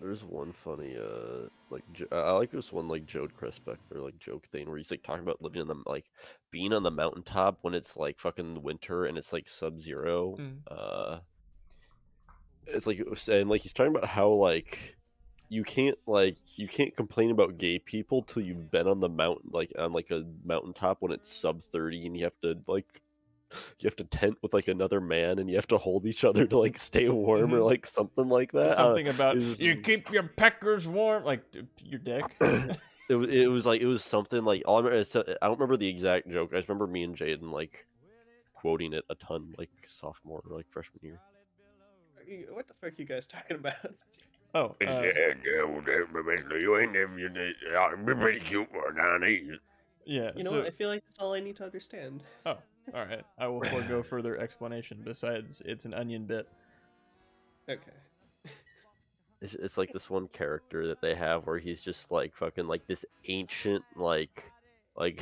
There's one funny I like this one like Joe Crespeck or like joke thing where he's like talking about living in the like being on the mountaintop when it's like fucking winter and it's like sub-zero. Mm. It's like saying like he's talking about how like you can't complain about gay people till you've been on the mountain like on like a mountaintop when it's sub 30 and you have to tent with like another man and you have to hold each other to like stay warm or Mm-hmm. like something like that. Something about It was, you keep your peckers warm, like your dick. it was something like all I remember I don't remember the exact joke. I just remember me and Jaden like quoting it a ton like sophomore or like freshman year. What the fuck are you guys talking about? Oh, You ain't never pretty cute one, honey. yeah. You know So, what? I feel like that's all I need to understand. oh, all right. I will forego further explanation. Besides, it's an onion bit. Okay. It's like this one character that they have where he's just like fucking like this ancient like like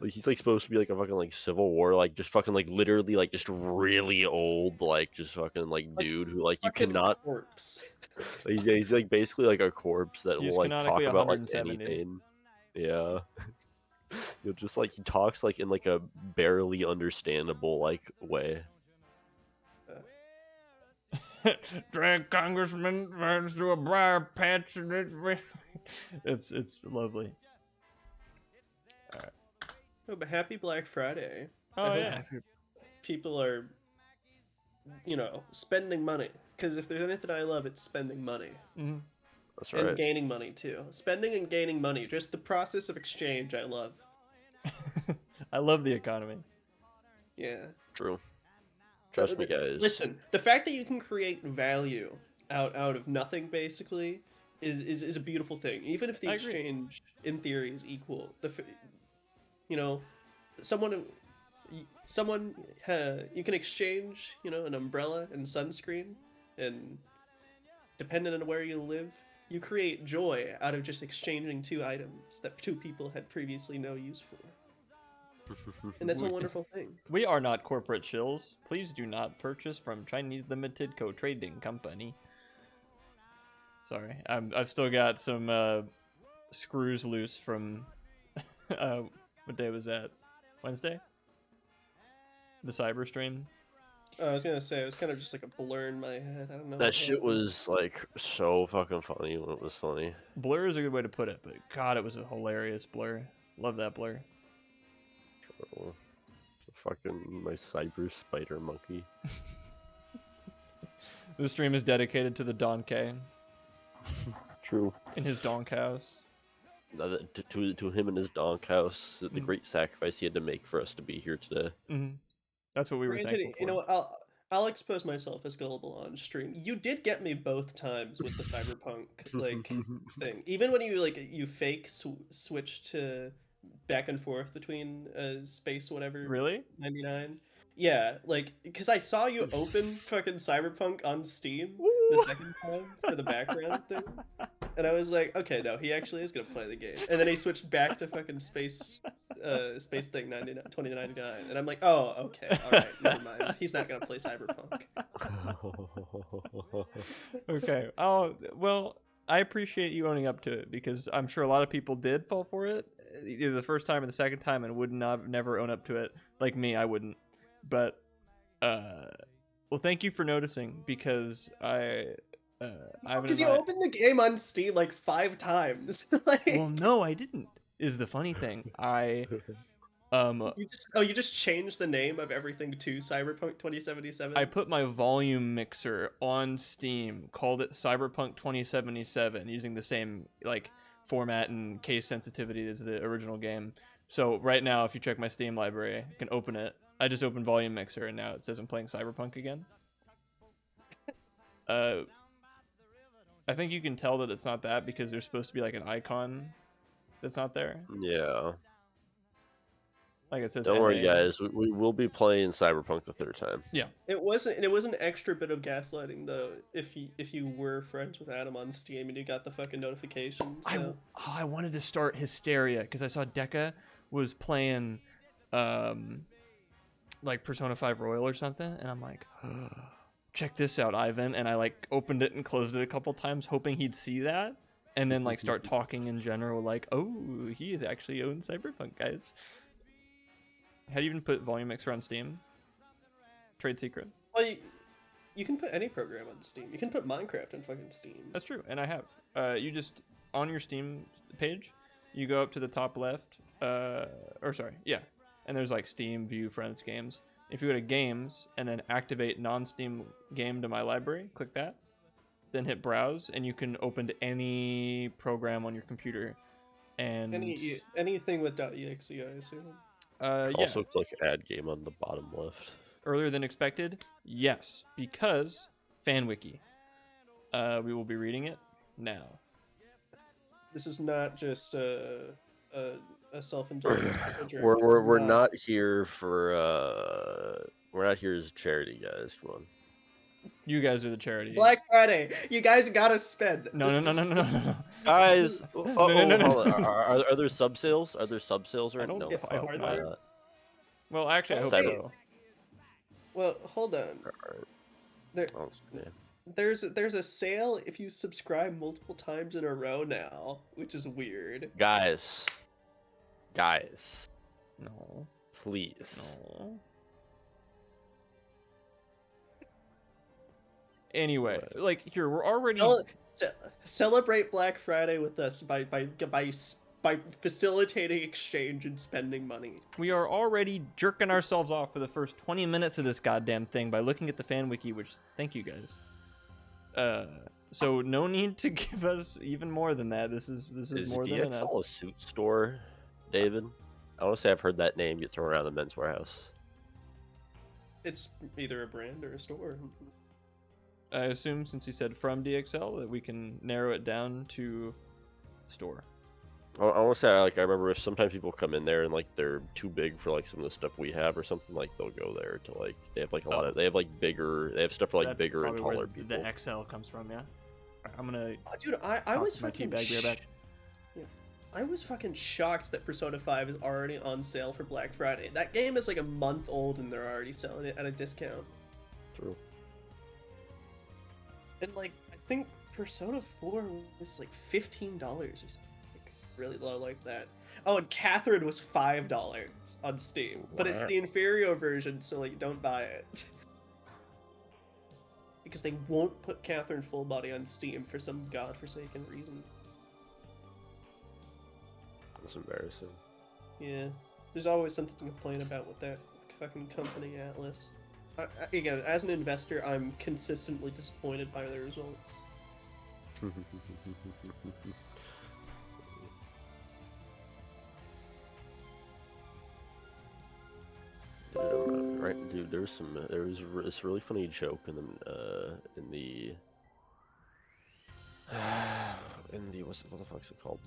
he's like supposed to be like a fucking like Civil War like just fucking like literally like just really old like just fucking like Like dude who like you fucking cannot corpse. he's like basically like a corpse that He's will like talk canonically about like 170. anything. Yeah. You'll just like he talks like in like a barely understandable like way. Drag congressman runs through a briar patch, and it's lovely. All right. Oh, but happy Black Friday. Oh I hope yeah. people are, spending money. Because if there's anything I love, it's spending money. Mm-hmm. That's And right. gaining money, too. Spending and gaining money. Just the process of exchange, I love. I love the economy. Yeah. True. Trust me, guys. Listen, the fact that you can create value out of nothing, basically, is a beautiful thing. Even if the I agree. exchange, in theory, is equal. You know, someone you can exchange an umbrella and sunscreen, and depending on where you live, you create joy out of just exchanging two items that two people had previously no use for, and that's a wonderful thing. We are not corporate shills. Please do not purchase from Chinese Limited Co. Trading Company. Sorry, I've still got some screws loose from what day was that? Wednesday? The cyber stream. I was gonna say it was kind of just like a blur in my head. I don't know. That shit was like so fucking funny when it was funny. Blur is a good way to put it, but God, it was a hilarious blur. Love that blur. Oh, fucking my cyber spider monkey. The stream is dedicated to the Donkey True. in his donk house. To him and his donk house, the great sacrifice he had to make for us to be here today. Mm-hmm. That's what we were Granted, thankful for. you know, I'll expose myself as gullible on stream. You did get me both times with the cyberpunk like thing. Even when you fake switch to back and forth between space whatever Really? 99. Yeah, like because I saw you open fucking Cyberpunk on Steam Woo! the second time for the background thing, and I was like, okay, no, he actually is gonna play the game. And then he switched back to fucking space thing 2099, and I'm like, oh, okay, all right, never mind. He's not gonna play Cyberpunk. Okay. Oh, well, I appreciate you owning up to it because I'm sure a lot of people did fall for it either the first time or the second time and would never own up to it. Like me, I wouldn't. But well, thank you for noticing because Because you opened the game on Steam like 5 times. Like, well, no, I didn't. Is the funny thing. you just changed the name of everything to Cyberpunk 2077. I put my volume mixer on Steam, called it Cyberpunk 2077, using the same like format and case sensitivity as the original game. So right now, if you check my Steam library, you can open it. I just opened volume mixer, and now it says I'm playing Cyberpunk again. I think you can tell that it's not that because there's supposed to be like an icon that's not there. Yeah. Like it says. Don't worry, NA. guys. We will be playing Cyberpunk the third time. Yeah. It was an extra bit of gaslighting though. If you were friends with Adam on Steam and you got the fucking notifications. So. I wanted to start Hysteria because I saw Deca was playing, like Persona 5 Royal or something, and I'm like, check this out, Ivan, and I like opened it and closed it a couple times, hoping he'd see that, and then like start talking in general, like, oh, he is actually owns Cyberpunk, guys. How do you even put Volume Mixer on Steam? Trade secret. Well, you can put any program on Steam. You can put Minecraft on fucking Steam. That's true, and I have. You just on your Steam page, you go up to the top left, or sorry, yeah, and there's like Steam, View, Friends, Games. If you go to Games and then activate non-Steam game to my library, click that, then hit Browse, and you can open to any program on your computer. And anything with .exe, I assume. Also, click Add Game on the bottom left. Earlier than expected, yes, because FanWiki. We will be reading it now. This is not just a self-indulgent. We're not here for we're not here as a charity, guys. Come on. You guys are the charity. Black Friday. You guys gotta spend. No. Guys, No. hold on. Are there sub sales? Are there sub sales or I don't no? know. I hope not. Well, actually, I hope Cyber- so. Well, hold on. There, there's a sale if you subscribe multiple times in a row now, which is weird. Guys, No. please. No. Anyway, like here we're already Celebrate Black Friday with us by facilitating exchange and spending money. we are already jerking ourselves off for the first 20 minutes of this goddamn thing by looking at the fan wiki, which thank you guys. So no need to give us even more than that. This is more than enough. DXL a suit store, David? I want to say I've heard that name get thrown around the Men's Warehouse. It's either a brand or a store. I assume since he said from DXL that we can narrow it down to store. I want to say I remember if sometimes people come in there and like they're too big for like some of the stuff we have or something, like they'll go there to like they have like a lot of they have stuff for like That's bigger and probably taller where people. The XL comes from, yeah. I'm gonna. Dude, I was my fucking teabag beer back. Yeah, I was fucking shocked that Persona 5 is already on sale for Black Friday. That game is like a month old and they're already selling it at a discount. True. And like I think Persona 4 was like $15 or something. Really low like that. Oh, and Catherine was $5 on Steam, but it's the inferior version, so like don't buy it because they won't put Catherine full body on Steam for some godforsaken reason. That's embarrassing. Yeah, there's always something to complain about with that fucking company, Atlas. Again, as an investor, I'm consistently disappointed by the results. Right, dude. There was this really funny joke in the what the fuck's it called?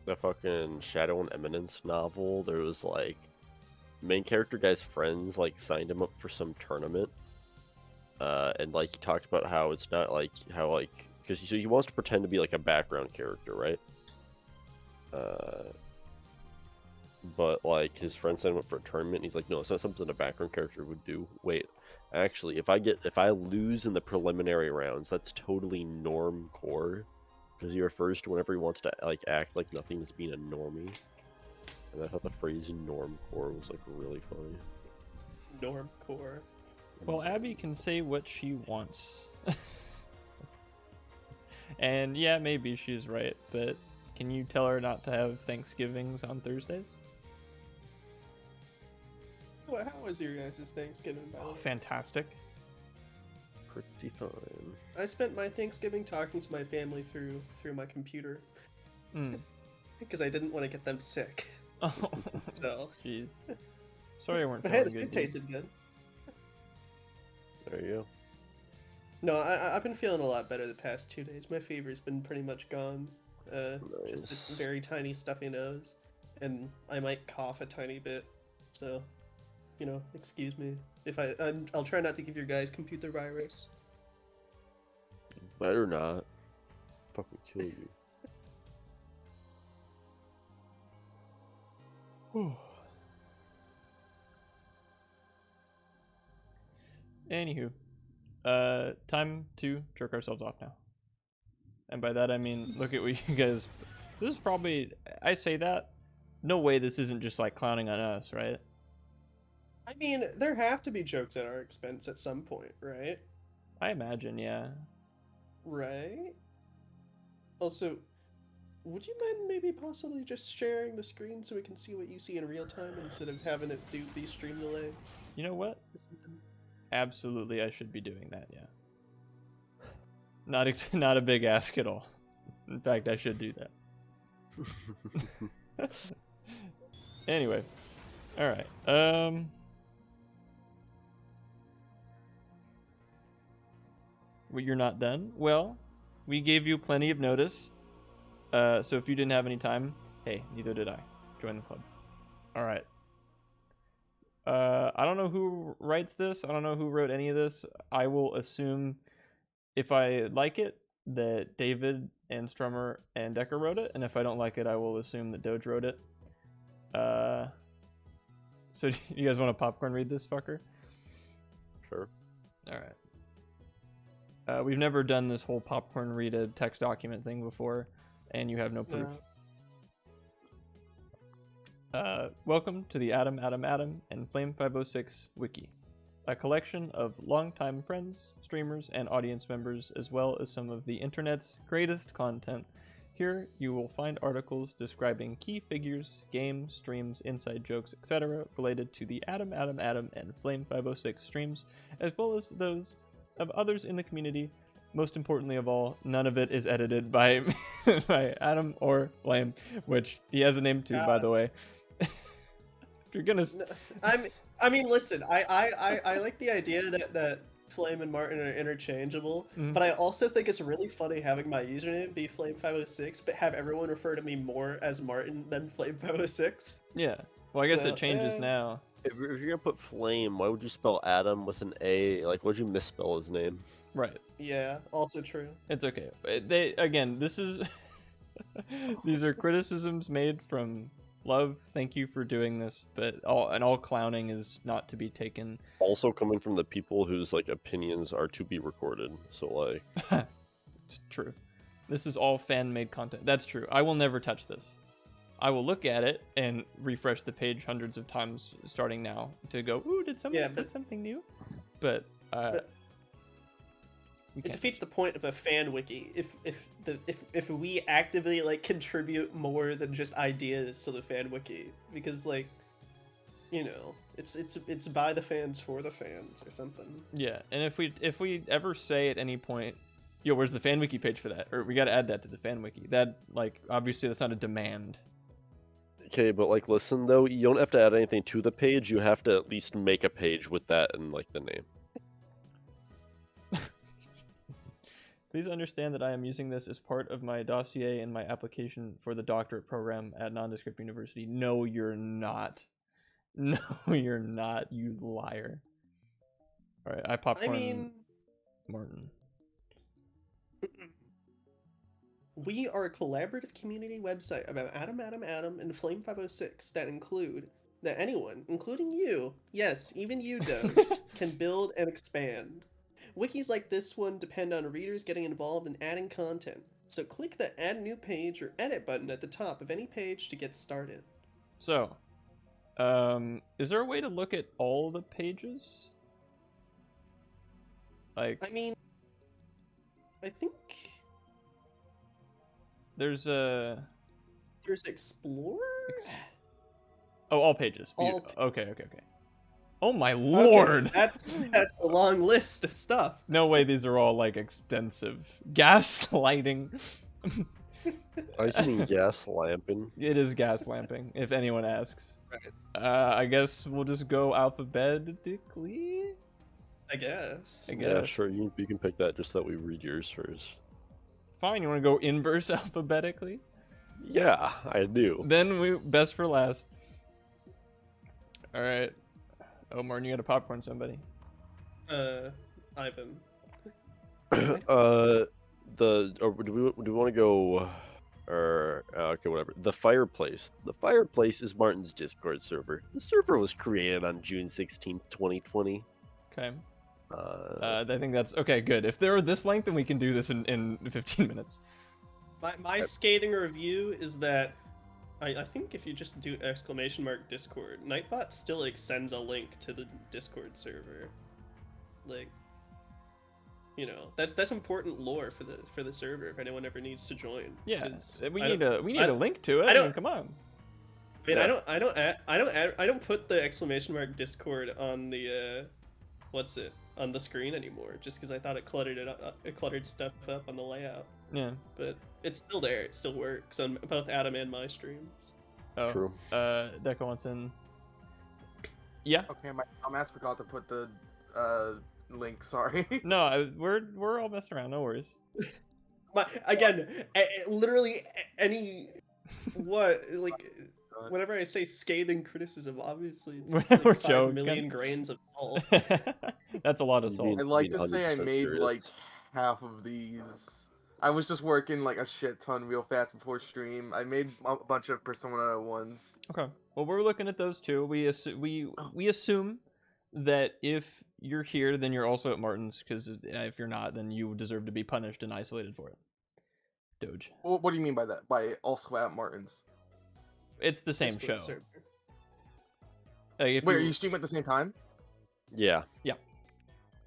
The fucking Shadow and Eminence novel. There was like main character guy's friends like signed him up for some tournament, and like he talked about how it's not like how like because he wants to pretend to be like a background character, right? But like his friend signed him up for a tournament, and he's like, no, it's not something a background character would do. Wait, actually, if I lose in the preliminary rounds, that's totally norm core, because he refers to whenever he wants to like act like nothing is being a normie. And I thought the phrase norm core was like really funny. Norm core. Well, Abby can say what she wants. And yeah, maybe she's right, but can you tell her not to have Thanksgivings on Thursdays? How was your guys' Thanksgiving, by the way? Fantastic. Pretty fine. I spent my Thanksgiving talking to my family through my computer because I didn't want to get them sick. Oh, So, jeez. Sorry I weren't but hey, feeling the good. food tasted good. There you go. No, I've been feeling a lot better the past 2 days. My fever's been pretty much gone. Just a very tiny stuffy nose, and I might cough a tiny bit. So, you know, excuse me if I'll try not to give your guys computer virus. Better not. Fucking kill you. Anywho, time to jerk ourselves off now. And by that I mean, look at what you guys. This is probably. I say that. No way. This isn't just like clowning on us, right? I mean, there have to be jokes at our expense at some point, right? I imagine, yeah. Right? Also, would you mind maybe possibly just sharing the screen so we can see what you see in real time instead of having it do the stream delay? You know what? Absolutely, I should be doing that. Yeah. Not a big ask at all. In fact, I should do that. Anyway, all right. Well, you're not done. Well, we gave you plenty of notice. So if you didn't have any time, hey, neither did I. Join the club. All right. I don't know who writes this. I don't know who wrote any of this. I will assume, if I like it, that David and Strummer and Decker wrote it, and if I don't like it, I will assume that Doge wrote it. So you guys want to popcorn read this fucker? Sure. All right. We've never done this whole popcorn read a text document thing before, and you have no proof. Welcome to the Adam and Flame 506 Wiki, a collection of longtime friends, streamers, and audience members, as well as some of the internet's greatest content. Here you will find articles describing key figures, games, streams, inside jokes, etc. related to the Adam and Flame 506 streams, as well as those of others in the community. Most importantly of all, none of it is edited by by Adam or Flame, which he has a name too, by the way. If you're gonna, I mean, listen, I like the idea that Flame and Martin are interchangeable, but I also think it's really funny having my username be Flame506, but have everyone refer to me more as Martin than Flame506. Yeah. Well, I guess it changes now. If you're gonna put Flame, why would you spell Adam with an A? Like, why'd you misspell his name? Right. Yeah, also true. It's okay. This is these are criticisms made from love. Thank you for doing this, but all clowning is not to be taken. Also coming from the people whose like opinions are to be recorded. So like, it's true. This is all fan-made content. That's true. I will never touch this. I will look at it and refresh the page hundreds of times starting now to go, ooh, did someone put something new? But it defeats the point of a fan wiki if we actively like contribute more than just ideas to the fan wiki, because like, you know, it's by the fans for the fans or something. Yeah, and if we ever say at any point, yo, where's the fan wiki page for that? Or we got to add that to the fan wiki. That, like, obviously that's not a demand. Okay, but like, listen though, you don't have to add anything to the page. You have to at least make a page with that in like the name. Please understand that I am using this as part of my dossier and my application for the doctorate program at Nondescript University. No, you're not. No, you're not, you liar. All right, I popcorn Martin. We are a collaborative community website about Adam, and Flame 506 that anyone, including you, yes, even you, Doge, can build and expand. Wikis like this one depend on readers getting involved in adding content, so click the Add New Page or Edit button at the top of any page to get started. So, is there a way to look at all the pages? Like, I mean, I think there's Explorer? Oh, all pages. All okay. Oh my lord! Okay, that's a long list of stuff. No way these are all like extensive. Gaslighting. I mean gas lamping. It is gas lamping, if anyone asks. Right. I guess we'll just go alphabetically. I guess. Yeah, sure. You can pick that just so that we read yours first. Fine. You want to go inverse alphabetically? Yeah, I do. Then we best for last. All right. Oh, Martin, you got to popcorn somebody. Ivan. Do we want to go? Okay, whatever. The fireplace. The fireplace is Martin's Discord server. The server was created on June 16th, 2020. Okay. I think that's okay. Good. If they're this length, then we can do this in 15 minutes. My scathing review is that I think if you just do !Discord, Nightbot still like sends a link to the Discord server. Like, you know, that's important lore for the server if anyone ever needs to join. Yeah, 'Cause we need a link to it. I I don't- mean, come on. I mean, Yeah. I don't put the ! Discord on the on the screen anymore, just because I thought it cluttered stuff up on the layout. Yeah. But it's still there. It still works on both Adam and my streams. Oh. True. Deco wants in. Yeah. Okay, my dumbass forgot to put the link. Sorry. No, we're all messing around. No worries. Literally any whenever I say scathing criticism, obviously it's We're like 5 joking. million grains of salt. That's a lot of You salt. mean- I'd like to being say I 100% made serious. like half of these. I was just working like a shit ton real fast before stream. I made a bunch of Persona ones. Okay. Well, we're looking at those too. We assume that if you're here, then you're also at Martin's, because if you're not, then you deserve to be punished and isolated for it. Doge. What do you mean by that? By also at Martin's? It's the same Discord show. server. Like, if Wait, are you streaming at the same time? Yeah.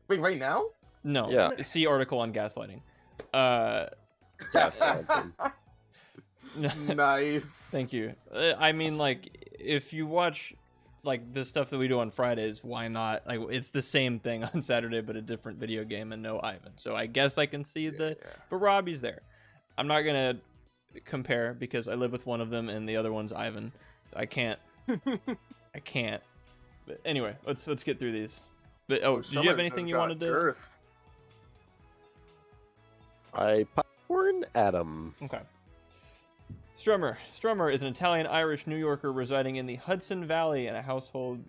Wait, right now? No. Yeah. See article on gaslighting. Nice. Thank you. I mean, like, if you watch like the stuff that we do on Fridays, why not? Like, it's the same thing on Saturday, but a different video game and no Ivan. So I guess I can see Yeah. but Robbie's there. I'm not gonna compare because I live with one of them and the other one's Ivan. I can't. I can't. But anyway, let's get through these. But did you have anything you wanted to? Girth. I popcorn Adam. Okay. Strummer. Strummer is an Italian-Irish New Yorker residing in the Hudson Valley and a household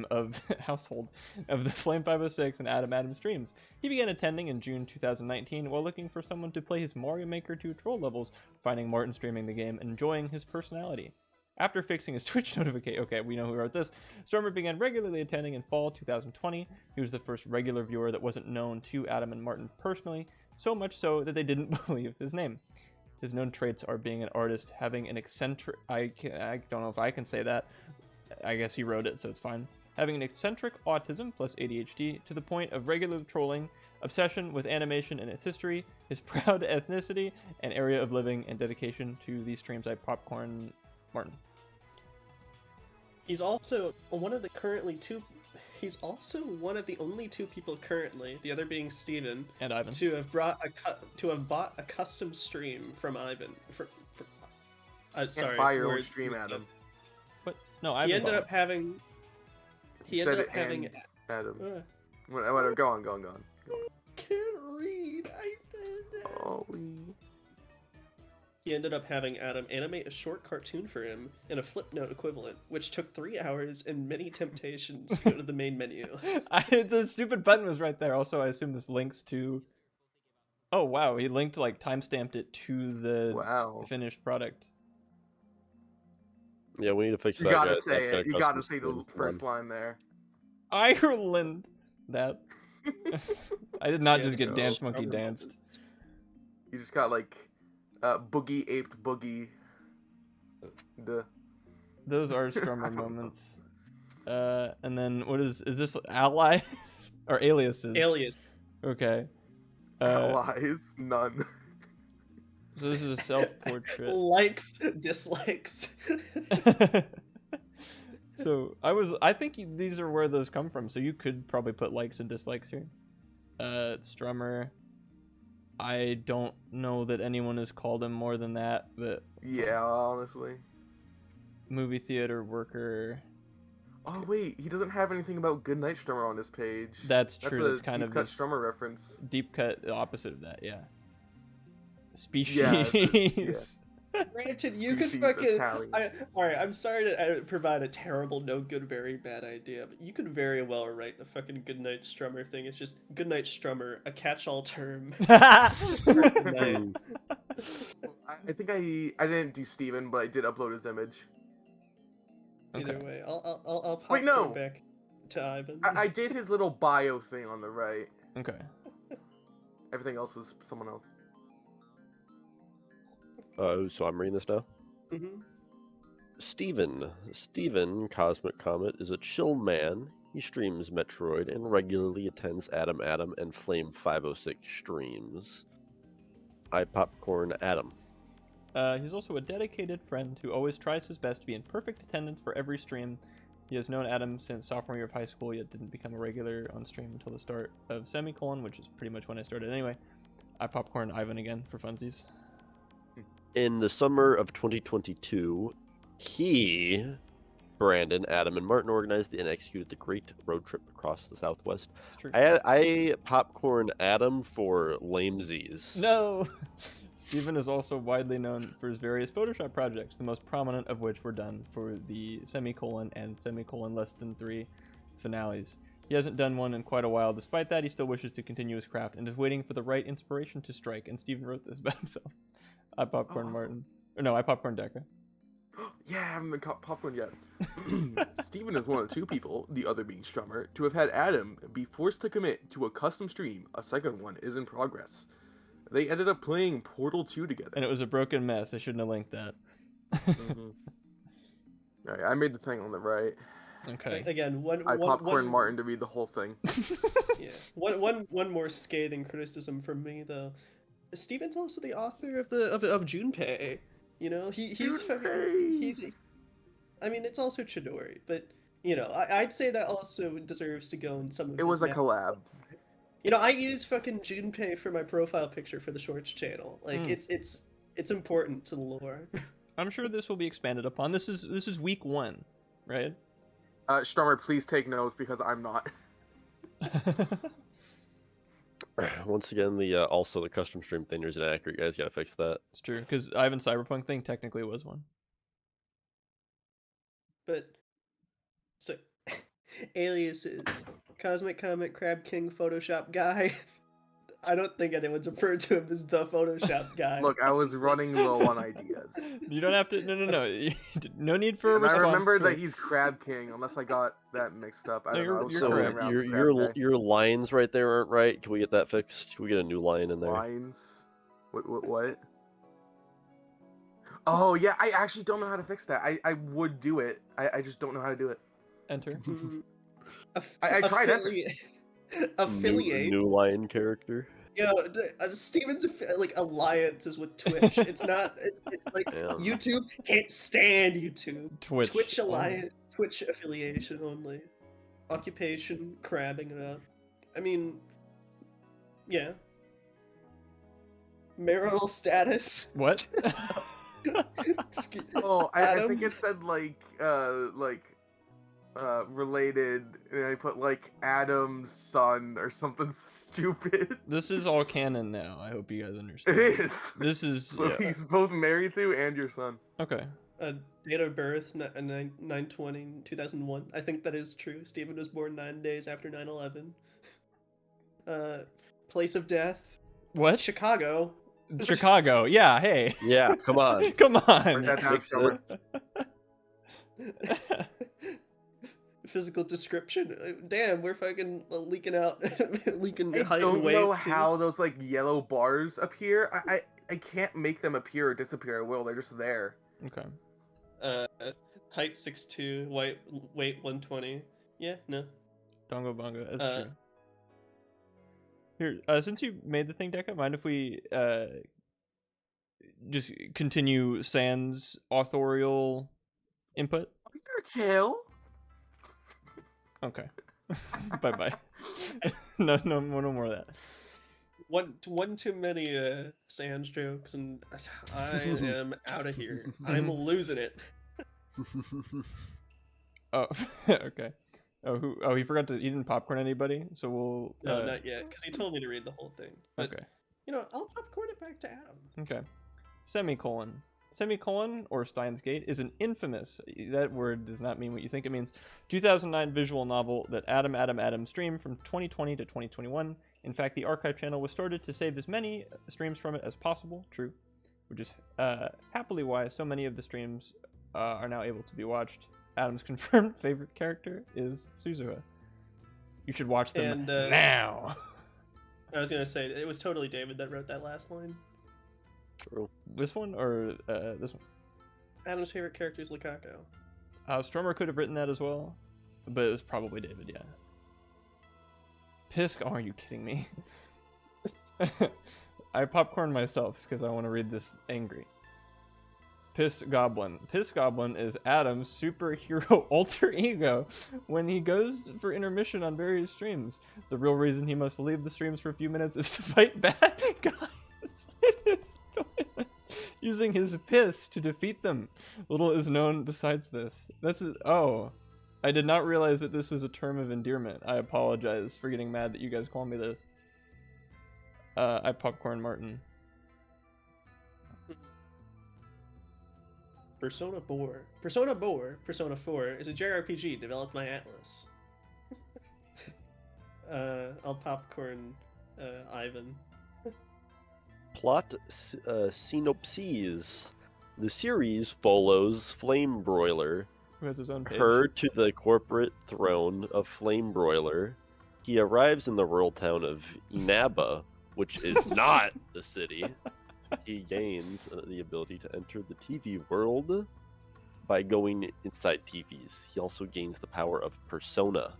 of the Flame 506 and Adam Adams streams. He began attending in June 2019 while looking for someone to play his Mario Maker 2 troll levels, finding Martin streaming the game and enjoying his personality. After fixing his Twitch notification, okay, we know who wrote this. Strummer began regularly attending in fall 2020. He was the first regular viewer that wasn't known to Adam and Martin personally, so much so that they didn't believe his name. His known traits are being an artist, having an eccentric... I don't know if I can say that. I guess he wrote it, so it's fine. Having an eccentric autism plus ADHD to the point of regular trolling, obsession with animation and its history, his proud ethnicity, and area of living, and dedication to these streams I popcorn Martin. He's also one of the only two people currently, the other being Steven, And Ivan. to have bought a custom stream from Ivan. Sorry, Buy your own words stream, mixed up. Adam. What? No, Ivan. He ended up having. He You ended said up having. and Adam. Uh, Whatever, go on. can't read. He ended up having Adam animate a short cartoon for him in a Flipnote equivalent, which took 3 hours and many temptations to go to the main menu. The stupid button was right there. Also, I assume this links to... Oh, wow. He linked, like, timestamped it to the Wow. finished product. Yeah, we need to fix You that. gotta guys. say That it. You gotta custom say the stream. Come first on. line there. Ireland! That. I did not Yeah, just get so- Dance Monkey danced. You just got like boogie aped boogie. Duh. Those are Strummer moments. And then, is this ally? Or aliases? Alias. Okay. Allies, none. So this is a self-portrait. Likes, dislikes. So I think these are where those come from. So you could probably put likes and dislikes here. Strummer. I don't know that anyone has called him more than that, but Yeah, honestly. movie theater worker. Oh wait, he doesn't have anything about Goodnight Strummer on this page. That's true. That's a That's kind deep of cut his Strummer reference. deep cut, the opposite of that. Yeah. Species. Yeah, Granted, you could Species fucking. Italian. Alright, I'm sorry to provide a terrible, no good, very bad idea, but you could very well write the fucking Goodnight Strummer thing. It's just Goodnight Strummer, a catch-all term. Mm. I think I didn't do Steven, but I did upload his image. Either Okay. way, I'll Wait, no! popcorn back to Ivan. I did his little bio thing on the right. Okay. Everything else was someone else. So I'm reading this now. Mm-hmm. Steven Cosmic Comet is a chill man. He streams Metroid and regularly attends Adam and Flame 506 streams. I Popcorn Adam. He's also a dedicated friend who always tries his best to be in perfect attendance for every stream. He has known Adam since sophomore year of high school, yet didn't become a regular on stream until the start of Semicolon, which is pretty much when I started anyway. I Popcorn Ivan again for funsies. In the summer of 2022, Brandon, Adam, and Martin organized and executed the great road trip across the Southwest. It's true. I Popcorn Adam for lamesies. No! Steven is also widely known for his various Photoshop projects, the most prominent of which were done for the Semicolon and Semicolon less than 3 finales. He hasn't done one in quite a while. Despite that, he still wishes to continue his craft and is waiting for the right inspiration to strike, and Steven wrote this by himself. I Popcorn awesome. Martin. Or no, I Popcorn Darke. Yeah, I haven't been popcorn yet. Steven is one of the 2 people, the other being Strummer, to have had Adam be forced to commit to a custom stream. A second one is in progress. They ended up playing Portal 2 together. And it was a broken mess. I shouldn't have linked that. Alright, I made the thing on the right. Okay. Again, I Popcorn Martin to read the whole thing. Yeah. One more scathing criticism from me though. Steven's also the author of Junpei. You know, he's Junpei! I mean, it's also Chidori, but you know, I'd say that also deserves to go in some of It was his a math. collab. You know, I use fucking Junpei for my profile picture for the Shorts channel. Like, Hmm. it's important to the lore. I'm sure this will be expanded upon. This is week 1, right? Strummer, please take notes because I'm not. Once again, the custom stream thing is inaccurate. You guys gotta fix that. It's true, because Ivan Cyberpunk thing technically was one. But so aliases, Cosmic Comet, Crab King, Photoshop guy. I don't think anyone's referred to him as the Photoshop guy. Look, I was running low on ideas. You don't have to. No. No need for a And I response. remember to that it. he's Crab King, unless I got that mixed up. I No, don't know. I you're was So scrolling correct. around for your Crab Day. your lines right there aren't right. Can we get that fixed? Can we get a new line in there? Lines. What? Oh yeah, I actually don't know how to fix that. I would do it. I just don't know how to do it. Enter. Mm, I tried affiliate. New line character. You know, Steven's like alliances with Twitch. It's not. It's like Yeah. YouTube can't stand YouTube. Twitch. Alliance, Twitch affiliation only. Occupation, crabbing it up. I mean, yeah. Marital status. What? Oh, I Adam? think it said related, and I put like Adam's son or something stupid. This is all canon now. I hope you guys It understand. is. This is So yeah. he's both married to and your son. Okay. Date of birth 9/20/2001. I think that is true. Stephen was born 9 days after 9/11. Place of death What? Chicago. Chicago. Yeah. Hey. Yeah, come on. Come Write on. that down, Fix Strummer. Physical description. Damn, we're fucking leaking out, leaking I height don't and weight. know too. how those like yellow bars appear. I can't make them appear or disappear at will. They're just there. Okay. Height 6'2", weight 120. Yeah, no. Dongo bongo. That's Uh, true. Here, since you made the thing, Deca, mind if we just continue Sans authorial input? Undertale. Okay. Bye bye. No more of that. One too many Sans jokes, and I am out of here. I'm losing it. Oh, okay. Oh, he forgot to. He didn't popcorn anybody, so we'll. No, not yet, because he told me to read the whole thing. But, Okay. you know, I'll popcorn it back to Adam. Okay. Semicolon. Semicolon, or Steins Gate, is an infamous, that word does not mean what you think it means, 2009 visual novel that Adam streamed from 2020 to 2021. In fact, the archive channel was started to save as many streams from it as possible, true, which is happily why so many of the streams are now able to be watched. Adam's confirmed favorite character is Suzuha. You should watch them And, now. I was gonna say it was totally David that wrote that last line. True. This one or this one? Adam's favorite character is Lukaku. Strummer could have written that as well, but it was probably David, yeah. Pisk, oh, are you kidding me? I popcorn myself because I want to read this angry. Piss Goblin. Piss Goblin is Adam's superhero alter ego when he goes for intermission on various streams. The real reason he must leave the streams for a few minutes is to fight bad guys. Using his piss to defeat them. Little is known besides this. Oh. I did not realize that this was a term of endearment. I apologize for getting mad that you guys call me this. I popcorn Martin. Persona 4 is a JRPG developed by Atlas. I'll popcorn Ivan. Plot synopses. The series follows Flame Broiler, Who has his own page. her to the corporate throne of Flame Broiler. He arrives in the rural town of Inaba, which is not the city. He gains the ability to enter the TV world by going inside TVs. He also gains the power of Persona.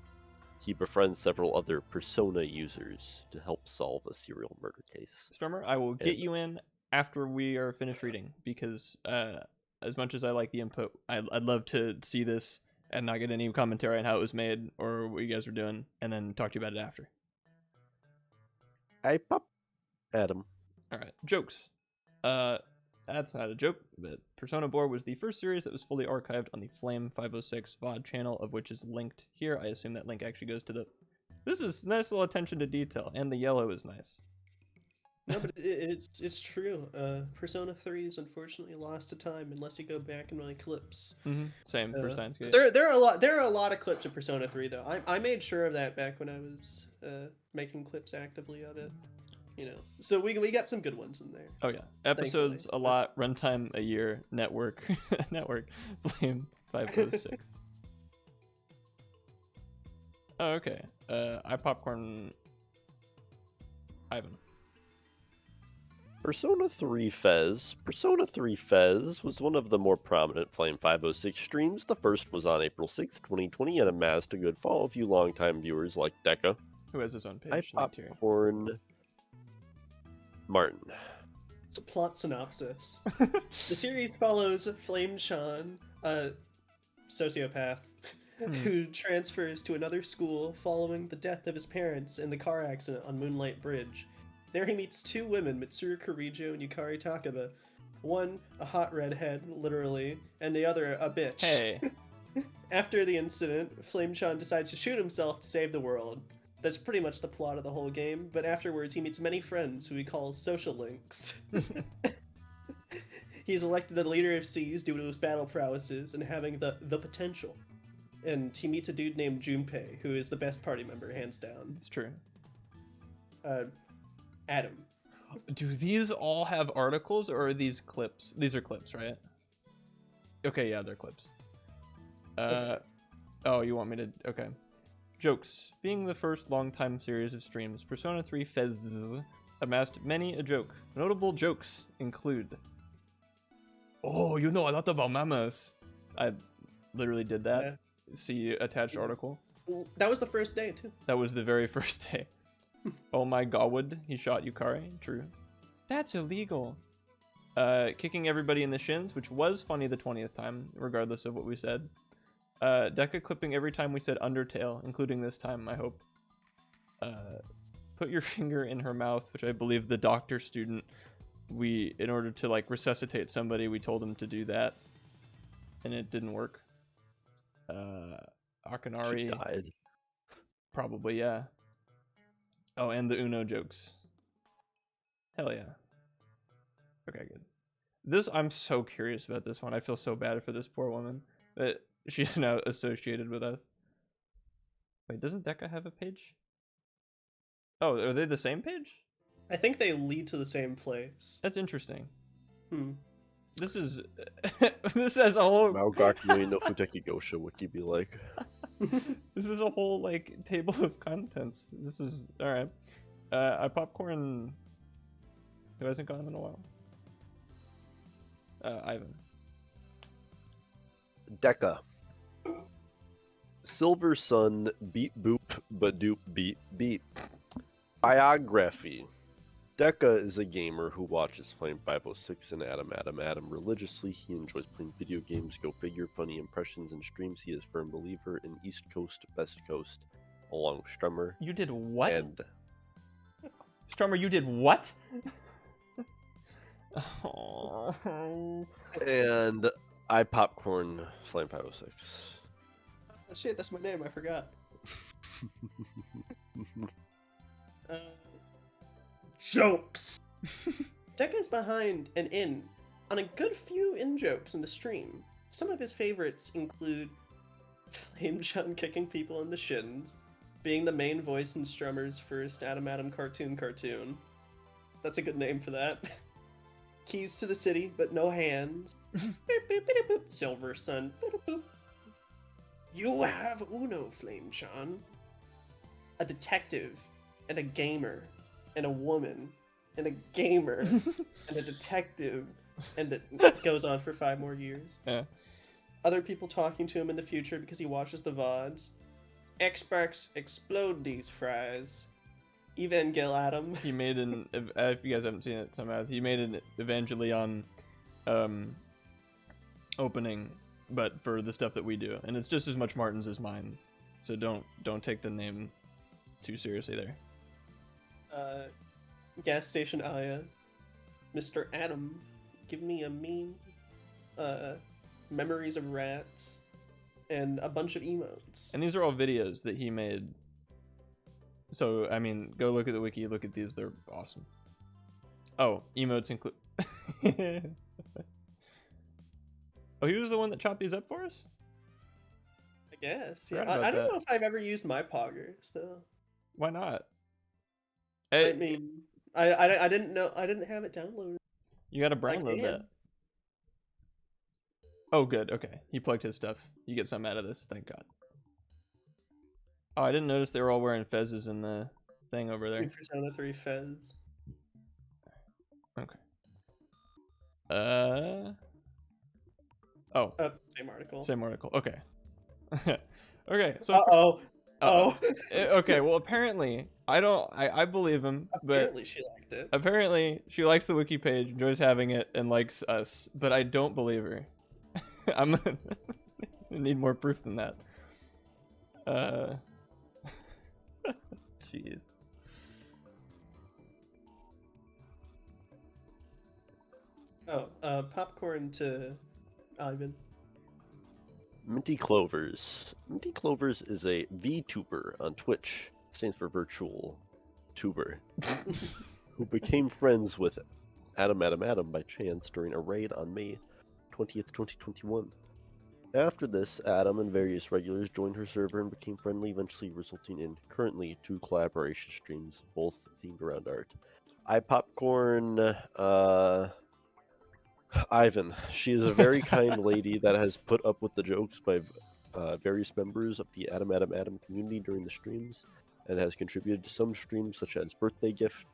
He befriends several other Persona users to help solve a serial murder case. Stormer, I will get you in after we are finished reading, because as much as I like the input, I'd love to see this and not get any commentary on how it was made or what you guys were doing, and then talk to you about it after. I pop Adam. All right, jokes. That's not a joke, but Persona 4 was the first series that was fully archived on the Flame 506 VOD channel, of which is linked here. I assume that link actually goes to the... This is nice little attention to detail, and the yellow is nice. No, but it's true. Persona 3 is unfortunately lost to time unless you go back and really clips. Same, first time's good. There are a lot of clips of Persona 3 though. I made sure of that back when I was making clips actively of it. You know, so we got some good ones in there. Oh yeah, episodes Thankfully. a lot, runtime a year, network, Flame 506. Oh okay. I popcorn Ivan. Persona 3 Fez. Persona 3 Fez was one of the more prominent Flame 506 streams. The first was on April 6, 2020, and amassed a good follow. A few longtime viewers like Deca. Who has his own page. I linked here. popcorn Martin. It's a plot synopsis. The series follows Flame Sean, a sociopath, who transfers to another school following the death of his parents in the car accident on Moonlight Bridge. There he meets two women, Mitsuru Karijo and Yukari Takaba. One, a hot redhead, literally, and the other, a bitch. Hey. After the incident, Flame Sean decides to shoot himself to save the world. That's pretty much the plot of the whole game, but afterwards he meets many friends who he calls social links. He's elected the leader of Seas due to his battle prowesses and having the potential. And he meets a dude named Junpei, who is the best party member, hands down. It's true. Adam. Do these all have articles, or are these clips? These are clips, right? Okay, yeah, they're clips. Okay. Oh, you want me to... Okay. Jokes. Being the first long-time series of streams, Persona 3 Fez amassed many a joke. Notable jokes include... Oh, you know a lot about mamas. I literally did that. Yeah. See attached article. Well, that was the first day, too. That was the very first day. Oh my god, he shot Yukari. True. That's illegal. Kicking everybody in the shins, which was funny the 20th time, regardless of what we said. Deca clipping every time we said Undertale, including this time, I hope. Put your finger in her mouth, which I believe the doctor student, in order to like resuscitate somebody, we told him to do that. And it didn't work. Akanari. She died. Probably, yeah. Oh, and the Uno jokes. Hell yeah. Okay, good. This, I'm so curious about this one. I feel so bad for this poor woman that she's now associated with us. Wait, doesn't Deca have a page? Oh, are they the same page? I think they lead to the same place. That's interesting. This is... this has a whole... Maogaku no Futeki Gosha Wiki be like. This is a whole like table of contents. This is all right. I popcorn. Who hasn't gone in a while? Ivan. Deca. Silver Sun, beep boop, badoop beep beep. Biography. Deca is a gamer who watches Flame 506 and Adam religiously. He enjoys playing video games, go figure, funny impressions, and streams. He is a firm believer in East Coast, West Coast, along with Strummer. You did what? And Strummer, you did what? Oh. and I popcorn Flame 506. Oh shit, that's my name. I forgot. Jokes. Deca's behind and in on a good few in-jokes in the stream. Some of his favorites include Flame John kicking people in the shins, being the main voice in Strummer's first Adam cartoon. That's a good name for that. Keys to the city, but no hands. Boop, boop, boop, boop. Silver Sun. Boop, boop. You have Uno, Flame John. A detective, and a gamer, and a woman, and a gamer, and a detective, and it goes on for 5 more years. Yeah. Other people talking to him in the future because he watches the VODs. Xbox explode these fries. Evangel Adam. He made an. If you guys haven't seen it somehow, he made an Evangelion opening, but for the stuff that we do, and it's just as much Martin's as mine. So don't take the name too seriously there. Gas station Aya. Mr. Adam. Give me a meme. Memories of rats. And a bunch of emotes. And these are all videos that he made. So, I mean, go look at the wiki, look at these, they're awesome. Oh, emotes include... Oh, he was the one that chopped these up for us? I guess, Forgot yeah. about I don't that. know if I've ever used my poggers, though. Why not? I mean, I didn't know, I didn't have it downloaded. You gotta I download can. that. Oh, good, okay. He plugged his stuff. You get some out of this, thank God. Oh, I didn't notice they were all wearing fezzes in the thing over there. Persona 3 Fez. Okay. Oh, Same article. same article. Okay. Okay, so Uh-oh. uh-oh. Oh. Okay, well apparently I believe him, but Apparently she liked it. apparently she likes the wiki page, enjoys having it, and likes us, but I don't believe her. I'm gonna need more proof than that. Jeez. Oh, popcorn to Ivan. Minty Clovers. Minty Clovers is a VTuber on Twitch. Stands for virtual tuber. Who became friends with Adam by chance during a raid on May 20th, 2021. After this, Adam and various regulars joined her server and became friendly, eventually resulting in currently 2 collaboration streams, both themed around art. I popcorn Ivan. She is a very kind lady that has put up with the jokes by various members of the Adam community during the streams, and has contributed to some streams such as Birthday Gift,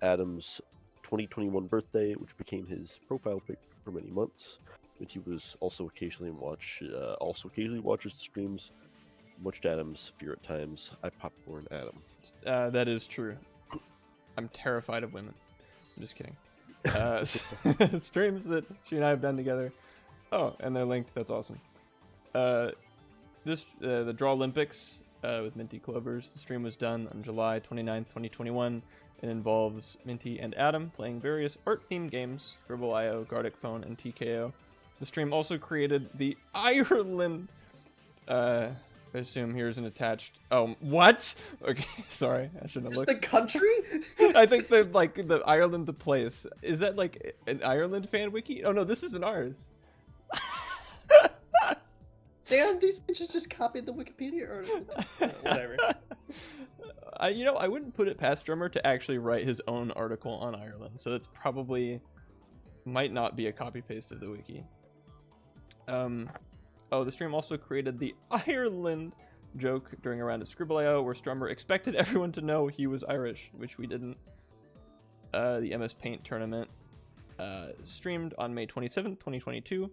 Adam's 2021 birthday, which became his profile pic for many months. But he was also occasionally watches the streams, much to Adam's fear at times. I popcorn Adam. That is true. I'm terrified of women. I'm just kidding. Streams that she and I have done together. Oh, and they're linked. That's awesome. The Draw Olympics with Minty Clovers. The stream was done on July 29th, 2021. It involves Minty and Adam playing various art-themed games, Gribble.io, Gardic Phone, and TKO. The stream also created the Ireland... I assume here's an attached... Oh, what? Okay, sorry. I shouldn't have Just looked. the country? I think the Ireland, the place. Is that like an Ireland fan wiki? Oh no, this isn't ours. Damn, these bitches just copied the Wikipedia article. Whatever. I wouldn't put it past Drummer to actually write his own article on Ireland, so that's probably might not be a copy paste of the wiki. Oh, the stream also created the Ireland joke during a round of Scribble.io where Strummer expected everyone to know he was Irish, which we didn't. The MS Paint tournament streamed on May 27th, 2022.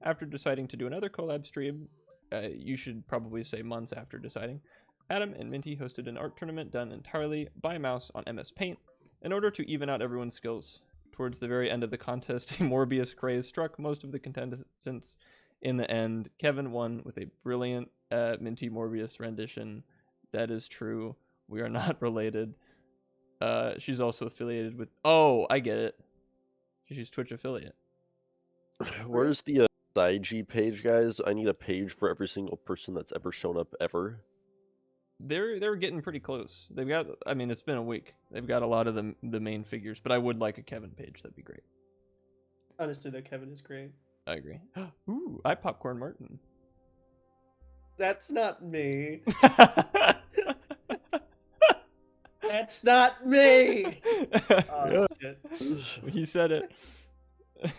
After deciding to do another collab stream, you should probably say months after deciding, Adam and Minty hosted an art tournament done entirely by mouse on MS Paint in order to even out everyone's skills. Towards the very end of the contest, a Morbius craze struck most of the contestants. In the end, Kevin won with a brilliant Minty Morbius rendition. That is true. We are not related. She's also affiliated with... Oh, I get it. She's Twitch affiliate. Where's the IG page, guys? I need a page for every single person that's ever shown up ever. They're getting pretty close. They've got... I mean, it's been a week. They've got a lot of the main figures, but I would like a Kevin page. That'd be great. Honestly, though, Kevin is great. I agree. Ooh, I Popcorn Martin. That's not me. That's not me. Oh, shit. He said it.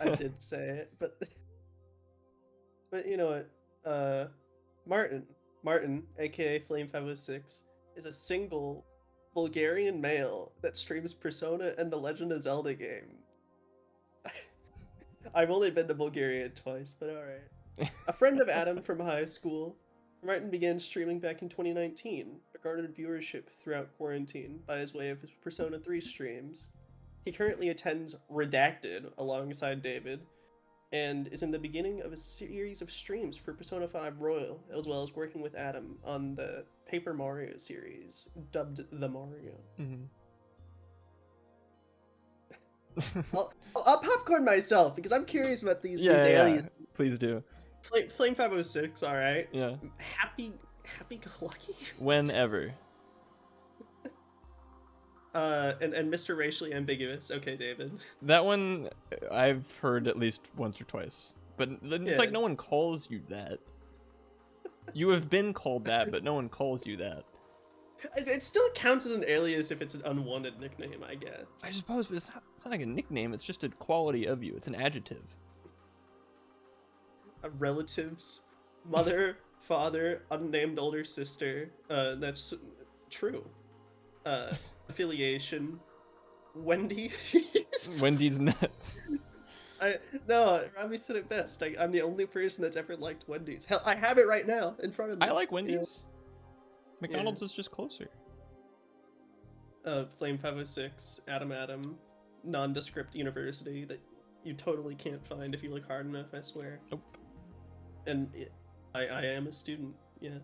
I did say it, but you know what? Martin, aka Flame506, is a single Bulgarian male that streams Persona and the Legend of Zelda game. I've only been to Bulgaria twice, but alright. A friend of Adam from high school, Martin began streaming back in 2019, but garnered viewership throughout quarantine by his way of his Persona 3 streams. He currently attends Redacted alongside David, and is in the beginning of a series of streams for Persona 5 Royal, as well as working with Adam on the Paper Mario series, dubbed The Mario. Mm-hmm. I'll popcorn myself because I'm curious about these aliens. Please do. Flame 506, all right. Yeah. Happy go lucky. Whenever. And Mr. Racially Ambiguous. Okay, David. That one I've heard at least once or twice, but it's like no one calls you that. You have been called that, but no one calls you that. It still counts as an alias if it's an unwanted nickname, I guess. I suppose, but it's not like a nickname. It's just a quality of you. It's an adjective. Relatives, mother, father, unnamed older sister. That's true. Affiliation. Wendy. Wendy's nuts. Robbie said it best. I'm the only person that's ever liked Wendy's. Hell, I have it right now in front of me. I like Wendy's. McDonald's is just closer. Flame 506, Adam, nondescript university that you totally can't find if you look hard enough, I swear. Nope. And I am a student, yes.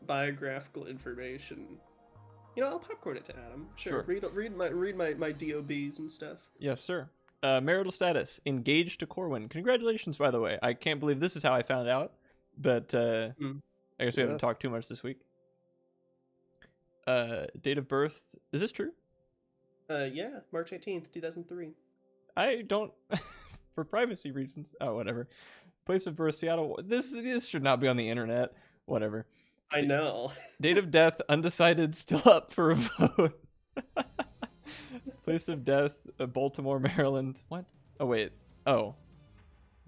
Biographical information. You know, I'll popcorn it to Adam. Sure. Read my DOBs and stuff. Yes, sir. Marital status: engaged to Corwin. Congratulations, by the way. I can't believe this is how I found out, but I guess we haven't talked too much this week. Date of birth: is this true? Yeah, March 18th, 2003. I don't, for privacy reasons. Oh, whatever. Place of birth: Seattle. This should not be on the internet. Whatever. I know. Date of death: undecided, still up for a vote. Place of death: Baltimore, Maryland. What? Oh, wait. Oh.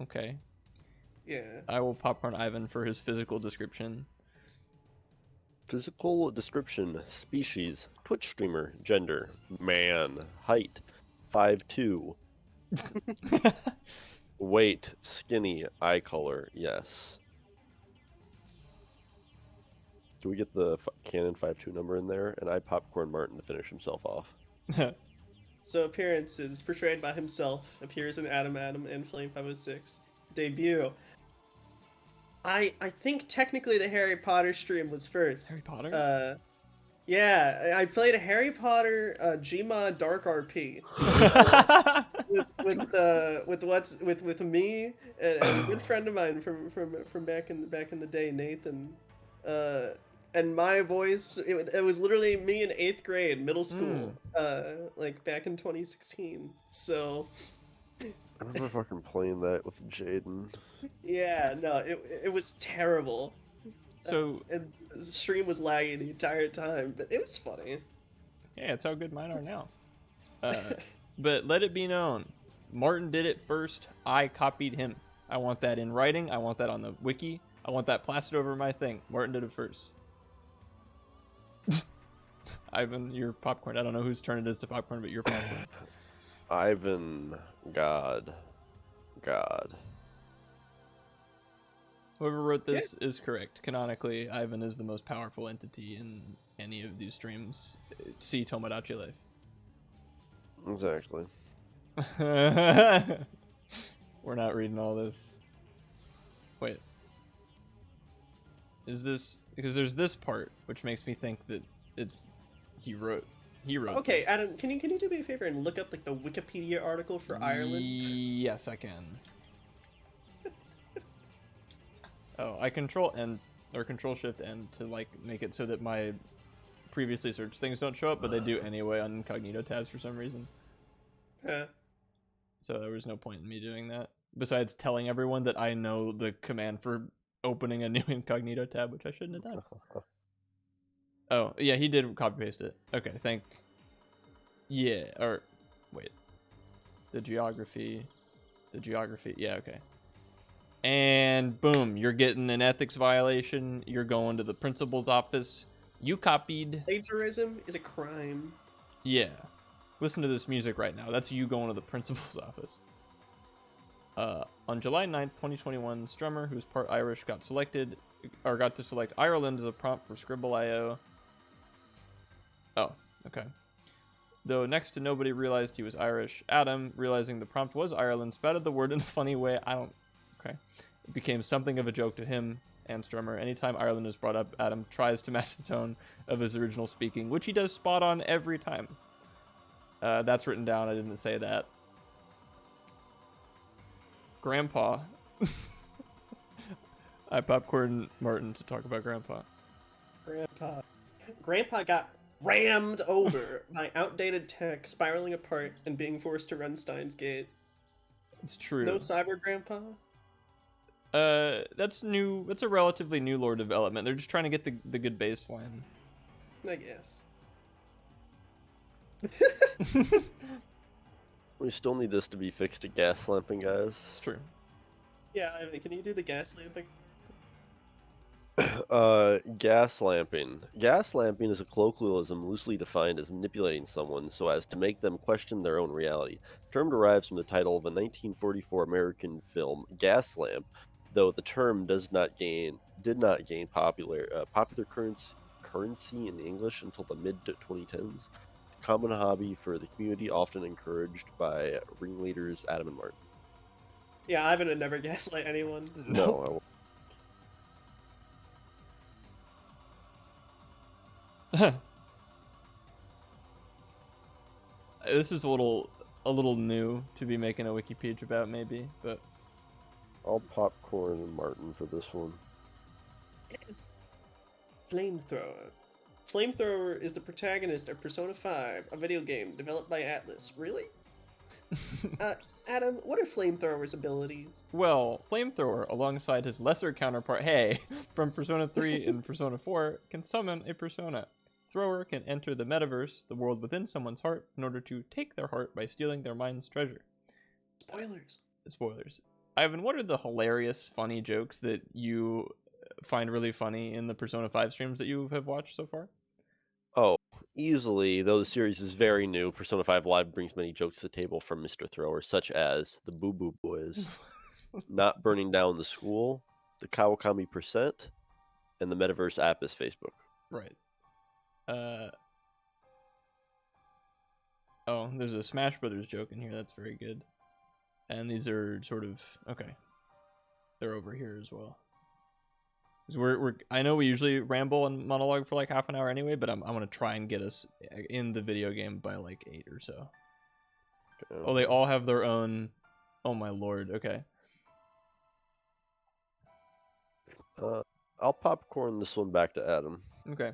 Okay. Yeah. I will popcorn Ivan for his physical description. Physical description: species, Twitch streamer, gender, man, height, 5'2", weight, skinny, eye color, yes. Can we get the Canon 5'2" number in there? And I popcorn Martin to finish himself off. So appearances: portrayed by himself, appears in Adam, and Flame 506. Debut: I think technically the Harry Potter stream was first. Harry Potter? Yeah, I played a Harry Potter Gmod Dark RP with me and a good friend of mine from back in the day, Nathan. And my voice, it was literally me in 8th grade, middle school, like back in 2016. So I remember fucking playing that with Jaden. yeah, no, it was terrible. So and the stream was lagging the entire time, but it was funny. yeah, it's how good mine are now. But let it be known, Martin did it first. I copied him. I want that in writing. I want that on the wiki. I want that plastered over my thing. Martin did it first. Ivan, your popcorn. I don't know whose turn it is to popcorn, but your popcorn. Ivan, God. Whoever wrote this is correct. Canonically, Ivan is the most powerful entity in any of these streams. See Tomodachi Life. Exactly. We're not reading all this. Wait. Is this because there's this part which makes me think that it's he wrote Okay, this. Adam, can you do me a favor and look up like the Wikipedia article for Ireland? Yes, I can. Oh, I control shift N to like make it so that my previously searched things don't show up, but they do anyway on incognito tabs for some reason. So there was no point in me doing that. Besides telling everyone that I know the command for opening a new incognito tab, which I shouldn't have done. Oh, yeah, he did copy paste it. Okay, yeah, or wait. The geography. Yeah, okay. And boom, you're getting an ethics violation. You're going to the principal's office. You copied. Plagiarism is a crime. Yeah. Listen to this music right now. That's you going to the principal's office. On July 9th, 2021, Strummer, who's part Irish, got to select Ireland as a prompt for Scribble.io. Oh, okay. Though next to nobody realized he was Irish, Adam, realizing the prompt was Ireland, spouted the word in a funny way. Okay. It became something of a joke to him and Strummer. Anytime Ireland is brought up, Adam tries to match the tone of his original speaking, which he does spot on every time. That's written down. I didn't say that. Grandpa. I popcorn Martin to talk about Grandpa. Grandpa got rammed over by outdated tech, spiraling apart, and being forced to run Steins Gate. It's true. No cyber Grandpa? That's new. That's a relatively new lore development. They're just trying to get the good baseline. I guess. We still need this to be fixed to gas lamping, guys. It's true. Yeah, I mean, can you do the gas lamping? Gas lamping. Gas lamping is a colloquialism loosely defined as manipulating someone so as to make them question their own reality. The term derives from the title of a 1944 American film, Gaslamp, though the term did not gain popular currency in English until the mid-2010s. A common hobby for the community, often encouraged by ringleaders Adam and Martin. Yeah, Ivan would never gaslight anyone. No, I won't. This is a little new to be making a wiki page about, maybe, but I'll popcorn and Martin for this one. Flamethrower. Flamethrower is the protagonist of Persona 5, a video game developed by Atlas. Really? Adam, what are Flamethrower's abilities? well, Flamethrower, alongside his lesser counterpart, from Persona 3 and Persona 4, can summon a persona. Thrower can enter the metaverse, the world within someone's heart, in order to take their heart by stealing their mind's treasure. Spoilers. Ivan, what are the hilarious, funny jokes that you find really funny in the Persona 5 streams that you have watched so far? Oh, easily, though the series is very new, Persona 5 Live brings many jokes to the table from Mr. Thrower, such as the Boo Boo Boys, not burning down the school, the Kawakami percent, and the Metaverse app is Facebook. Right. Oh, there's a Smash Brothers joke in here. That's very good. And these are sort of okay. They're over here as well. 'Cause I know we usually ramble and monologue for like half an hour anyway, but I'm gonna try and get us in the video game by like 8 or so. Okay. Oh, they all have their own. Oh my lord. Okay. I'll popcorn this one back to Adam. Okay.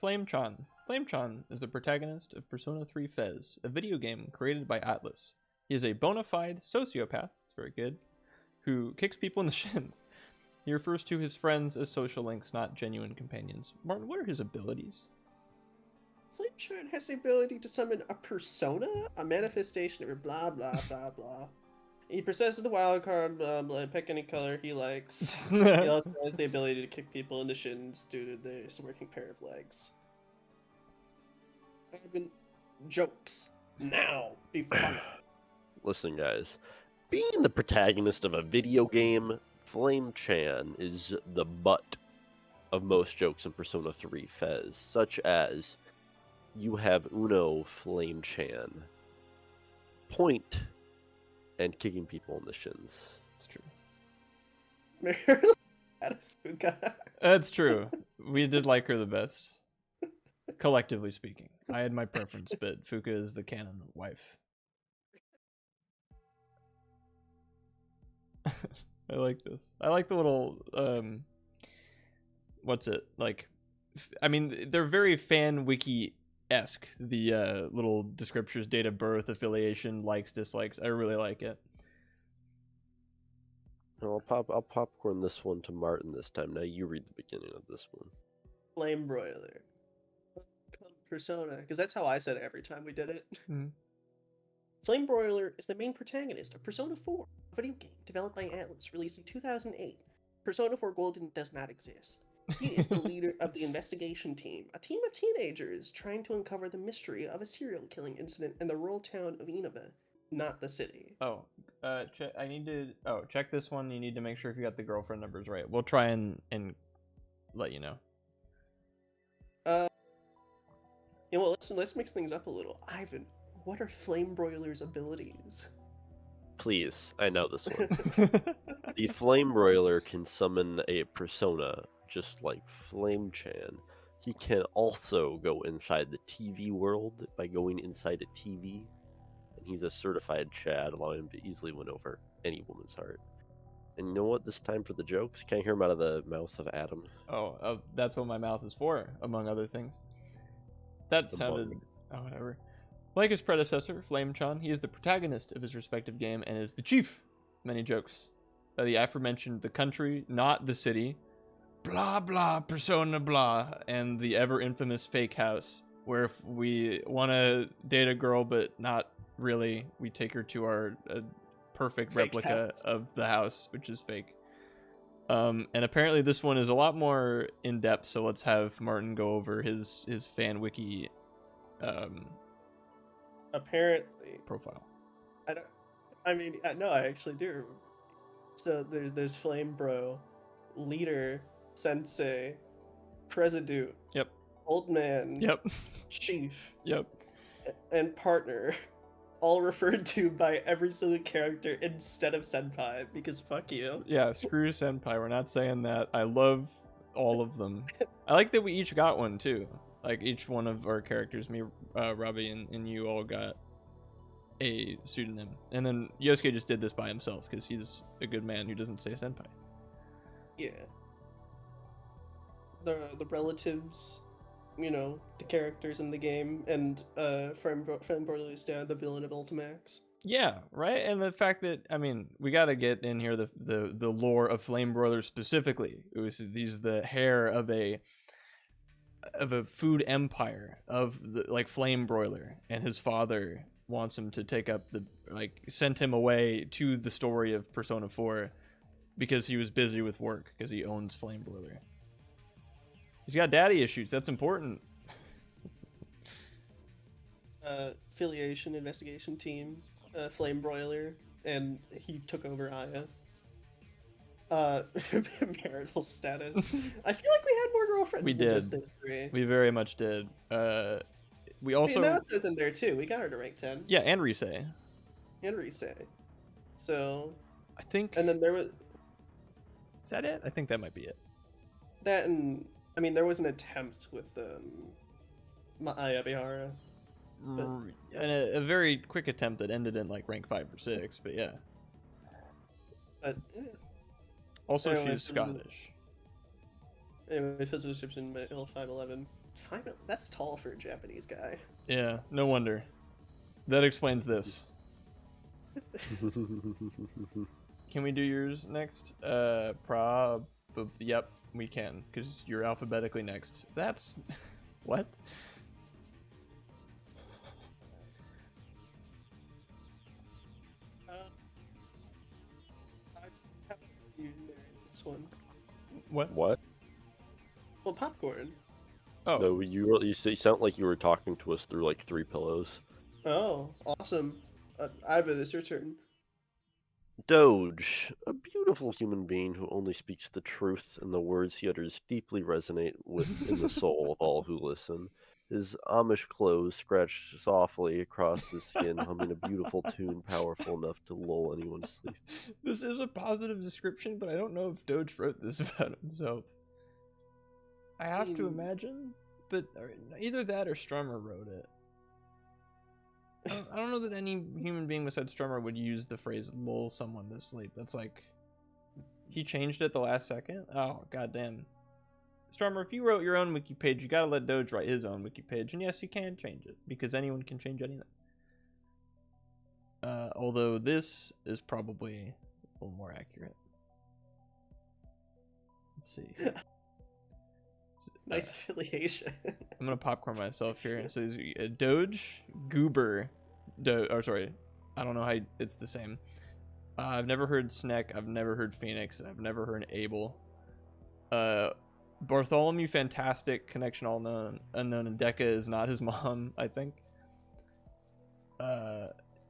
Flame-chan. Flame-chan is the protagonist of Persona 3 Fez, a video game created by Atlas. He is a bona fide sociopath, that's very good, who kicks people in the shins. He refers to his friends as social links, not genuine companions. Martin, what are his abilities? sure it has the ability to summon a persona, a manifestation of your blah blah blah blah. He possesses the wild card, blah blah, pick any color he likes. He also has the ability to kick people in the shins due to this working pair of legs. Jokes. Now, be funny. Listen, guys. Being the protagonist of a video game, Flame Chan is the butt of most jokes in Persona 3 Fez, such as you have Uno Flame Chan point and kicking people in the shins. It's true. That's true. We did like her the best. Collectively speaking. I had my preference, but Fuka is the canon wife. I like this. I like the little what's it like? I mean, they're very fan wiki esque. The little descriptors, date of birth, affiliation, likes, dislikes. I really like it. I'll popcorn this one to Martin this time. Now you read the beginning of this one. Flame Broiler. Persona, because that's how I said it every time we did it. Mm-hmm. Flame Broiler is the main protagonist of Persona 4, a video game developed by Atlas, released in 2008. Persona 4 Golden does not exist. He is the leader of the investigation team, a team of teenagers trying to uncover the mystery of a serial killing incident in the rural town of Inaba, not the city. Oh, I need to. Oh, check this one. You need to make sure if you got the girlfriend numbers right. We'll try and let you know. You know what? Let's mix things up a little. Ivan, what are Flame Broiler's abilities? Please, I know this one. The Flame Broiler can summon a persona, just like Flame Chan. He can also go inside the TV world by going inside a TV. And he's a certified Chad, allowing him to easily win over any woman's heart. And you know what? This time for the jokes, can't hear him out of the mouth of Adam. Oh, that's what my mouth is for, among other things. That sounded... Oh, whatever. Like his predecessor, Flame Chan, he is the protagonist of his respective game and is the chief. Many jokes. The aforementioned the country, not the city. Blah, blah, persona, blah. And the ever-infamous fake house, where if we want to date a girl, but not really, we take her to our perfect Fake replica house. of the house, which is fake. And apparently this one is a lot more in-depth, so let's have Martin go over his fan wiki Apparently, profile. No, I actually do. So there's Flame Bro, leader, sensei, president, Yep. old man, Yep. chief, Yep. and partner, all referred to by every single character instead of senpai, because fuck you. Yeah, screw senpai. We're not saying that. I love all of them. I like that we each got one too. Like each one of our characters, me, Robbie, and you all got a pseudonym. And then Yosuke just did this by himself because he's a good man who doesn't say senpai. Yeah. The relatives, you know, the characters in the game, and Flame Broiler is the villain of Ultimax. Yeah, right. And the fact that we got to get in here the lore of Flame Broiler specifically. He's the heir of a food empire of the Flame Broiler, and his father wants him to take up sent him away to the story of Persona 4 because he was busy with work because he owns Flame Broiler. He's got daddy issues. That's important. Affiliation investigation team, Flame Broiler, and he took over Aya. Marital status. I feel like we had more girlfriends We than did. just those three. We very much did. We also... Naoto's in there too. We got her to rank 10. Yeah, and Risei. And Risei. So... I think... And then there was... Is that it? I think that might be it. That and... I mean, there was an attempt with Aya Bihara. But, And a very quick attempt that ended in rank 5 or 6, but yeah. But, Also, Anyway, she's Scottish. Anyway, physical description, male 5'11". That's tall for a Japanese guy. Yeah, no wonder. That explains this. Can we do yours next? Yep, we can, because you're alphabetically next. That's... What? this one. What? What? Well, popcorn. Oh, No, you sound like you were talking to us through like 3 pillows. Oh, awesome. Ivan, it's your turn. Doge, a beautiful human being who only speaks the truth, and the words he utters deeply resonate within the soul of all who listen. His Amish clothes scratch softly across his skin, humming a beautiful tune powerful enough to lull anyone to sleep. this is a positive description, but I don't know if Doge wrote this about himself. I have to imagine, but either that or Strummer wrote it. I don't know that any human being besides Strummer would use the phrase lull someone to sleep. That's like, he changed it the last second? Oh, goddamn. Strummer, if you wrote your own wiki page, you gotta let Doge write his own wiki page. And yes, you can change it, because anyone can change anything. Although this is probably a little more accurate. Let's see. Nice affiliation. I'm gonna popcorn myself here. So Doge, Goober, sorry, I don't know how it's the same. I've never heard Sneck. I've never heard Phoenix. I've never heard Abel. Bartholomew, fantastic. Connection all known, unknown, and Decca is not his mom, I think.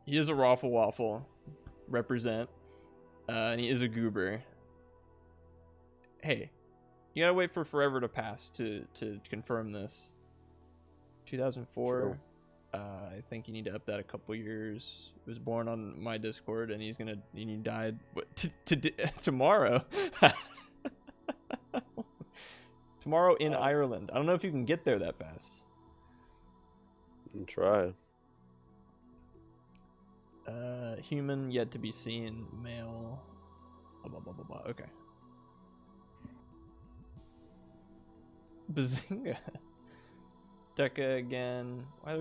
He is a Raffle Waffle, represent, and he is a Goober. Hey, you gotta wait for forever to pass to confirm this. 2004. True. I think you need to up that a couple years. He was born on my Discord, and he died tomorrow. Tomorrow in Ireland. I don't know if you can get there that fast. Try. Human yet to be seen. Male. Blah blah blah blah blah. Okay. Bazinga. Decca again. Why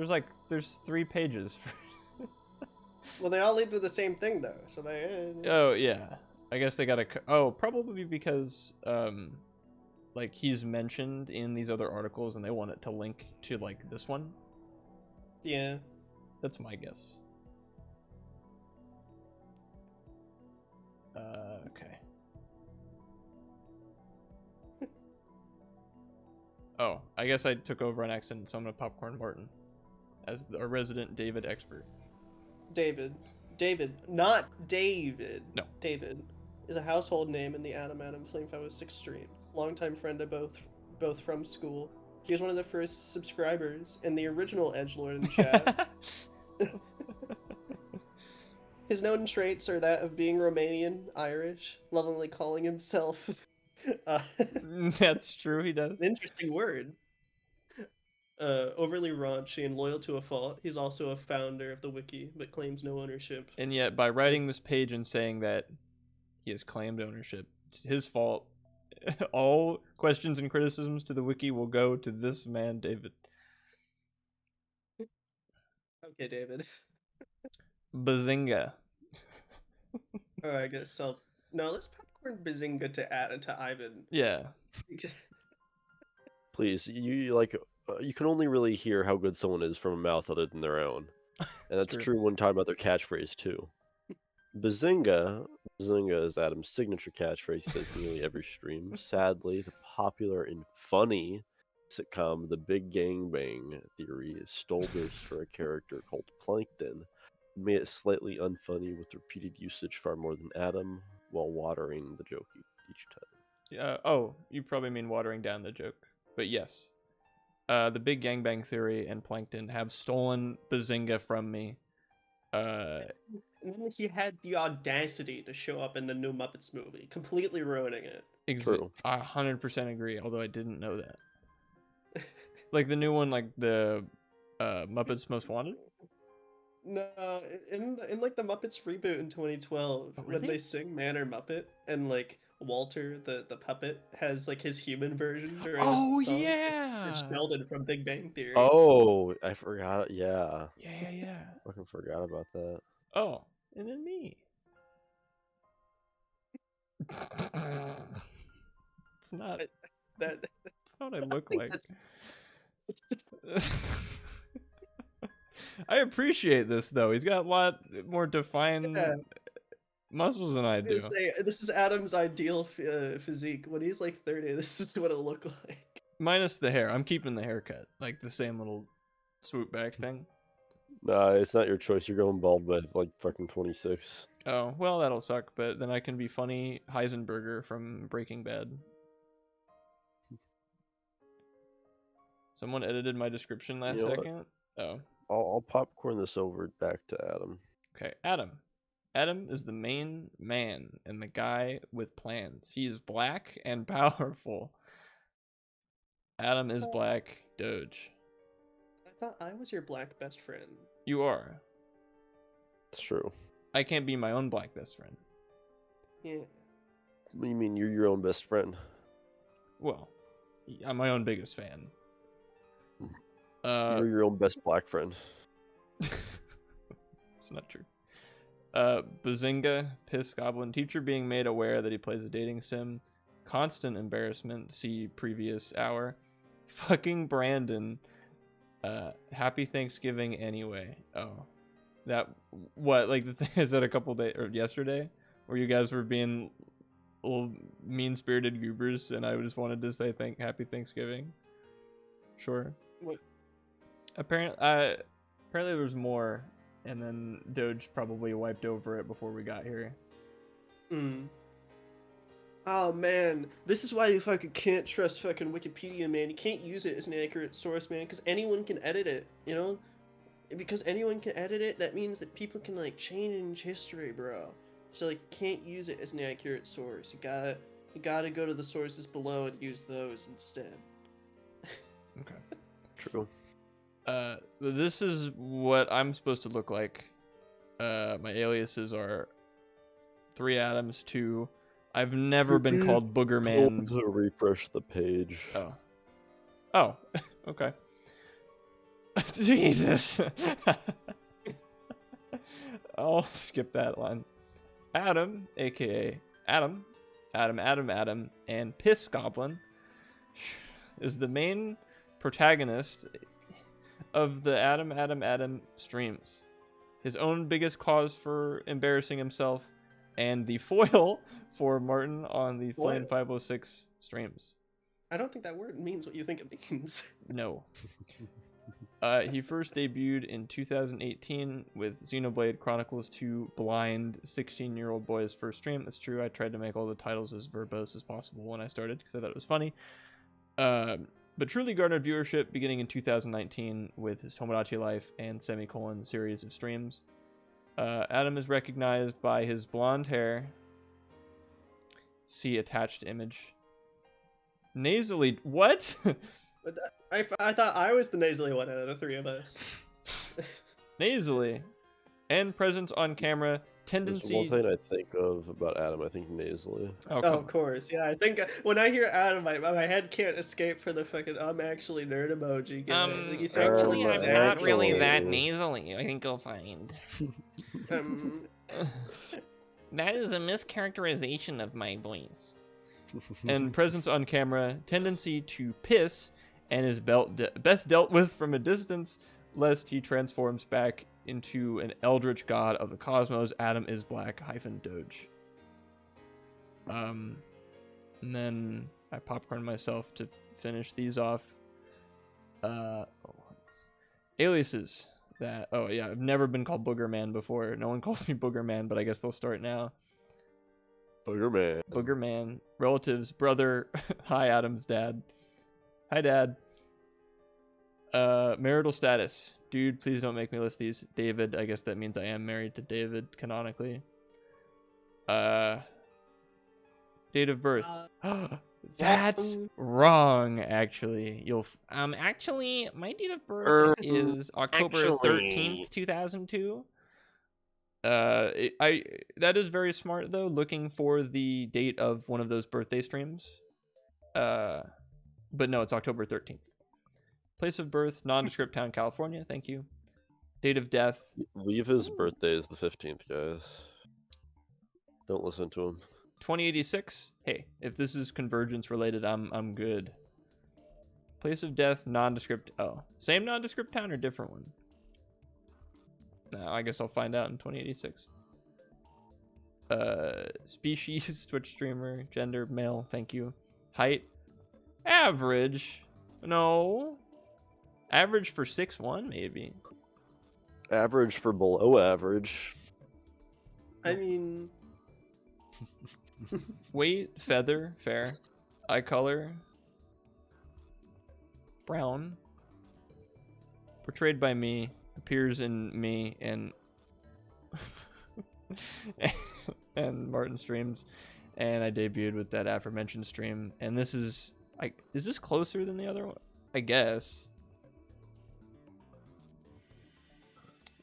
there's 3 pages. Well, they all lead to the same thing, though. So they. Oh yeah. I guess they gotta. Oh, probably because like he's mentioned in these other articles, and they want it to link to like this one. Yeah. That's my guess. Okay. Oh, I guess I took over on accident, so I'm gonna popcorn Martin as our resident David expert. David, not David. No. David is a household name in the Adam Flame 506 streams. Longtime friend of both from school. He was one of the first subscribers and the original edgelord in chat. His known traits are that of being Romanian, Irish, lovingly calling himself. That's true, he does. An interesting word. Overly raunchy and loyal to a fault. He's also a founder of the wiki, but claims no ownership. And yet, by writing this page and saying that he has claimed ownership, it's his fault. All questions and criticisms to the wiki will go to this man, David. Okay, David. Bazinga. I guess so. No, let's popcorn Bazinga to add to Ivan. Yeah. Please, you can only really hear how good someone is from a mouth other than their own. And that's true when talking about their catchphrase, too. Bazinga is Adam's signature catchphrase he says nearly every stream. Sadly, the popular and funny sitcom The Big Gang Bang Theory stole this for a character called Plankton, made it slightly unfunny with repeated usage far more than Adam, while watering the joke each time. Oh, you probably mean watering down the joke. But yes. The Big Gangbang Theory and Plankton have stolen Bazinga from me. And then he had the audacity to show up in the new Muppets movie, completely ruining it. True. I 100% agree, although I didn't know that. Like the new one, like the Muppets Most Wanted? No, in like the Muppets reboot in 2012, Oh, really? when they sing Man or Muppet, and like Walter, the puppet, has like his human version during Oh, his song. yeah! It's Sheldon from Big Bang Theory. Oh, I forgot. Yeah. Yeah. Fucking forgot about that. Oh, and then me. It's not. It's not what I look like. I appreciate this though. He's got a lot more defined. Yeah. Muscles and I I do. was gonna say, this is Adam's ideal physique. When he's like 30, this is what it'll look like. Minus the hair. I'm keeping the haircut. Like the same little swoop back thing. Nah, it's not your choice. You're going bald by like fucking 26. Oh, well, that'll suck, but then I can be funny Heisenberger from Breaking Bad. Someone edited my description last You know what? second. Oh, I'll popcorn this over back to Adam. okay. Adam. Adam is the main man and the guy with plans. He is black and powerful. Adam is black, Doge. I thought I was your black best friend. You are. It's true. I can't be my own black best friend. Yeah. What do you mean you're your own best friend? Well, I'm my own biggest fan. You're your own best black friend. It's not true. Bazinga, Piss Goblin, teacher being made aware that he plays a dating sim. Constant embarrassment, see previous hour. Fucking Brandon. Happy Thanksgiving anyway. Oh. That, what, like the thing, is that a couple days, or yesterday? Where you guys were being little mean-spirited goobers and I just wanted to say happy Thanksgiving. Sure. What? Apparently there was more, and then Doge probably wiped over it before we got here. Oh man, this is why you fucking can't trust fucking Wikipedia, man. You can't use it as an accurate source, man, because anyone can edit it, you know? And because anyone can edit it, that means that people can like change history, bro. So like you can't use it as an accurate source. You gotta go to the sources below and use those instead. Okay. True. This is what I'm supposed to look like. My aliases are 3 Adams, 2. I've never been called Booger Man. To refresh the page. Oh, okay. Jesus. I'll skip that line. Adam, aka Adam, and Piss Goblin is the main protagonist of the Adam streams. His own biggest cause for embarrassing himself, and the foil for Martin on the Flame 506 streams. I don't think that word means what you think it means. No. He first debuted in 2018 with Xenoblade Chronicles 2 blind 16-year-old boy's first stream. That's true. I tried to make all the titles as verbose as possible when I started because I thought it was funny. But truly garnered viewership beginning in 2019 with his Tomodachi Life and Semicolon series of streams. Adam is recognized by his blonde hair. See attached image. Nasally. What? But I thought I was the nasally one out of the 3 of us. Nasally. And presence on camera. Tendency. There's one thing I think of about Adam. I think nasally. Oh, of course. Yeah, I think when I hear Adam, my head can't escape for the fucking I'm actually nerd emoji. Like, you say, Actually, Oh, I'm my not really actually. that nasally. I think you'll find. um, That is a mischaracterization of my voice. And presence on camera. Tendency to piss. And is best dealt with from a distance, lest he transforms back into an eldritch god of the cosmos. Adam is black -Doge. And then I popcorn myself to finish these off. Aliases that. Oh yeah, I've never been called Booger Man before. No one calls me Booger Man, but I guess they'll start now. Booger Man. Booger Man. Relatives. Brother. Hi, Adam's dad. Hi, Dad. Marital status. Dude, please don't make me list these. David, I guess that means I am married to David, canonically. Date of birth. That's wrong, actually. Actually, my date of birth is October 13th, 2002. That is very smart, though, looking for the date of one of those birthday streams. But no, it's October 13th. Place of birth, nondescript town, California. Thank you. Date of death. Leave his birthday is the 15th, guys. Don't listen to him. 2086. Hey, if this is convergence related, I'm good. Place of death, nondescript. Oh, same nondescript town or different one? No, I guess I'll find out in 2086. Species, Twitch streamer, gender, male, thank you. Height, average. No. Average for 6'1", maybe. Average for below average. I mean, Weight, feather, fair. Eye color, brown. Portrayed by me, appears in me, and and Martin streams. And I debuted with that aforementioned stream. And this is this closer than the other one? I guess.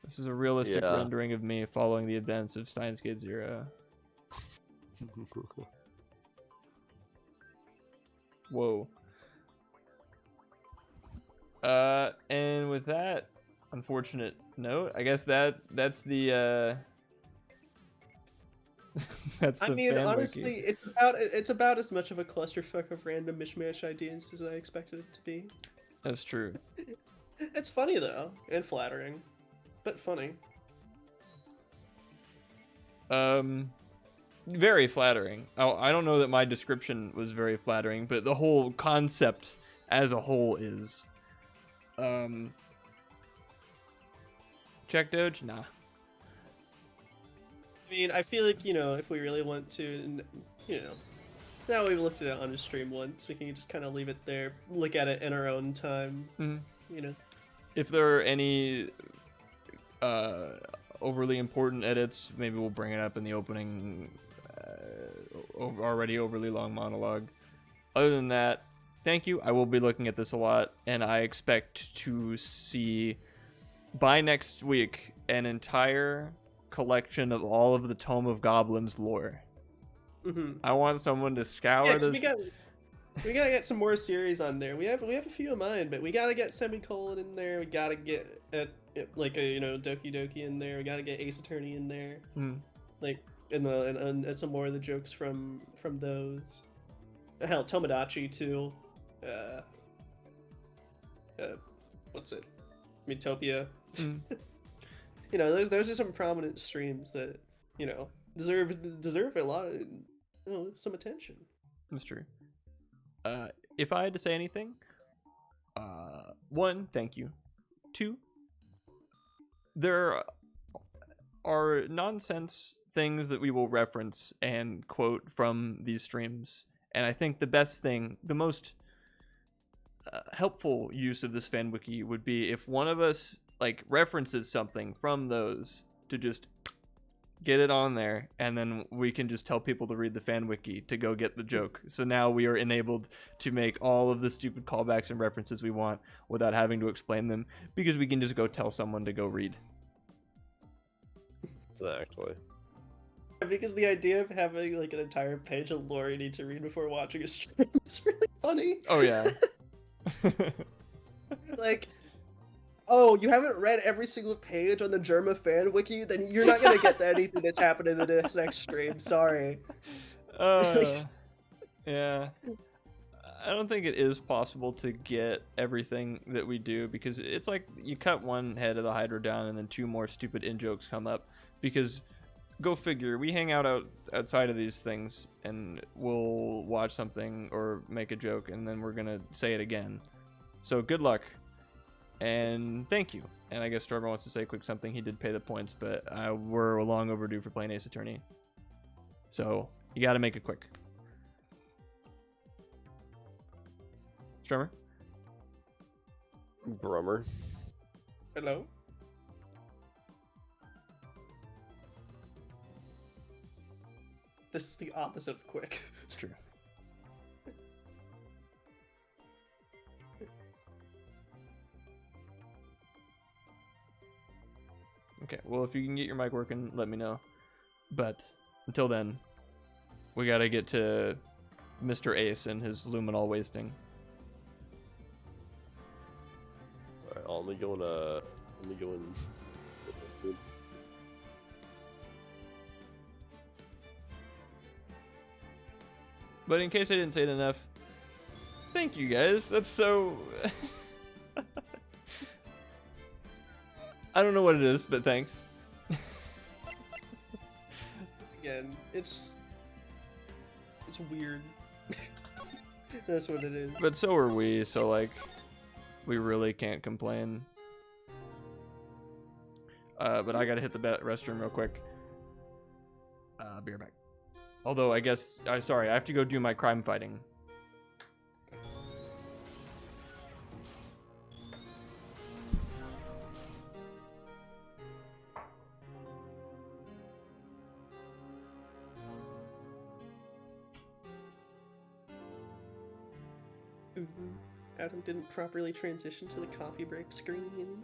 This is a realistic rendering of me following the events of Steins Gate Zero. Whoa. And with that unfortunate note, I guess that's the that's the I mean, fan honestly, wiki. it's about as much of a clusterfuck of random mishmash ideas as I expected it to be. That's true. It's funny though, and flattering, but funny. Very flattering. Oh, I don't know that my description was very flattering, but the whole concept as a whole is. Check Doge? Nah. I mean, I feel like, if we really want to, now we've looked at it on a stream once, we can just kind of leave it there, look at it in our own time, If there are any overly important edits, maybe we'll bring it up in the opening already overly long monologue. Other than that, thank you. I will be looking at this a lot, and I expect to see by next week an entire collection of all of the Tome of Goblins lore. Mm-hmm. I want someone to scour this. We gotta get some more series on there. We have a few in mind, but we gotta get Semicolon in there. We gotta get Doki Doki in there. We gotta get Ace Attorney in there. And some more of the jokes from those. Hell, Tomodachi too. What's it? Metopia. Those are some prominent streams that deserve a lot of some attention. That's true. If I had to say anything, 1, thank you. 2, there are nonsense things that we will reference and quote from these streams, and I think the best thing, the most helpful use of this fan wiki would be if one of us references something from those to just get it on there, and then we can just tell people to read the fan wiki to go get the joke. So now we are enabled to make all of the stupid callbacks and references we want without having to explain them, because we can just go tell someone to go read. Exactly. Because the idea of having an entire page of lore you need to read before watching a stream is really funny. Oh yeah. Oh, you haven't read every single page on the Germa fan wiki? Then you're not gonna get anything that's happening in the next stream. Sorry. Yeah. I don't think it is possible to get everything that we do, because it's like you cut one head of the Hydra down and then 2 more stupid in-jokes come up. Because, go figure, we hang out outside of these things and we'll watch something or make a joke and then we're gonna say it again. So good luck. And thank you. And I guess Trevor wants to say quick something. He did pay the points, but we're long overdue for playing Ace Attorney. So you got to make it quick. Trevor? Brummer. Hello? This is the opposite of quick. It's true. Okay, well, if you can get your mic working, let me know. But until then, we gotta get to Mr. Ace and his luminol wasting. Alright, let me go in. But in case I didn't say it enough, thank you guys. That's so... I don't know what it is, but thanks. again, it's weird. That's what it is. But so are we, so like, we really can't complain. But I gotta hit the restroom real quick. Be right back. Although I guess, sorry, I have to go do my crime fighting. Adam didn't properly transition to the coffee break screen.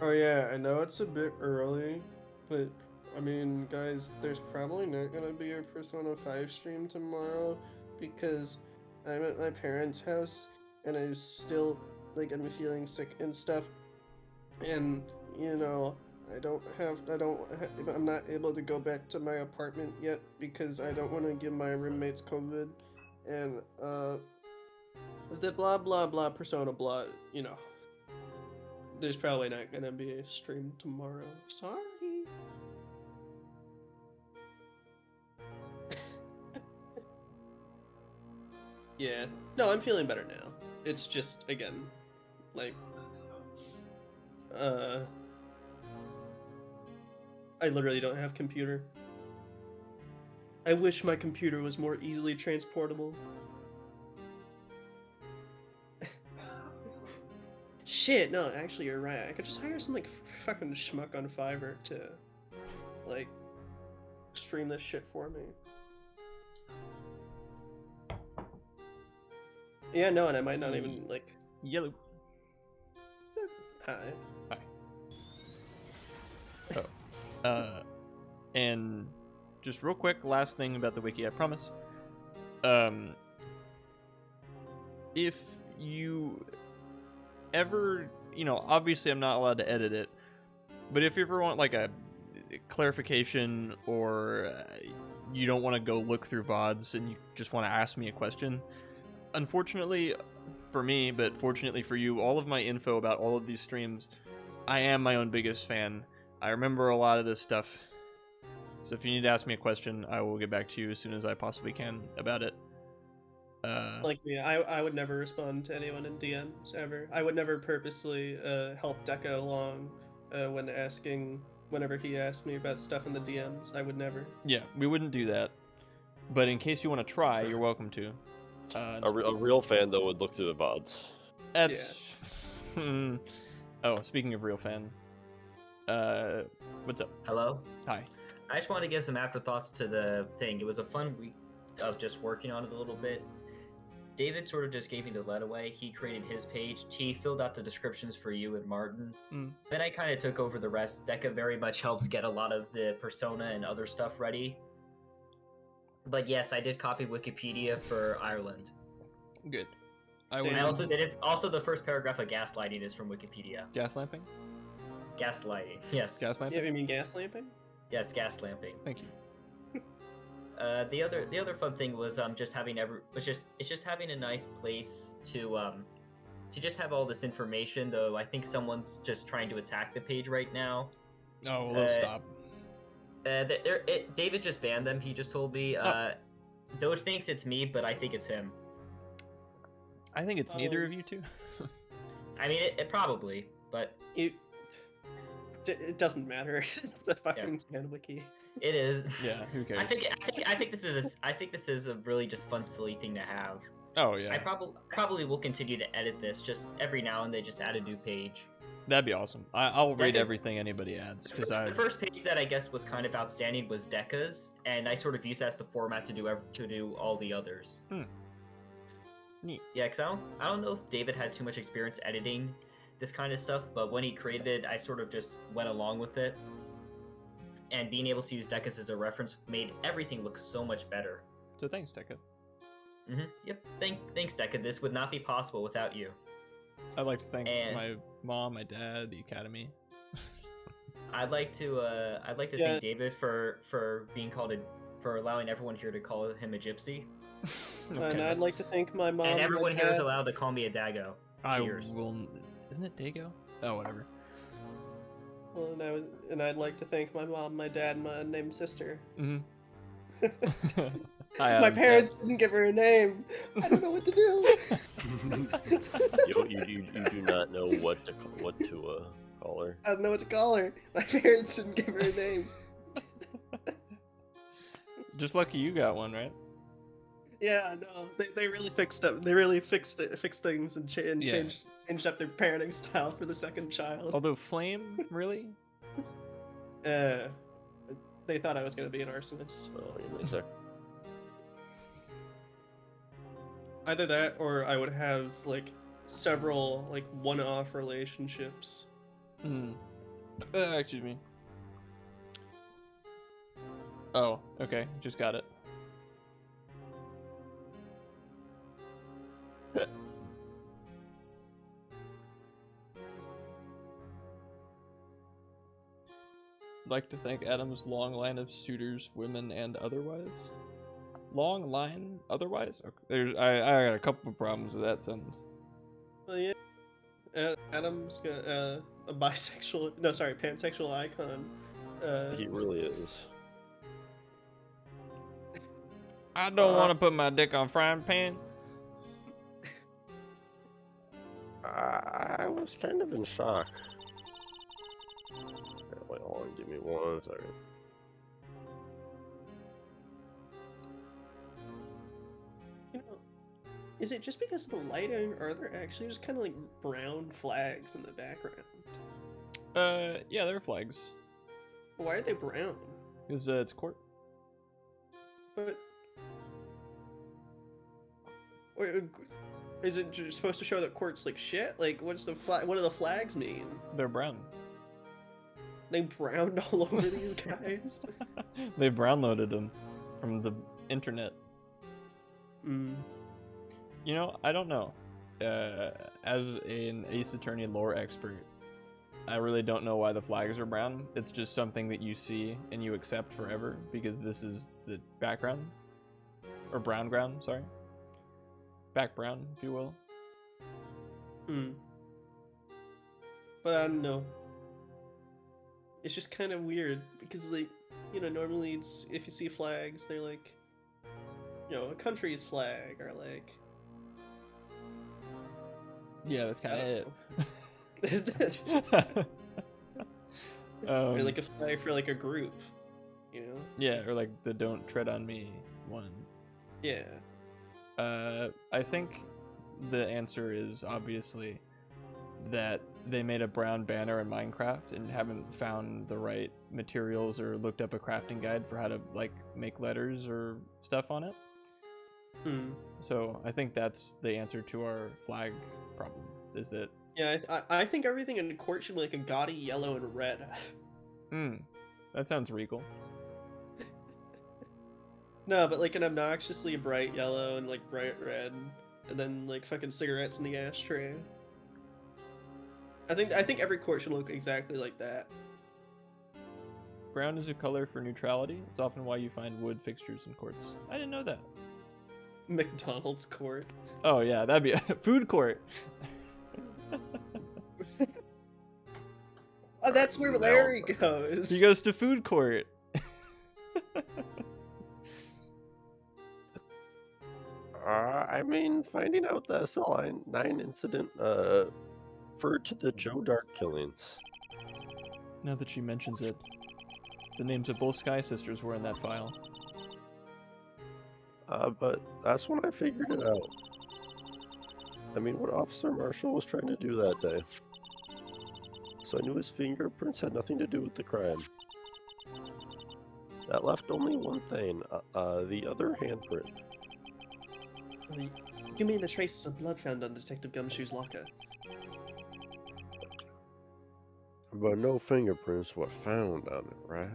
Oh yeah, I know it's a bit early, but I mean, guys, there's probably not gonna be a Persona 5 stream tomorrow because I'm at my parents' house and I'm still I'm feeling sick and stuff, and you know, I'm not able to go back to my apartment yet because I don't want to give my roommates COVID, and the blah blah blah Persona blah, you know. There's probably not gonna be a stream tomorrow. Sorry. Yeah. No, I'm feeling better now. It's just, again, like, I literally don't have computer. I wish my computer was more easily transportable. Shit, no, actually you're right. I could just hire some like fucking schmuck on Fiverr to like stream this shit for me. Yeah, no, and I might not even like Yellow. hi. Oh. And just real quick, last thing about the wiki, I promise. If you ever, obviously I'm not allowed to edit it, but if you ever want like a clarification or you don't want to go look through VODs and you just want to ask me a question, unfortunately for me, but fortunately for you, all of my info about all of these streams, I am my own biggest fan. I remember a lot of this stuff. So if you need to ask me a question, I will get back to you as soon as I possibly can about it. Like me, I would never respond to anyone in DMs ever. I would never purposely help Deca along whenever he asked me about stuff in the DMs. I would never. Yeah, we wouldn't do that. But in case you want to try, you're welcome to. A real fan, though, would look through the VODs. That's... Yeah. Oh, speaking of real fan. What's up? Hello? Hi. I just wanted to give some afterthoughts to the thing. It was a fun week of just working on it a little bit. David sort of just gave me the lead away. He created his page. He filled out the descriptions for you and Martin. Then I kind of took over the rest. Deca very much helped get a lot of the Persona and other stuff ready. But yes, I did copy Wikipedia for Ireland. Good. I also did it. Also, the first paragraph of gaslighting is from Wikipedia. Gas lamping? Gaslighting, yes. Gas lamping? Yeah, you mean gas lamping? Yes, gas lamping. Thank you. The other fun thing was just having having a nice place to just have all this information. Though I think someone's just trying to attack the page right now. Oh, well, stop. David just banned them. He just told me. Doge thinks it's me, but I think it's him. I think it's neither of you two. I mean, it probably, but it doesn't matter. It's a fucking fan wiki. It is. Yeah, who cares? I think this is a really just fun, silly thing to have. Oh yeah. I probably will continue to edit this just every now and then, just add a new page. That'd be awesome. I'll read everything anybody adds because the first page that I guess was kind of outstanding was Deca's, and I sort of used that as the format to do all the others. Neat. Yeah, because I don't know if David had too much experience editing this kind of stuff, but when he created it, I sort of just went along with it. And being able to use Deca's as a reference made everything look so much better. So thanks, Tekka. Yep. Thanks, Deca. This would not be possible without you. I'd like to thank And- my mom, my dad, the academy. I'd like to Yeah. thank David for being called for allowing everyone here to call him a gypsy, And I'd like to thank my mom. and everyone my here is dad. allowed to call me a Dago. I Cheers. will. Isn't it Dago? Oh, whatever. Well, and I'd like to thank my mom, my dad, and my unnamed sister. Mm-hmm. My parents didn't give her a name. I don't know what to do. You do not know what to call her. I don't know what to call her. My parents didn't give her a name. Just lucky you got one, right? Yeah, no, they really fixed up. They really fixed things and Yeah. changed up their parenting style for the second child. Although Flame, really? They thought I was gonna be an arsonist. Oh, give me a sec. Either that, or I would have like several like one-off relationships. Hmm. Excuse me. Oh, okay. Just got it. I'd like to thank Adam's long line of suitors, women and otherwise. Long line otherwise? Okay. I got a couple of problems with that sentence. Well, yeah, Adam's got a bisexual, no, sorry, pansexual icon. He really is. I don't want to put my dick on frying pan. I was kind of in shock. Wait, hold on, give me 1 second. You know, is it just because of the lighting, or are there actually just kind of like brown flags in the background? Yeah, they're flags. Why are they brown? Because it's court. But wait, is it just supposed to show that court's like shit? Like, what's the flag? What do the flags mean? They're brown. They browned all over these guys. They brownloaded them from the internet. Mm. You know, I don't know. As an Ace Attorney lore expert, I really don't know why the flags are brown. It's just something that you see and you accept forever because this is the background. Or brown ground, sorry. Back brown, if you will. Hmm. But I don't know. It's just kind of weird because, like, you know, normally it's, if you see flags, they're like, you know, a country's flag or like. Yeah, that's kind of it. Or like a flag for like a group, you know? Yeah, or like the "Don't Tread on Me" one. Yeah. I think the answer is obviously that they made a brown banner in Minecraft and haven't found the right materials or looked up a crafting guide for how to like make letters or stuff on it. Hmm. So I think that's the answer to our flag problem. Is that Yeah, I think everything in court should be like a gaudy yellow and red. that sounds regal. No, but like an obnoxiously bright yellow and like bright red, and then like fucking cigarettes in the ashtray. I think every court should look exactly like that. Brown is a color for neutrality. It's often why you find wood fixtures in courts. I didn't know that. McDonald's court. Oh yeah, that'd be a food court. Oh, that's where Larry goes. He goes to food court. I mean, finding out the SL9 incident referred to the Joe Dark killings. Now that she mentions it, the names of both Sky Sisters were in that file. But that's when I figured it out. I mean, what Officer Marshall was trying to do that day. So I knew his fingerprints had nothing to do with the crime. That left only one thing, the other handprint. You mean the traces of blood found on Detective Gumshoe's locker? But no fingerprints were found on it, right?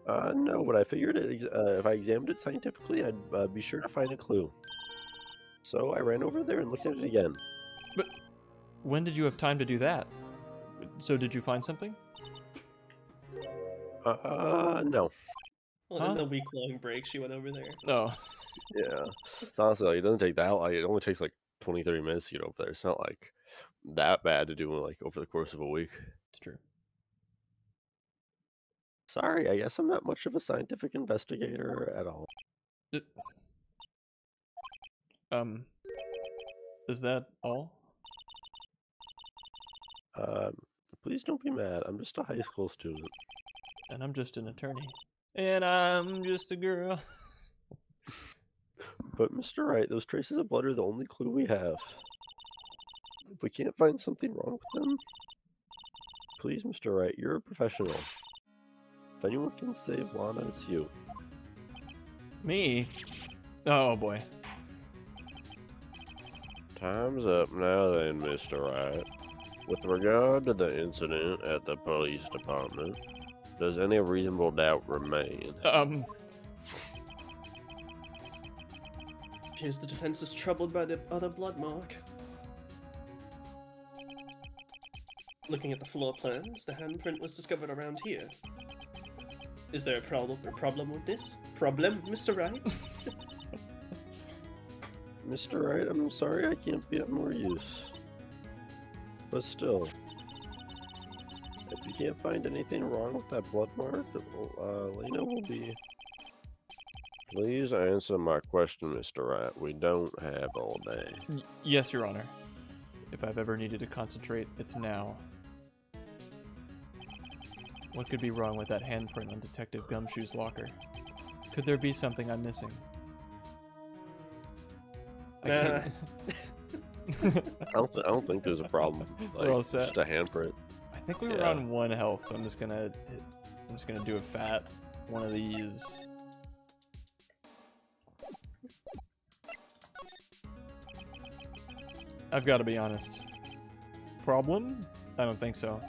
No, but I figured if I examined it scientifically, I'd be sure to find a clue. So I ran over there and looked at it again. But when did you have time to do that? So did you find something? No. Well, in the week-long break, she went over there. No. Yeah. It's honestly, like, it doesn't take that long. It only takes like 20, 30 minutes to get over there. It's not like that bad to do like over the course of a week. It's true. Sorry, I guess I'm not much of a scientific investigator at all. Um, is that all? Please don't be mad. I'm just a high school student. And I'm just an attorney. And I'm just a girl. But Mr. Wright, those traces of blood are the only clue we have. If we can't find something wrong with them, please, Mr. Wright, you're a professional. If anyone can save Lana, it's you. Me? Oh boy. Time's up now then, Mr. Wright. With regard to the incident at the police department, does any reasonable doubt remain? Appears the defense is troubled by the other blood mark. Looking at the floor plans, the handprint was discovered around here. Is there a problem with this? Problem, Mr. Wright? Mr. Wright, I'm sorry I can't be of more use. But still, if you can't find anything wrong with that blood mark, Lena will be... Please answer my question, Mr. Wright. We don't have all day. Yes, Your Honor. If I've ever needed to concentrate, it's now. What could be wrong with that handprint on Detective Gumshoe's locker? Could there be something I'm missing? I can't... I don't think there's a problem. Like, We're all set. just a handprint. I think we were on 1 health, so I'm just gonna do a fat one of these. I've got to be honest. Problem? I don't think so.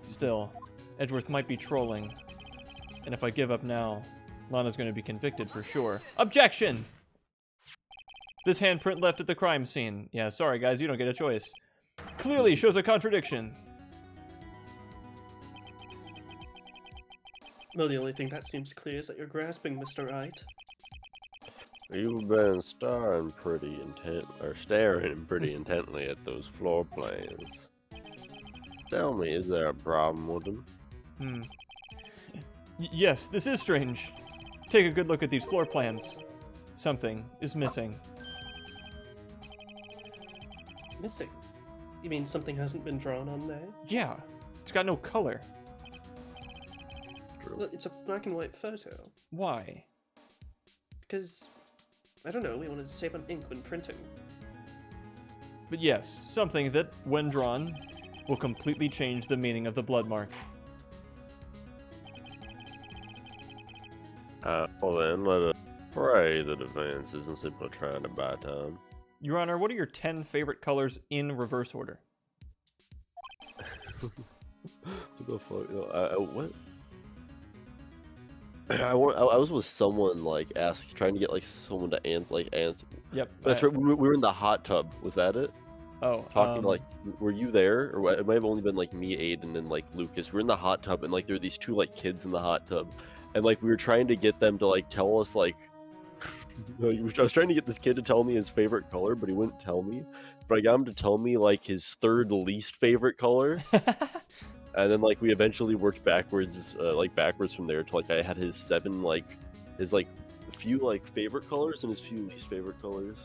Still, Edgeworth might be trolling, and if I give up now, Lana's going to be convicted for sure. Objection! This handprint left at the crime scene. Yeah, sorry guys, you don't get a choice. Clearly shows a contradiction. Well, the only thing that seems clear is that you're grasping, Mr. Wright. You've been staring pretty intently at those floor plans. Tell me, is there a problem with them? Yes, this is strange. Take a good look at these floor plans. Something is missing. Missing? You mean something hasn't been drawn on there? Yeah, it's got no color. True. Well, it's a black and white photo. Why? Because, I don't know, we wanted to save on ink when printing. But yes, something that, when drawn, will completely change the meaning of the blood mark. Well then, let us pray the defense isn't simply trying to buy time. Your Honor, what are your 10 favorite colors in reverse order? What the fuck? What? I was with someone like trying to get like someone to answer. Yep. That's right. We were in the hot tub. Was that it? Oh. Talking like, were you there? Or it might have only been like me, Aiden, and like Lucas. We're in the hot tub, and like there are these two like kids in the hot tub, and like we were trying to get them to like tell us like. I was trying to get this kid to tell me his favorite color, but he wouldn't tell me. But I got him to tell me like his third least favorite color. And then like we eventually worked backwards from there to like I had his his few like favorite colors and his few least favorite colors.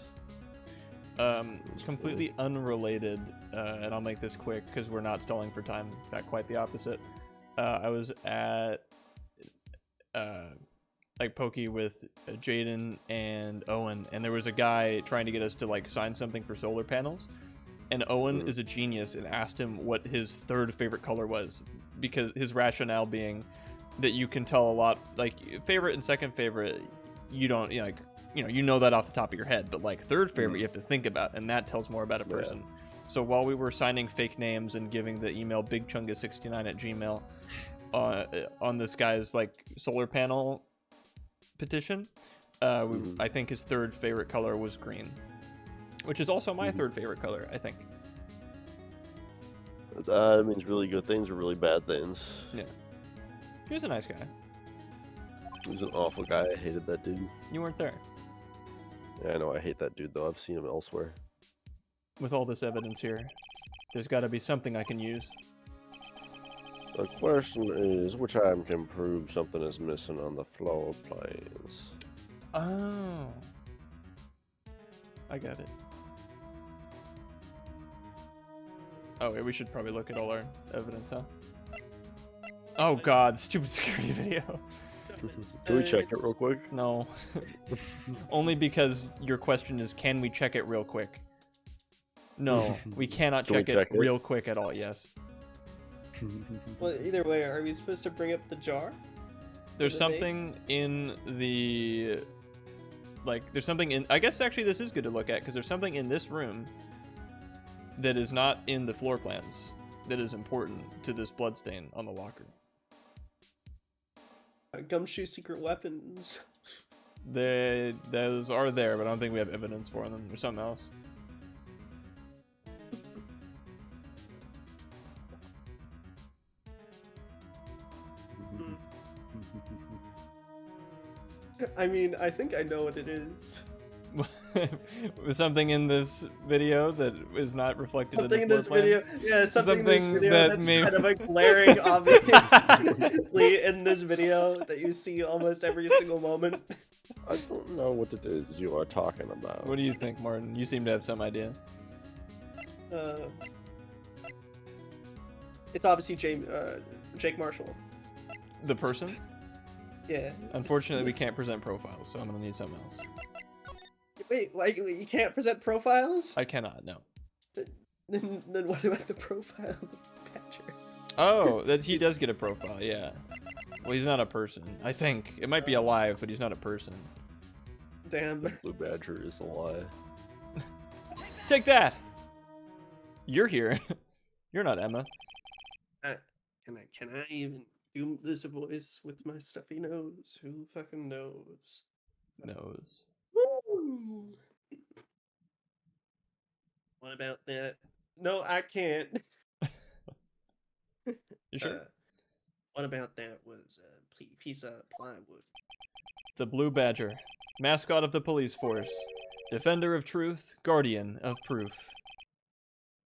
Completely unrelated, and I'll make this quick because we're not stalling for time. In fact, quite the opposite. I was at like Pokey with Jaden and Owen, and there was a guy trying to get us to like sign something for solar panels. And Owen is a genius and asked him what his third favorite color was, because his rationale being that you can tell a lot, like favorite and second favorite, you don't you know that off the top of your head, but like third favorite you have to think about, and that tells more about a person. So while we were signing fake names and giving the email bigchunga69@gmail, on this guy's like solar panel petition. I think his third favorite color was green, which is also my third favorite color, I think. That means really good things or really bad things. Yeah. He was a nice guy. He was an awful guy. I hated that dude. You weren't there. Yeah, I know. I hate that dude, though. I've seen him elsewhere. With all this evidence here, there's got to be something I can use. The question is, which item can prove something is missing on the floor plans? Oh. I got it. Oh, wait, we should probably look at all our evidence, huh? Oh god, stupid security video. Can we check it real quick? No. Only because your question is, can we check it real quick? No, we cannot Can we check it check it? real quick at all, yes. Well, either way, are we supposed to bring up the jar? There's the something in the... Like, there's something in... I guess actually this is good to look at, because there's something in this room that is not in the floor plans that is important to this bloodstain on the locker. Gumshoe secret weapons. Those are there, but I don't think we have evidence for them. There's something else. I mean, I think I know what it is. Something in this video that is not reflected Something in in the this floor video, plans? yeah, something in this Something video that that's may- kind of like glaring obviously in this video that you see almost every single moment. I don't know what it is you are talking about. What do you think, Martin? You seem to have some idea. It's obviously Jake Marshall. The person? Yeah. Unfortunately, we can't present profiles, so I'm gonna need something else. Wait, like you can't present profiles? I cannot, no. Then what about the profile of the Badger? Oh, that he does get a profile, yeah. Well, he's not a person. I think. It might be alive, but he's not a person. Damn. The Blue Badger is a lie. Take that! You're here. You're not Emma. Can I even do this voice with my stuffy nose? Who fucking knows? Knows. Woo! What about that? No, I can't. You sure? What about that was a piece of plywood? The Blue Badger. Mascot of the police force. Defender of truth. Guardian of proof.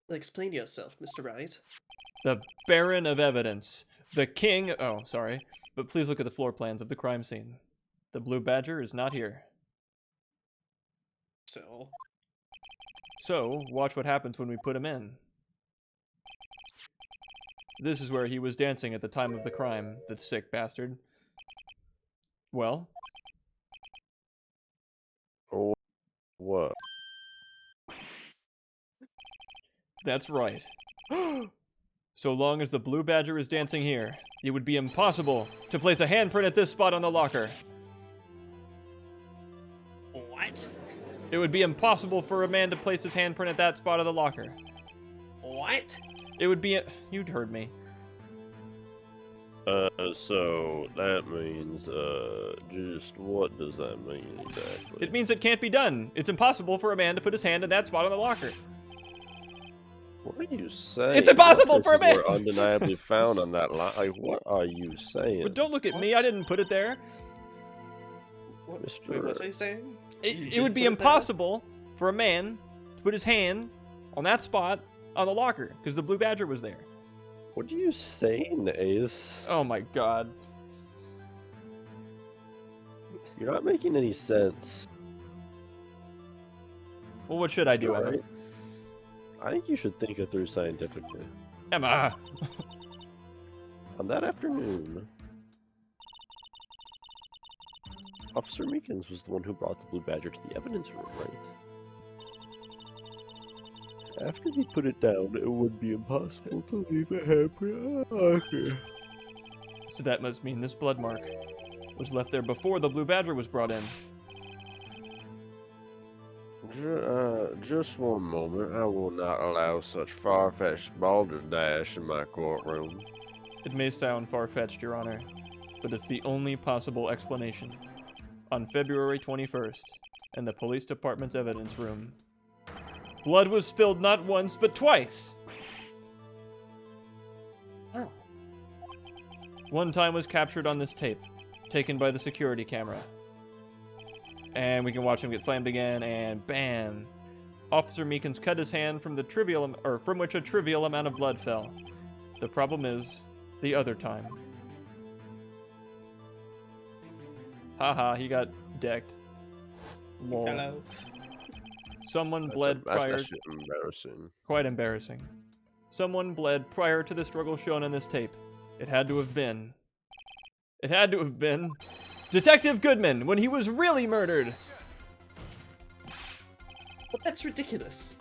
Explain yourself, Mr. Wright. The Baron of evidence. The King... Oh, sorry. But please look at the floor plans of the crime scene. The Blue Badger is not here. So, watch what happens when we put him in. This is where he was dancing at the time of the crime, the sick bastard. Well? Oh, what? That's right. So long as the Blue Badger is dancing here, it would be impossible to place a handprint at this spot on the locker. What? It would be impossible for a man to place his handprint at that spot of the locker. What? It would be... You'd heard me. So that means, just what does that mean exactly? It means it can't be done. It's impossible for a man to put his hand in that spot on the locker. What are you saying? It's impossible What for a places man! were undeniably found on that line. Like, what are you saying? But don't look at me. I didn't put it there. What? Mr. Wait, what are you saying? It did would be put it there? impossible for a man to put his hand on that spot on the locker because the Blue Badger was there. What are you saying, Ace? Oh my god. You're not making any sense. Well, what should I do, Emma? Right? I think you should think it through scientifically. Emma! On that afternoon, Officer Meekins was the one who brought the Blue Badger to the evidence room, right? After he put it down, it would be impossible to leave a handprint on the locker. So that must mean this blood mark was left there before the Blue Badger was brought in. Just one moment. I will not allow such far-fetched balderdash in my courtroom. It may sound far-fetched, Your Honor, but it's the only possible explanation. On February 21st, in the police department's evidence room, blood was spilled not once, but twice! Oh. One time was captured on this tape, taken by the security camera. And we can watch him get slammed again, and bam! Officer Meekins cut his hand from from which a trivial amount of blood fell. The problem is the other time. Haha, he got decked. Lol. Hello. Someone bled prior. That's embarrassing. Quite embarrassing. Someone bled prior to the struggle shown in this tape. It had to have been. It had to have been Detective Goodman when he was really murdered. But that's ridiculous.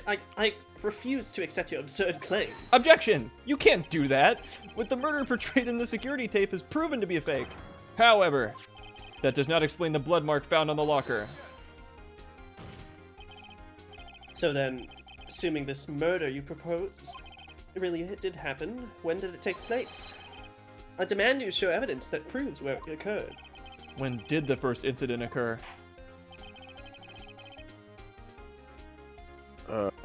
I refuse to accept your absurd claim. Objection! You can't do that! What the murder portrayed in the security tape is proven to be a fake. However, that does not explain the blood mark found on the locker. So then, assuming this murder you propose really did happen, when did it take place? I demand you show evidence that proves where it occurred. When did the first incident occur?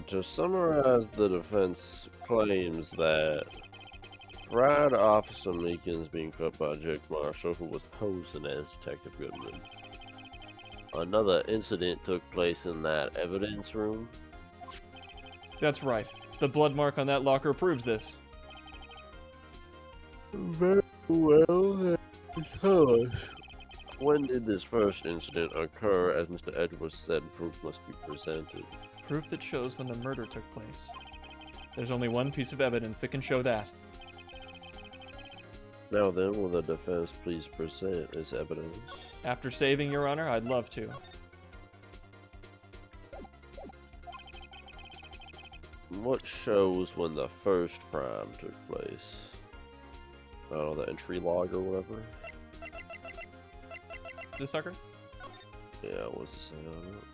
To summarize, the defense claims that prior to Officer Meekins being cut by Jake Marshall, who was posing as Detective Goodman, another incident took place in that evidence room. That's right. The blood mark on that locker proves this. Very well, tell us. When did this first incident occur? As Mr. Edwards said, proof must be presented. Proof that shows when the murder took place. There's only one piece of evidence that can show that. Now then, will the defense please present its evidence? After saving, Your Honor, I'd love to. What shows when the first crime took place? I don't know, the entry log or whatever? This sucker? Yeah, what's it say on it?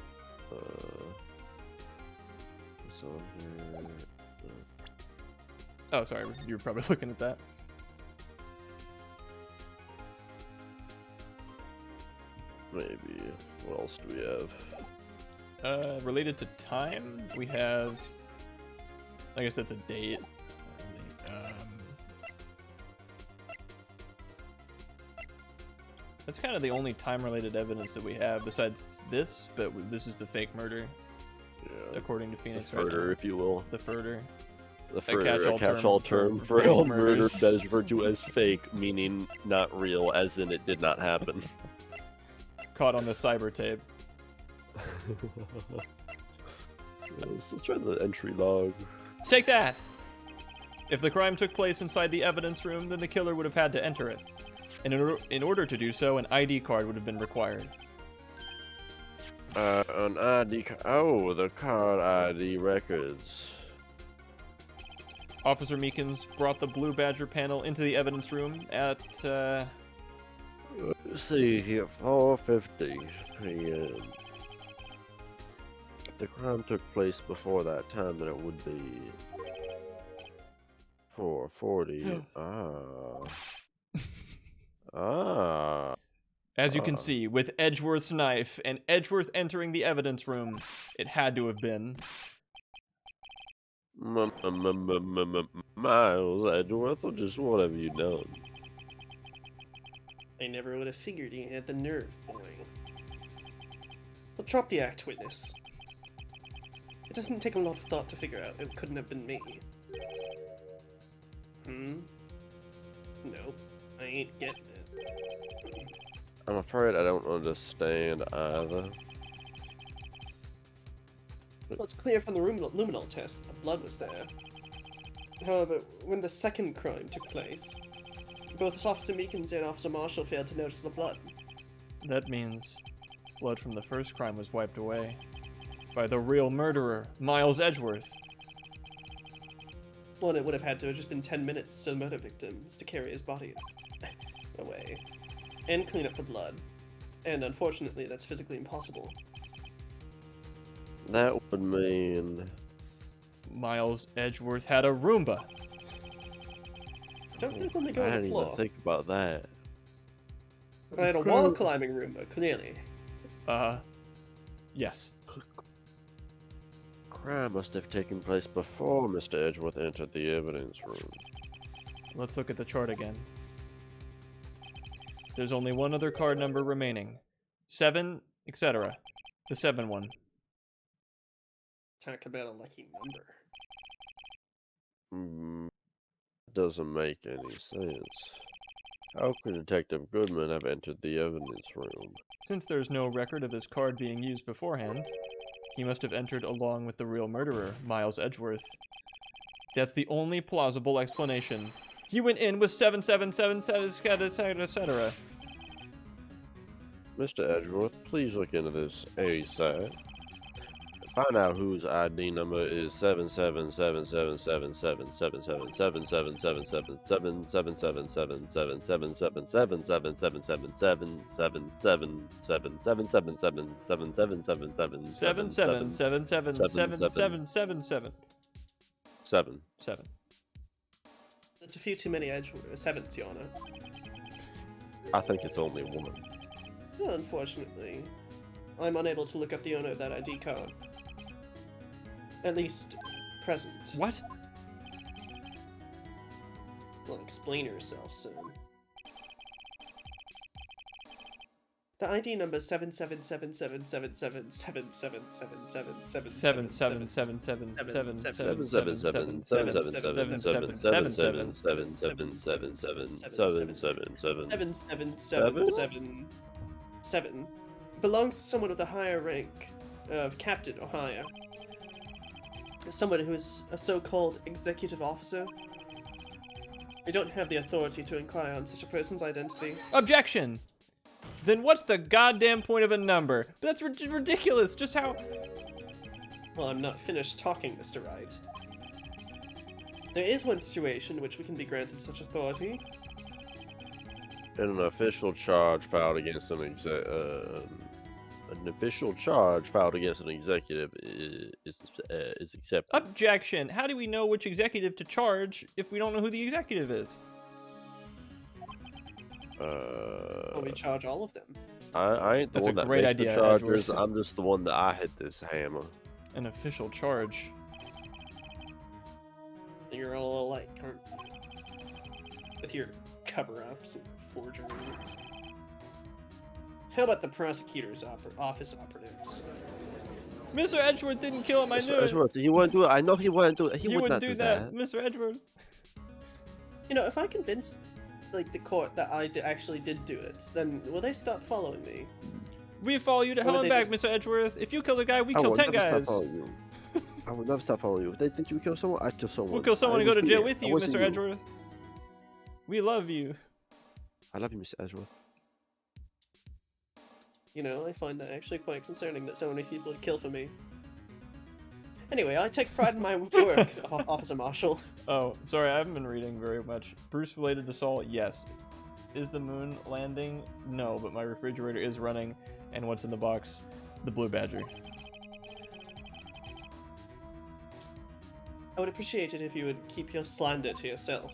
It's on here. Oh, sorry, you were probably looking at that. Maybe. What else do we have? Related to time, we have... I guess that's a date. That's kind of the only time-related evidence that we have besides this, but this is the fake murder, Yeah. according to The Phoenix right further, now. if you will. The further. The catch-all catch-all term term for for all fake murder murders. that is referred to as fake, meaning not real, as in it did not happen. Caught on the cyber tape. Let's try the entry log. Take that! If the crime took place inside the evidence room, then the killer would have had to enter it. And in order to do so, an ID card would have been required. An ID oh, the card ID records. Officer Meekins brought the Blue Badger panel into the evidence room at, Let's see here, 4:50 p.m. If the crime took place before that time, then it would be 4:40. As you can see, with Edgeworth's knife and Edgeworth entering the evidence room, it had to have been. Miles Edgeworth, or just what have you done? I never would have figured he had the nerve, boy. Well, drop the act, witness. It doesn't take a lot of thought to figure out it couldn't have been me. Nope, I ain't getting it. I'm afraid I don't understand either. Well, it's clear from the luminol test that the blood was there. However, when the second crime took place, both Officer Meekins and Officer Marshall failed to notice the blood. That means blood from the first crime was wiped away by the real murderer, Miles Edgeworth. Well, it would have had to have just been 10 minutes to the murder victims to carry his body away and clean up the blood. And unfortunately, that's physically impossible. That would mean... Miles Edgeworth had a Roomba. Don't think let me go I on the didn't even floor. think about that. I had a wall climbing room, though, clearly. Yes. Crime must have taken place before Mr. Edgeworth entered the evidence room. Let's look at the chart again. There's only one other card number remaining. 7, etc. The 7 one. Talk about a lucky number. Doesn't make any sense. How could Detective Goodman have entered the evidence room? Since there's no record of his card being used beforehand, he must have entered along with the real murderer, Miles Edgeworth. That's the only plausible explanation. He went in with 7777, etc. Mr. Edgeworth, please look into this ASAP. Find out whose ID number is 777777777777777777777777777777777777777777777777777777777777777777777777777777777777777777777777777777777777777777777777777777777777777777777777777777777777777777777777777777777777777 That's a few too many sevens, Your Honor. I think it's only one. Well, unfortunately, I'm unable to look up the owner of that ID card. At least, present. What? Well, explain yourself, sir. The ID number 777 belongs to someone with a higher rank of captain or higher. Someone who is a so-called executive officer. I don't have the authority to inquire on such a person's identity. Objection! Then what's the goddamn point of a number? That's ridiculous. Just how... Well, I'm not finished talking, Mr. Wright. There is one situation in which we can be granted such authority. And an official charge filed against an executive is accepted. Objection! How do we know which executive to charge if we don't know who the executive is? Well, we charge all of them. I ain't the That's a one that great makes idea, the charges. Edgeworth. I'm just the one that I hit this hammer. An official charge. You're all alike, aren't you? With your cover-ups and forgeries. How about the prosecutor's office operatives? Mr. Edgeworth didn't kill him, I knew it. Edgeworth, he wouldn't do it. I know he wouldn't do it. He would wouldn't not do that, Mr. Edgeworth. You know, if I convince, like, the court that I actually did do it, then will they stop following me? We follow you to Or hell would and they back, just- Mr. Edgeworth. If you kill a guy, we I kill will 10 never stop guys. following you. I will never stop following you. If they think you kill someone, I kill someone. We'll kill someone I and go to was jail there. with I you, wasn't Mr. Edgeworth. We love you. I love you, Mr. Edgeworth. You know, I find that actually quite concerning that so many people would kill for me. Anyway, I take pride in my work, Officer Marshall. Oh, sorry, I haven't been reading very much. Bruce-related assault, yes. Is the moon landing? No, but my refrigerator is running. And what's in the box? The Blue Badger. I would appreciate it if you would keep your slander to yourself.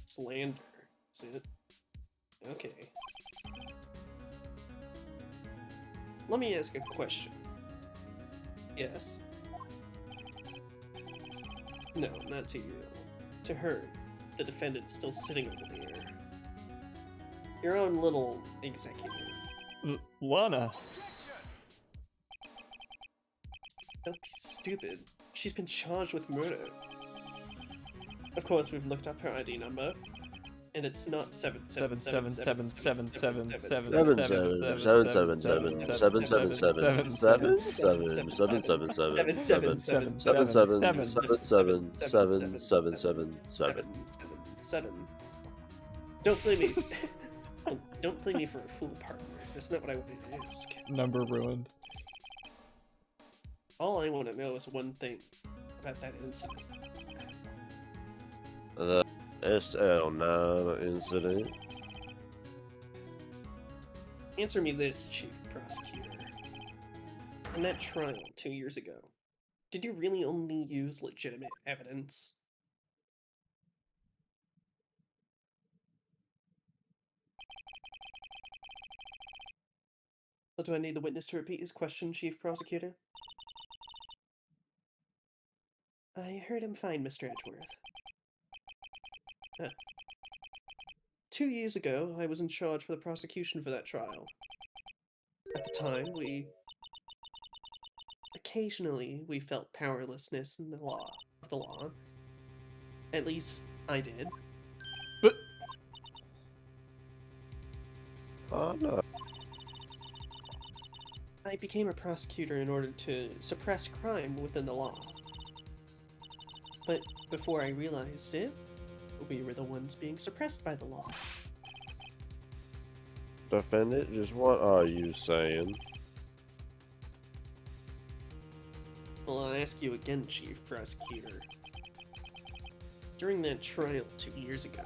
Slander, is it? Okay. Let me ask a question. Yes? No, not to you. To her, the defendant still sitting over there. Your own little executive. Lana. Don't be stupid. She's been charged with murder. Of course, we've looked up her ID number, and it's not 7. Don't blame me. Don't blame me for a fool, partner. That's not what I want to ask. Number ruined. All I want to know is one thing about that incident. The SL9 incident. Answer me this, Chief Prosecutor. In that trial 2 years ago, did you really only use legitimate evidence? Or do I need the witness to repeat his question, Chief Prosecutor? I heard him fine, Mr. Edgeworth. 2 years ago, I was in charge for the prosecution for that trial. At the time, occasionally, we felt powerlessness in the law. At least, I did. But No. I became a prosecutor in order to suppress crime within the law. But before I realized it, we were the ones being suppressed by the law. Defendant, just what are you saying? Well, I'll ask you again, Chief Prosecutor. During that trial 2 years ago,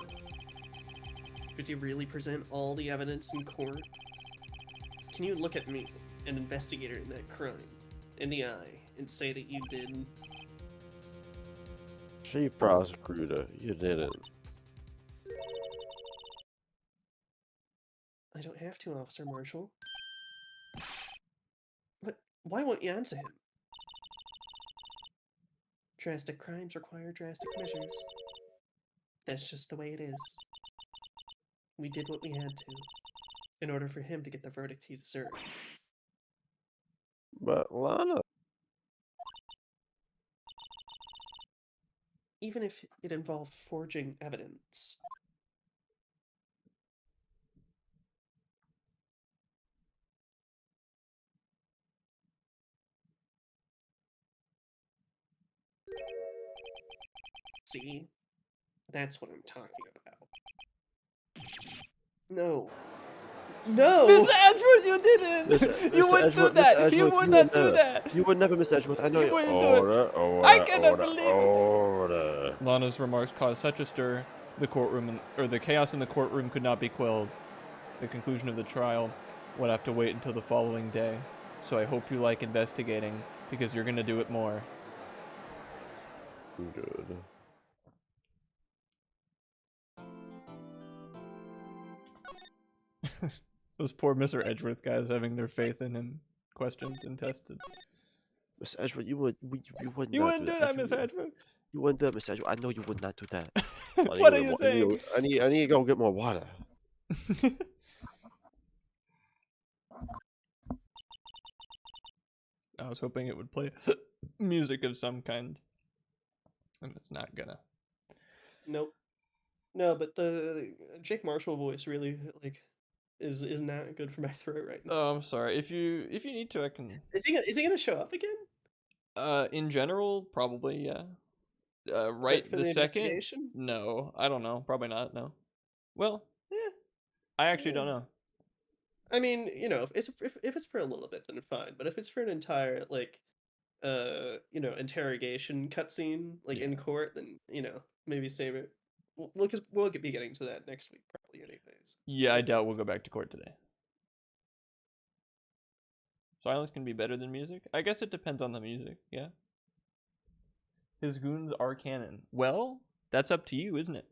did you really present all the evidence in court? Can you look at me, an investigator in that crime, in the eye, and say that you did? Chief Prosecutor, you didn't. I don't have to, Officer Marshall. But why won't you answer him? Drastic crimes require drastic measures. That's just the way it is. We did what we had to, in order for him to get the verdict he deserved. But Lana, Even if it involved forging evidence. See? That's what I'm talking about. No. No! Mr. Edgeworth, you didn't. You Mr. wouldn't do Edgeworth, Mr. that. You Edgeworth, would you not would do never. that. You would never, Mr. Edgeworth. I know You you. wouldn't do it. Order, I cannot believe it. order. Lana's remarks caused such a stir. The courtroom, or the chaos in the courtroom, could not be quelled. The conclusion of the trial would have to wait until the following day. So I hope you like investigating, because you're gonna do it more. Good. Those poor Mr. Edgeworth guys having their faith in him questioned and tested. Mr. Edgeworth, you would You not wouldn't do that, could Mr. Edgeworth. You wouldn't do that, Mr. Edgeworth. I know you would not do that. What are you saying? I need to go get more water. I was hoping it would play music of some kind, and it's not gonna. Nope. No, but the Jake Marshall voice really is not good for my throat right now. Oh, I'm sorry. If you need to, I can. Is he gonna show up again? In general, probably yeah. Like Right for the the second? investigation? No, I don't know. Probably not. No. Well, yeah. I actually don't know. I mean, if it's for a little bit, then fine. But if it's for an entire interrogation cutscene in court, then maybe save it. We'll be getting to that next week probably, anyways. Yeah, I doubt we'll go back to court today. Silence can be better than music? I guess it depends on the music, yeah. His goons are canon. Well, that's up to you, isn't it?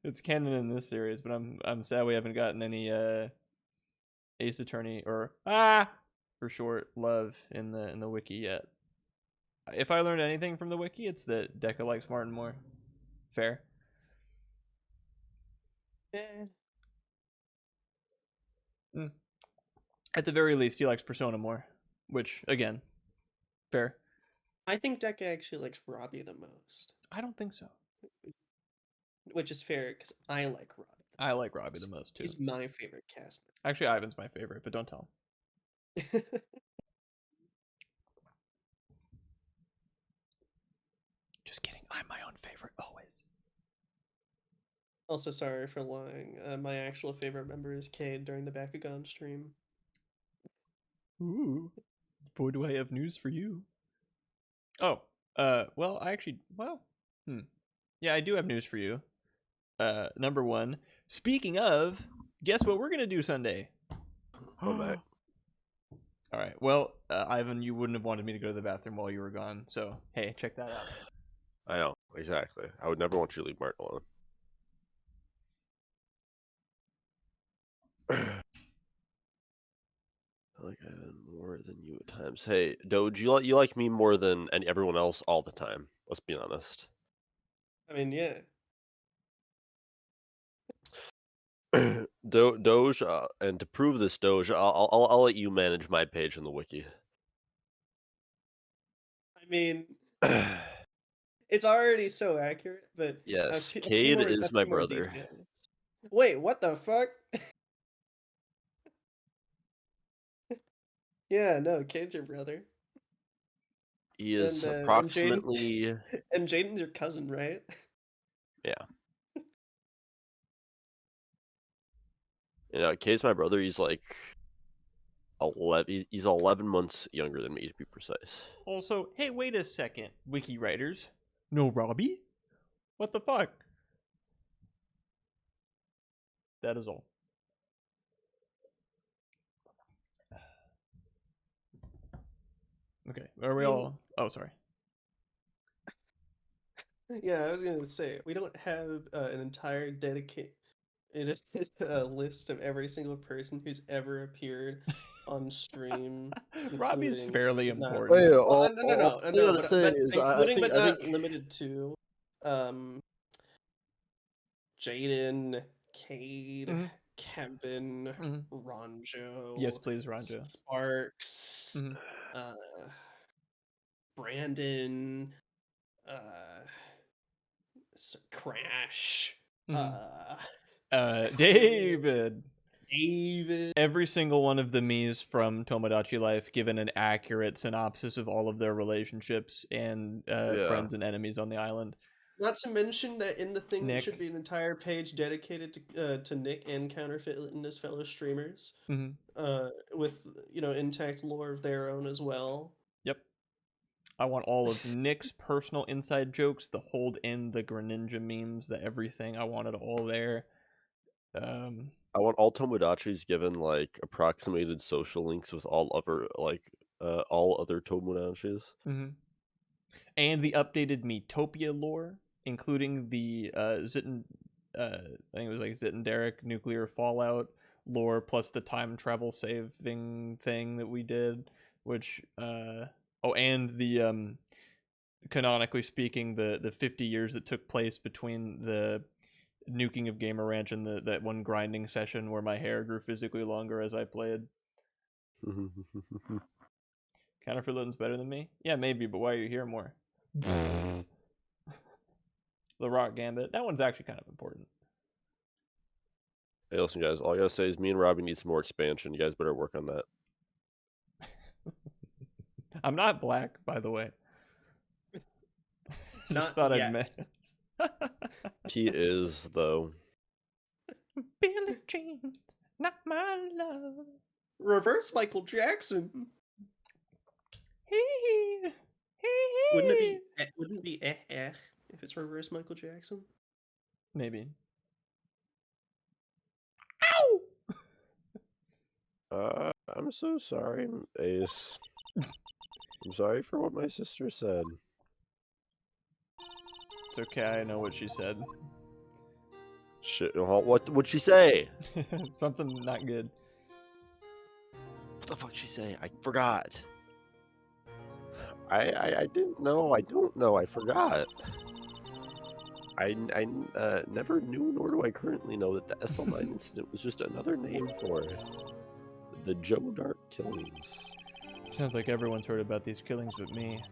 It's canon in this series, but I'm sad we haven't gotten any Ace Attorney or for short love in the wiki yet. If I learned anything from the wiki, it's that Deca likes Martin more. Fair. At the very least, he likes Persona more, which again, fair. I think Deca actually likes Robbie the most. I don't think so. Which is fair because I like Robbie. I like Robbie the most too. He's my favorite cast member. Actually, Ivan's my favorite, but don't tell him. Just kidding. I'm my own favorite always. Also, sorry for lying. My actual favorite member is Cade during the Bakugan stream. Ooh. Boy, do I have news for you. Oh, well, yeah, I do have news for you. Number one, speaking of, guess what we're gonna do Sunday? I'm back. All right. Well, Ivan, you wouldn't have wanted me to go to the bathroom while you were gone, so hey, check that out. I know, exactly. I would never want you to leave Martin alone. Like more than you at times. Hey, Doge, you like me more than everyone else all the time. Let's be honest. I mean, yeah. Doge, and to prove this, Doge, I'll let you manage my page in the wiki. I mean, it's already so accurate, but Yes, a few Cade more, is my brother. details. Wait, what the fuck? Yeah, no, Cade's your brother, He is and Jaden, approximately and Jaden's your cousin, right? yeah. Cade's my brother. He's like 11. He's 11 months younger than me, to be precise. Also, hey, wait a second, wiki writers. No Robbie? What the fuck? That is all. Okay, are we all... Oh, sorry. Yeah, I was gonna say we don't have an entire dedicated list of every single person who's ever appeared on stream, Robbie's including fairly but not. important. Well, all I gotta but say is I including think but not limited to, Jaden, Cade, Mhm. Kevin, Mhm. Ronjo, Yes, please, Ronjo. Sparks, Mhm. uh, Brandon, uh, Crash, Mhm. Kyle, David. David. Every single one of the Miis from Tomodachi Life given an accurate synopsis of all of their relationships and Yeah. friends and enemies on the island. Not to mention that in the thing Nick. should be an entire page dedicated to Nick and Counterfeit and his fellow streamers, with intact lore of their own as well. Yep. I want all of Nick's personal inside jokes, the hold in, the Greninja memes, the everything. I want it all there. I want all Tomodachis given like approximated social links with all other Tomodachis. And the updated Miitopia lore, including the Zitten, I think it was like Zittenderic nuclear fallout lore, plus the time travel saving thing that we did, which and the canonically speaking, the 50 years that took place between the nuking of Gamer Ranch and that one grinding session where my hair grew physically longer as I played. Counterfeit Litton's better than me? Yeah, maybe, but why are you here more? The Rock Gambit. That one's actually kind of important. Hey, listen, guys. All I gotta say is me and Robbie need some more expansion. You guys better work on that. I'm not black, by the way. Just Not thought I'd yet. miss. He is though. Billie Jean, not my love. Reverse Michael Jackson. Hee hee. Wouldn't it be? Wouldn't it be if it's reverse Michael Jackson? Maybe. Ow! I'm so sorry, Ace. I'm sorry for what my sister said. It's okay, I know what she said. Shit, what'd she say? Something not good. What the fuck she say? I forgot. I didn't know. I don't know. I forgot. I never knew, nor do I currently know, that the SL9 incident was just another name for the Joe Dark killings. Sounds like everyone's heard about these killings but me.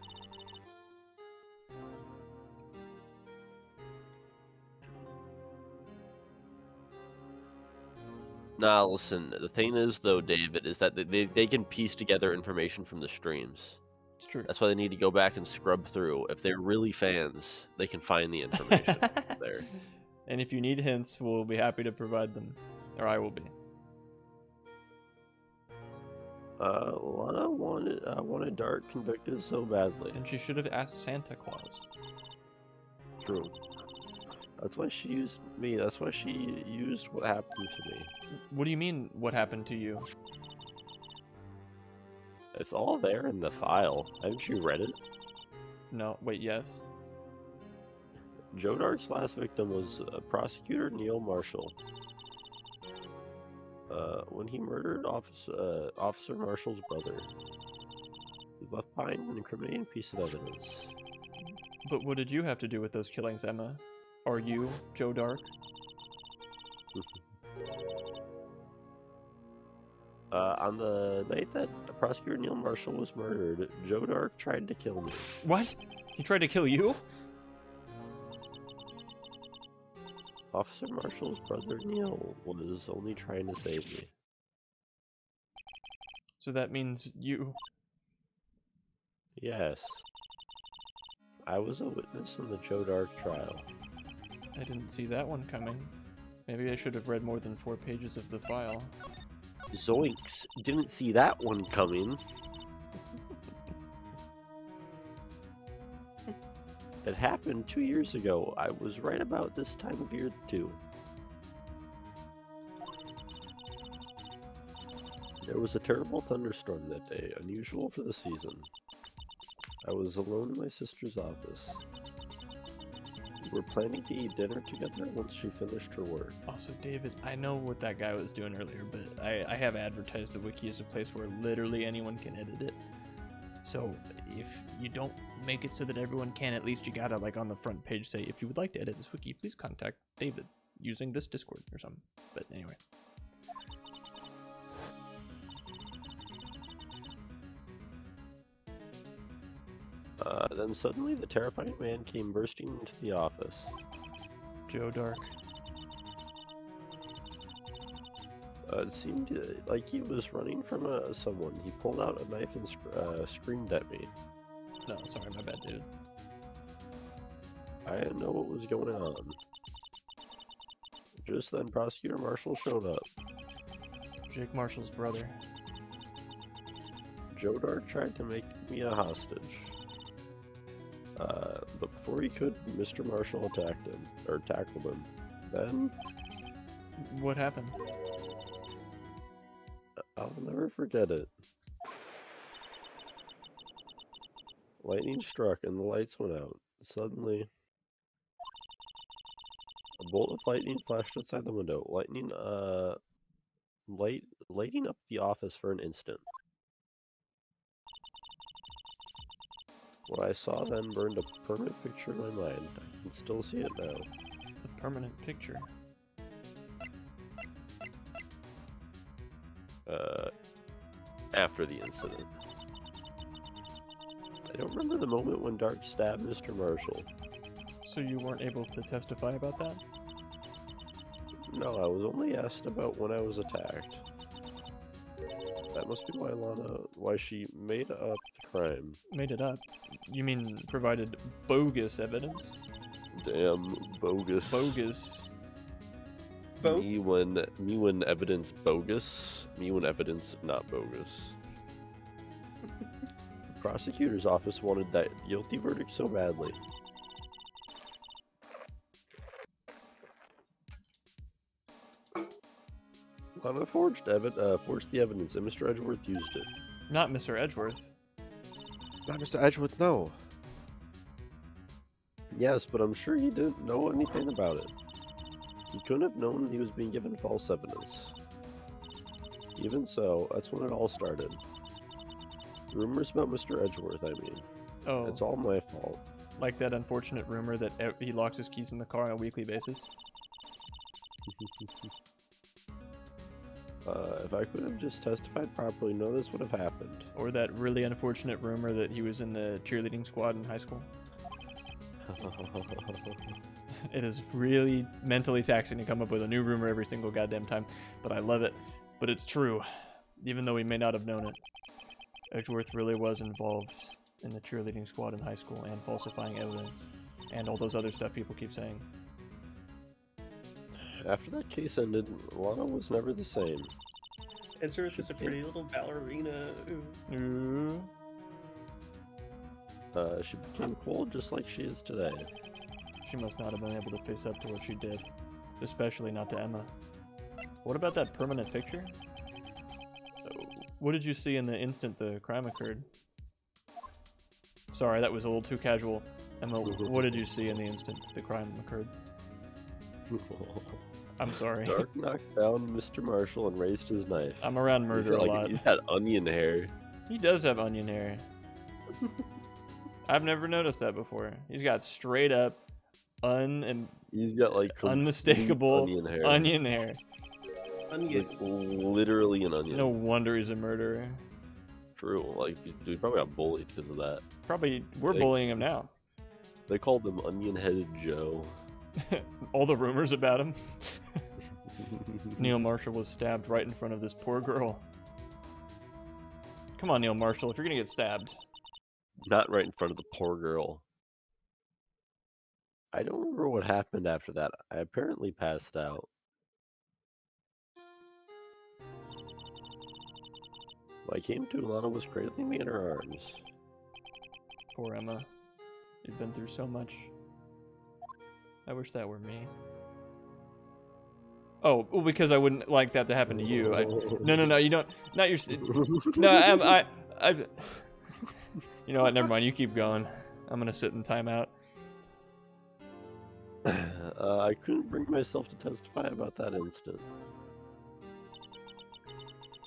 Nah, listen, the thing is, though, David, is that they can piece together information from the streams. It's true. That's why they need to go back and scrub through. If they're really fans, they can find the information there. And if you need hints, we'll be happy to provide them. Or I will be. Lana wanted Dark convicted so badly. And she should have asked Santa Claus. True. That's why she used me. That's why she used what happened to me. What do you mean, what happened to you? It's all there in the file. Haven't you read it? No, wait, yes. Joe Dark's last victim was Prosecutor Neil Marshall. When he murdered Officer Marshall's brother, he left behind an incriminating piece of evidence. But what did you have to do with those killings, Emma? Are you Joe Dark? On the night that Prosecutor Neil Marshall was murdered, Joe Dark tried to kill me. What? He tried to kill you? Officer Marshall's brother Neil was only trying to save me. So that means you... Yes. I was a witness in the Joe Dark trial. I didn't see that one coming. Maybe I should have read more than 4 pages of the file. Zoinks! Didn't see that one coming. It happened 2 years ago. I was right about this time of year, too. There was a terrible thunderstorm that day, unusual for the season. I was alone in my sister's office. We were planning to eat dinner together once she finished her work. Also, David, I know what that guy was doing earlier, but I have advertised the wiki as a place where literally anyone can edit it. So if you don't make it so that everyone can, at least you gotta, like, on the front page say, if you would like to edit this wiki, please contact David using this Discord or something. But anyway. Then suddenly the terrifying man came bursting into the office. Joe Dark. It seemed like he was running from someone. He pulled out a knife and screamed at me. No, sorry, my bad, David. I didn't know what was going on. Just then, Prosecutor Marshall showed up. Jake Marshall's brother. Joe Dark tried to make me a hostage. But before he could, Mr. Marshall attacked him, or tackled him. Then, What happened? I'll never forget it. Lightning struck and the lights went out. Suddenly, a bolt of lightning flashed outside the window, lighting up the office for an instant. What I saw then burned a permanent picture in my mind. I can still see it now. A permanent picture. After the incident. I don't remember the moment when Dark stabbed Mr. Marshall. So you weren't able to testify about that? No, I was only asked about when I was attacked. That must be why she made up the crime. Made it up. You mean provided bogus evidence? Damn, bogus. Bogus. Me when evidence bogus. Me when evidence not bogus. The prosecutor's office wanted that guilty verdict so badly. Lana forged the evidence, and Mr. Edgeworth used it. Not Mr. Edgeworth. Not Mr. Edgeworth, no. Yes, but I'm sure he didn't know anything about it. He couldn't have known he was being given false evidence. Even so, that's when it all started. Rumors about Mr. Edgeworth, I mean. Oh, It's all my fault. like that unfortunate rumor that he locks his keys in the car on a weekly basis? If I could have just testified properly, none of this would have happened. Or that really unfortunate rumor that he was in the cheerleading squad in high school? It is really mentally taxing to come up with a new rumor every single goddamn time, but I love it. But it's true, even though we may not have known it. Edgeworth really was involved in the cheerleading squad in high school and falsifying evidence, and all those other stuff people keep saying. After that case ended, Lana was never the same. Edgeworth is a pretty little ballerina. Ooh. Ooh. She became cold just like she is today. She must not have been able to face up to what she did, especially not to Emma. What about that permanent picture? What did you see in the instant the crime occurred? Sorry, that was a little too casual. Emma, what did you see in the instant the crime occurred? I'm sorry. Dark knocked down Mr. Marshall and raised his knife. I'm around murder a lot. He's got onion hair. He does have onion hair. I've never noticed that before. He's got straight up He's got like unmistakable onion hair. onion hair. Onion. Like, literally an onion. No wonder he's a murderer. True. Like, dude probably got bullied because of that. Probably we're They- bullying him now. They called him Onion-Headed Joe. All the rumors about him. Neil Marshall was stabbed right in front of this poor girl. Come on, Neil Marshall, if you're gonna get stabbed. Not right in front of the poor girl. I don't remember what happened after that. I apparently passed out. When I came to, Lana was cradling me in her arms. Poor Emma. You've been through so much. I wish that were me. Oh, well, because I wouldn't like that to happen to you. No, you don't. Not your. No, I. You know what? Never mind. You keep going. I'm gonna sit in timeout. I couldn't bring myself to testify about that incident.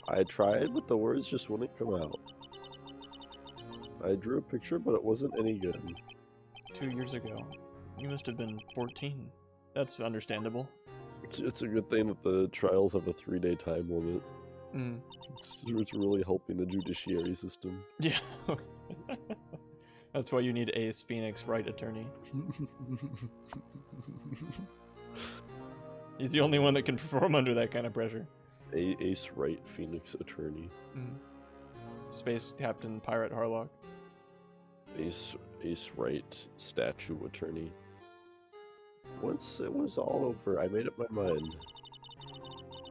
I tried, but the words just wouldn't come out. I drew a picture, but it wasn't any good. 2 years ago, you must have been 14. That's understandable. It's a good thing that the trials have a 3-day time limit. Mm. It's really helping the judiciary system. Yeah. That's why you need Ace Phoenix, right attorney. He's the only one that can perform under that kind of pressure. Ace Wright, Phoenix attorney. Mm. Space Captain Pirate Harlock. Ace Wright, statue attorney. Once it was all over, I made up my mind.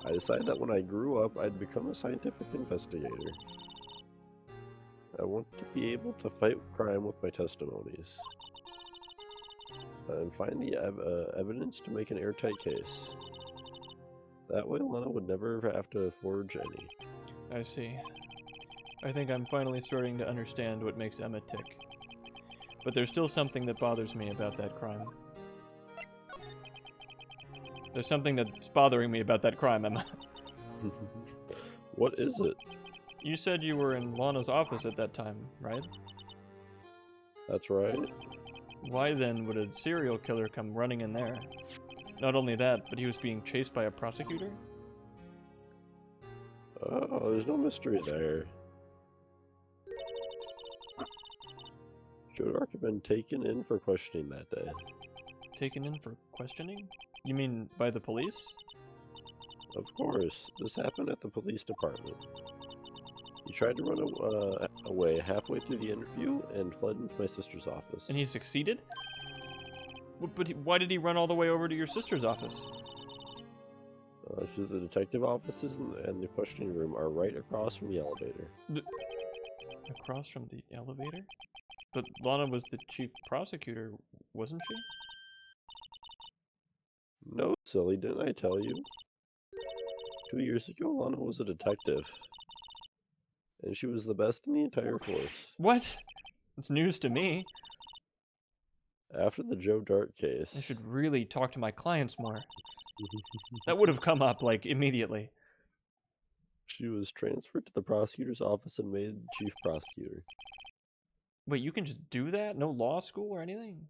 I decided that when I grew up, I'd become a scientific investigator. I want to be able to fight crime with my testimonies. And find the evidence to make an airtight case. That way Lana would never have to forge any. I see. I think I'm finally starting to understand what makes Emma tick. But there's still something that bothers me about that crime. There's something that's bothering me about that crime, Emma. What is it? You said you were in Lana's office at that time, right? That's right. Why then would a serial killer come running in there? Not only that, but he was being chased by a prosecutor? Oh, there's no mystery there. Joe Dark had been taken in for questioning that day. Taken in for questioning? You mean by the police? Of course, this happened at the police department. He tried to run away halfway through the interview and fled into my sister's office. And he succeeded? But why did he run all the way over to your sister's office? The detective offices and the questioning room are right across from the elevator. Across from the elevator? But Lana was the chief prosecutor, wasn't she? No, silly, didn't I tell you? 2 years ago, Lana was a detective. And she was the best in the entire force. What? It's news to me. After the Joe Dart case... I should really talk to my clients more. That would have come up, like, immediately. She was transferred to the prosecutor's office and made chief prosecutor. Wait, you can just do that? No law school or anything?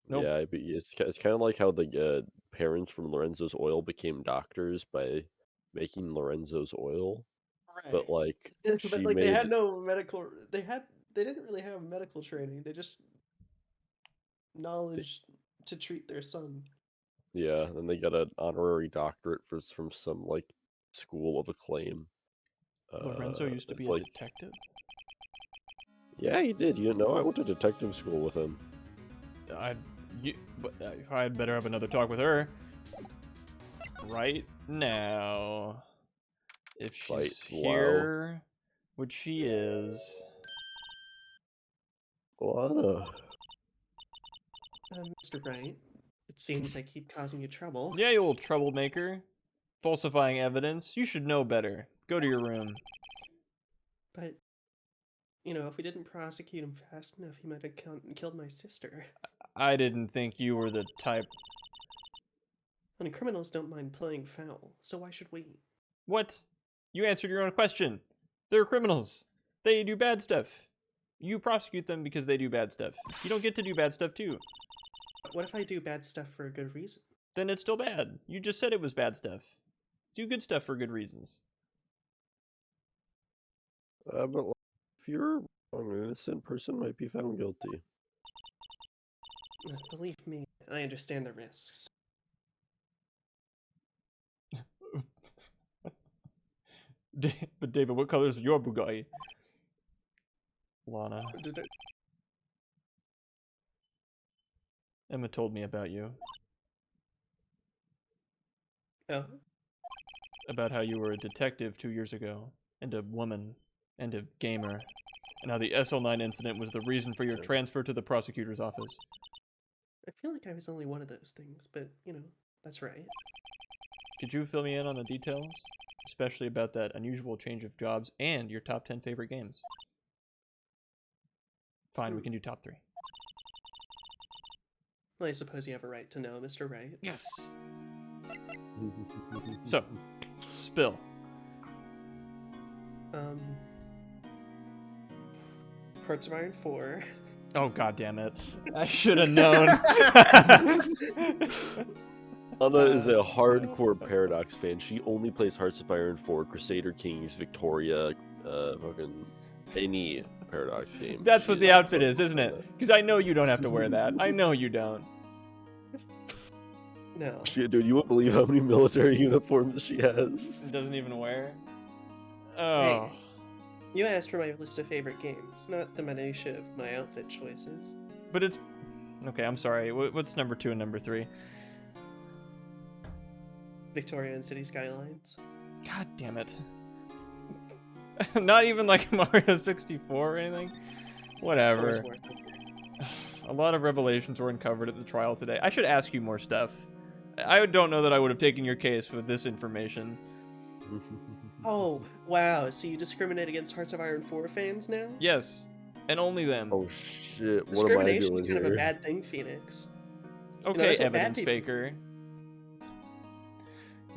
Nope. Yeah, but it's kind of like how the parents from Lorenzo's Oil became doctors by making Lorenzo's Oil. Right. But like, but she like made... they had no medical. They didn't really have medical training. They just knowledge to treat their son. Yeah, and they got an honorary doctorate from some like school of acclaim. Lorenzo used to be a detective? Yeah, he did. You didn't know? I went to detective school with him. I'd better have another talk with her. Right now. If she's here, which she is. Lana. Mr. Wright, it seems I keep causing you trouble. Yeah, you old troublemaker. Falsifying evidence. You should know better. Go to your room. But, you know, if we didn't prosecute him fast enough, he might have killed my sister. I didn't think you were the type. And criminals don't mind playing foul, so why should we? What? You answered your own question. They're criminals. They do bad stuff. You prosecute them because they do bad stuff. You don't get to do bad stuff too. What if I do bad stuff for a good reason? Then it's still bad. You just said it was bad stuff. Do good stuff for good reasons. But like, if you're wrong, an innocent person might be found guilty. Believe me, I understand the risks. But David, what color is your Bugatti? Lana. Did I... Emma told me about you. Oh, About how you were a detective 2 years ago, and a woman, and a gamer, and how the SL9 incident was the reason for your transfer to the prosecutor's office. I feel like I was only one of those things, but, that's right. Could you fill me in on the details? Especially about that unusual change of jobs and your top 10 favorite games. Fine, we can do top 3. Well, I suppose you have a right to know, Mr. Wright. Yes. So, spill. Hearts of Iron 4. Oh, god damn it. I should have known. Lana is a hardcore Paradox fan. She only plays Hearts of Iron 4, Crusader Kings, Victoria, fucking any Paradox game. That's what She's the outfit so is, isn't it? that. Because I know you don't have to wear that. I know you don't. No. Shit, dude, you won't believe how many military uniforms she has. Doesn't even wear. Oh. Hey, you asked for my list of favorite games, not the minutiae of my outfit choices. But it's... Okay, I'm sorry. What's number 2 and number 3? Victoria and City Skylines. God damn it. Not even like Mario 64 or anything? Always Whatever. worth it. A lot of revelations were uncovered at the trial today. I should ask you more stuff. I don't know that I would have taken your case with this information. Oh, wow, so you discriminate against Hearts of Iron 4 fans now? Yes. And only them. Oh shit, what am I Discrimination's doing kind of a here? bad thing, Phoenix. Okay, that's what bad evidence people faker.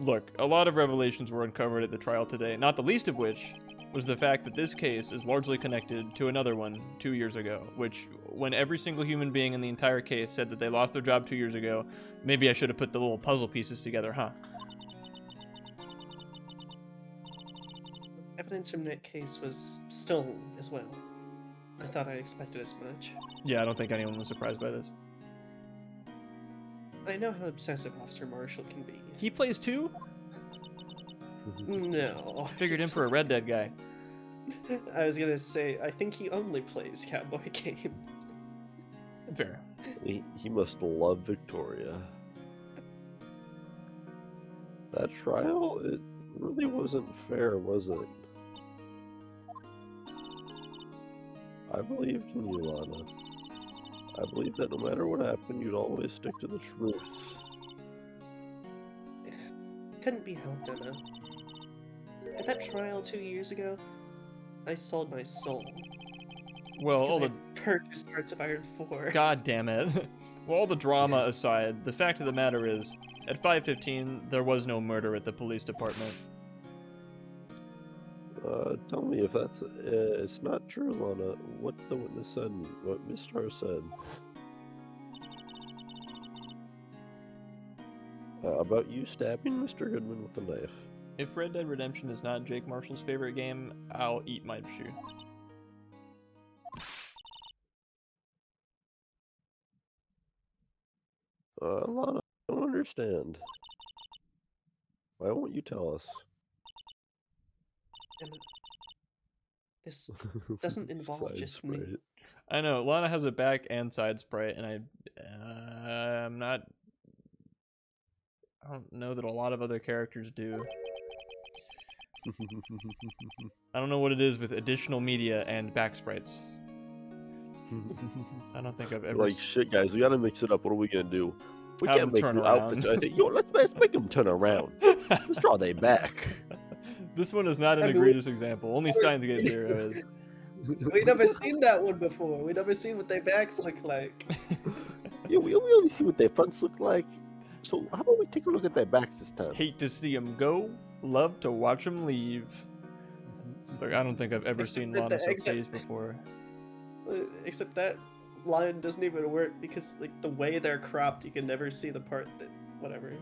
Look, a lot of revelations were uncovered at the trial today, not the least of which was the fact that this case is largely connected to another one 2 years ago, which, when every single human being in the entire case said that they lost their job 2 years ago, maybe I should have put the little puzzle pieces together, huh? Evidence from that case was stolen as well. I thought I expected as much. Yeah, I don't think anyone was surprised by this. I know how obsessive Officer Marshall can be. He plays too? No. Figured him for a Red Dead guy. I was gonna say, I think he only plays cowboy games. Fair. He must love Victoria. That trial, it really wasn't fair, was it? I believed in you, Lana. I believed that no matter what happened, you'd always stick to the truth. Couldn't be helped, Emma. At that trial 2 years ago, I sold my soul. Well, Because all the... I purchased Hearts of Iron 4. God damn it. Well, all the drama aside, the fact of the matter is, at 5:15, there was no murder at the police department. Tell me if that's it's not true, Lana. What the witness said, what Miss Star said. About you stabbing Mr. Goodman with a knife. If Red Dead Redemption is not Jake Marshall's favorite game, I'll eat my shoe. Lana, I don't understand. Why won't you tell us? Emma, this doesn't involve Side just me. sprite. I know, Lana has a back and side sprite, and I don't know that a lot of other characters do. I don't know what it is with additional media and back sprites. I don't think I've ever... Like, shit, guys, we gotta mix it up. What are we gonna do? We Have can't them make turn new around. outfits. I think, yo, let's make them turn around. Let's draw they back. This one is not an I mean, egregious example. Only Steins Gate Zero is. We never seen that one before. We never seen what their backs look like. Yeah, we only see what their fronts look like. So how about we take a look at their backs this time? Hate to see them go, love to watch them leave. Look, I don't think I've ever Except seen that the Lana Sophie's before. Except that line doesn't even work because like the way they're cropped, you can never see the part that whatever.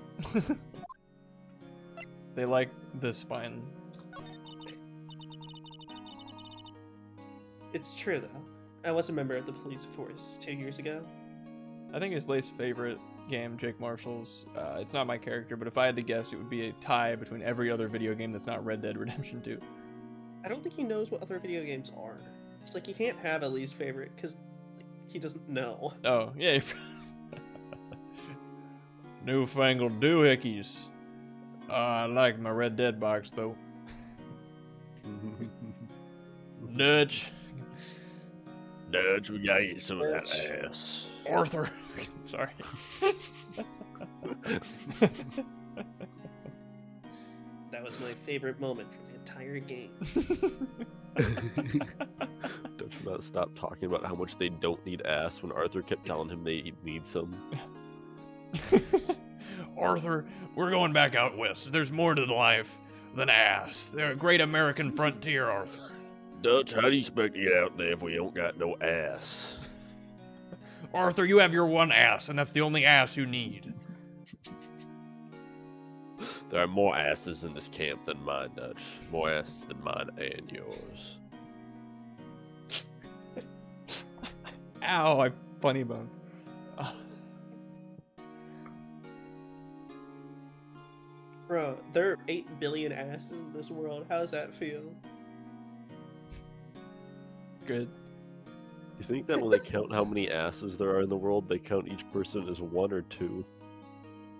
They like the spine. It's true though. I was a member of the police force 2 years ago. I think his least favorite game, Jake Marshall's. It's not my character, but if I had to guess, it would be a tie between every other video game that's not Red Dead Redemption 2. I don't think he knows what other video games are. It's like you can't have a least favorite because like, he doesn't know. Oh, yeah. Newfangled doohickeys. I like my Red Dead box, though. Dutch. Dutch, we gotta get some of Dutch. that ass. Arthur. Sorry. That was my favorite moment from the entire game. Dutch would not stop talking about how much they don't need ass when Arthur kept telling him they need some. Arthur, we're going back out west. There's more to life than ass. They're a great American frontier, Arthur. Dutch, how do you expect to get out there if we don't got no ass? Arthur, you have your one ass, and that's the only ass you need. There are more asses in this camp than mine, Dutch. More asses than mine and yours. Ow, I funny bone. Bro, there are 8 billion asses in this world. How does that feel? Good. You think that when they count how many asses there are in the world, they count each person as 1 or 2?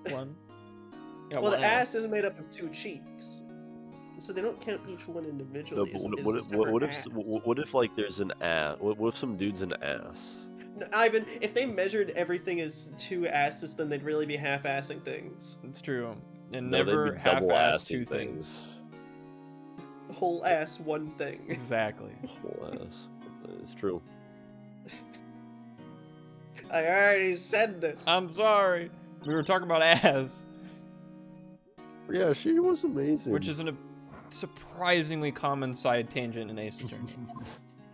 One. Yeah, Well, one the ass is made up of 2 cheeks, so they don't count each one No, individually. but as what if like there's an ass? What if some dude's an ass? No, Ivan, if they measured everything as 2 asses, then they'd really be half-assing things. It's true. And No, they'd never be half-ass double-assing 2 things. Whole ass, one thing. Exactly. Whole ass. It's true. I already said this. I'm sorry. We were talking about ass, Yeah, she was amazing. which is a surprisingly common side tangent in Ace Attorney.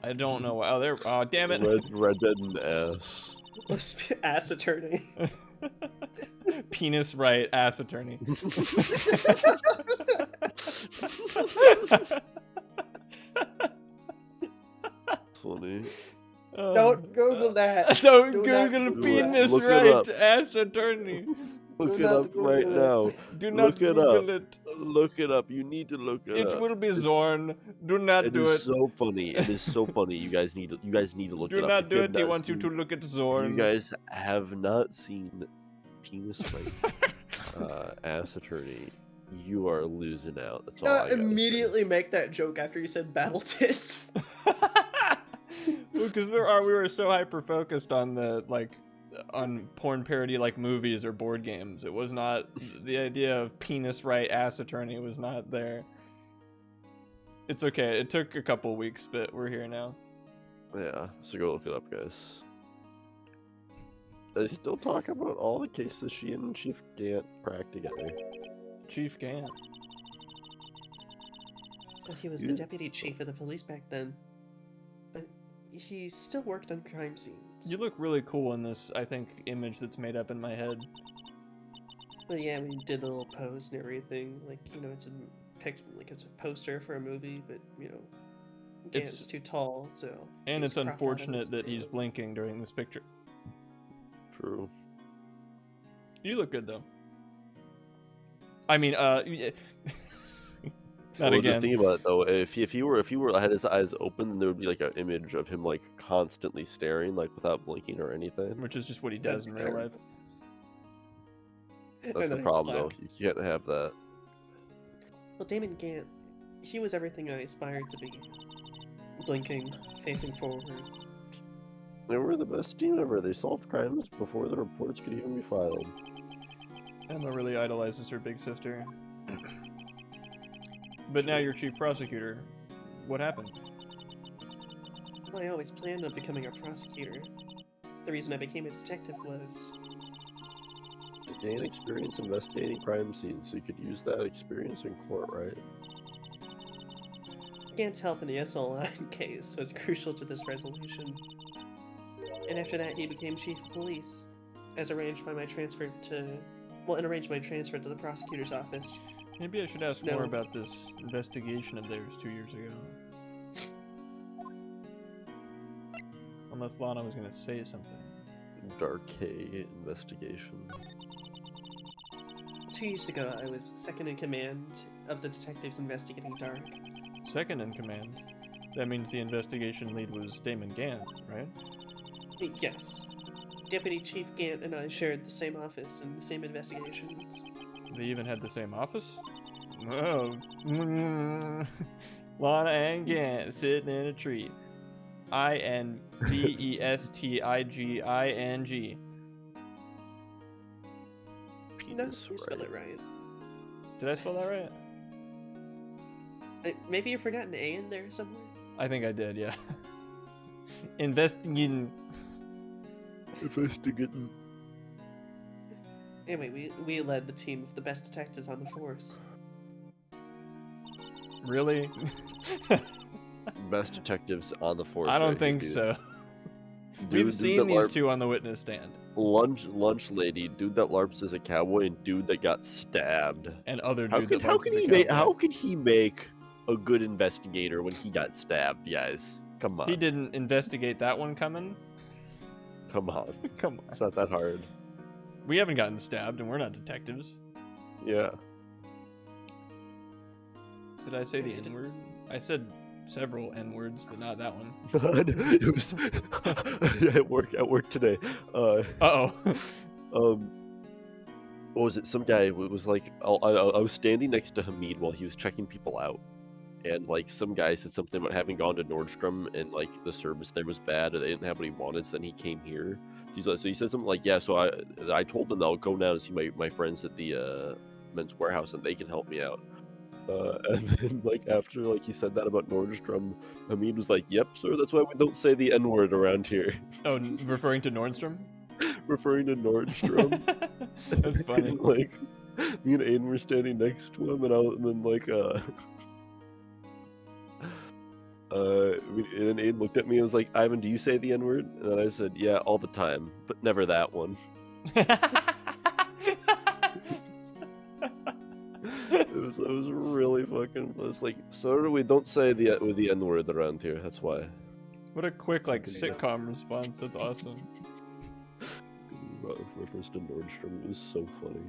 I don't know. Oh, there. Oh, damn it. Red Dead and ass. Let's be ass attorney. Penis right, ass attorney. Funny. Don't Google that. Don't Do not Google Google penis Look it right, up. ass attorney. Look Do it not up right Google now. Do not Look it Google up. it. Look it up. You need to look it up. It will be Zorn. Do not It do is it. so funny. It is so funny. You guys need to look Do it up. not If do you it. have He not wants you to seen- look at You Zorn. guys have not seen Penis Fight Ass Attorney. You are losing out. That's all I gotta say. Immediately make that joke after you said battle tits. Because we were so hyper focused on on porn parody like movies or board games. It was not the idea of penis right, ass attorney was not there. It's okay. It took a couple weeks, but we're here now. Yeah, so go look it up, guys. They still talk about all the cases she and Chief Gant cracked together. Chief Gant. Well, he was the deputy chief of the police back then. But he still worked on crime scenes. You look really cool in this, I think, image that's made up in my head. Well, yeah, we did the little pose and everything. Like, you know, it's a it's a poster for a movie, but you know, Gant's too tall, so. And he was it's cropped out of unfortunate his that he's photo. blinking during this picture. True. You look good though. I mean, not Well, again. Think about it though. If he were had his eyes open, there would be like an image of him like constantly staring, like without blinking or anything. Which is just what he does in real life. And That's the then he problem though. clapped. You can't have that. Well, Damon Gant, he was everything I aspired to be. Blinking, facing forward. They were the best team ever. They solved crimes before the reports could even be filed. Emma really idolizes her big sister. But now you're chief prosecutor. What happened? Well, I always planned on becoming a prosecutor. The reason I became a detective was Gain experience investigating crime scenes, so you could use that experience in court, right? Gant's help in the SLI case was crucial to this resolution. And after that, he became chief of police, as arranged by my transfer to, and arranged my transfer to the prosecutor's office. Maybe I should ask No. more about this investigation of theirs 2 years ago. Unless Lana was gonna say something. Darke investigation. 2 years ago, I was second in command of the detectives investigating Dark. Second in command. That means the investigation lead was Damon Gant, right? Yes. Deputy Chief Gant and I shared the same office and the same investigations. They even had the same office? Oh. Lana and Gant sitting in a tree. INVESTIGING. No, you spelled it right. Did I spell that right? Maybe you forgot an A in there somewhere? I think I did, yeah. Investigating. Anyway, we led the team of the best detectives on the force. Really? Best detectives on the force. I don't right here, think dude. so. Dude, We've dude seen that these LARP, two on the witness stand. lunch lady, dude that LARPs as a cowboy, and dude that got stabbed. And other How dude can that how loves can as a he make cowboy. how can he make a good investigator when he got stabbed, guys? Come on. He didn't investigate that one coming? Come on. Come on. It's not that hard. We haven't gotten stabbed and we're not detectives. Yeah. Did I say the N-word? I said several N-words, but not that one. It was at work today. Uh-oh. What was it? Some guy was like, I was standing next to Hamid while he was checking people out, and like some guy said something about having gone to Nordstrom and like the service there was bad and they didn't have what he wanted, so then he came here. So he said something like, yeah, so I told them I'll go down and see my friends at the Men's Warehouse and they can help me out. And then like after like he said that about Nordstrom, Hamid was like, yep, sir, that's why we don't say the N-word around here. Oh, referring to Nordstrom? Referring to Nordstrom. That's funny. And, like me and Aiden were standing next to him, and then and then Aiden looked at me and was like, Ivan, do you say the N-word? And then I said, yeah, all the time, but never that one. It was really fucking. It was like, sir, we don't say the N-word around here. That's why. What a quick like sitcom response. That's awesome. Reference to Nordstrom, it was so funny.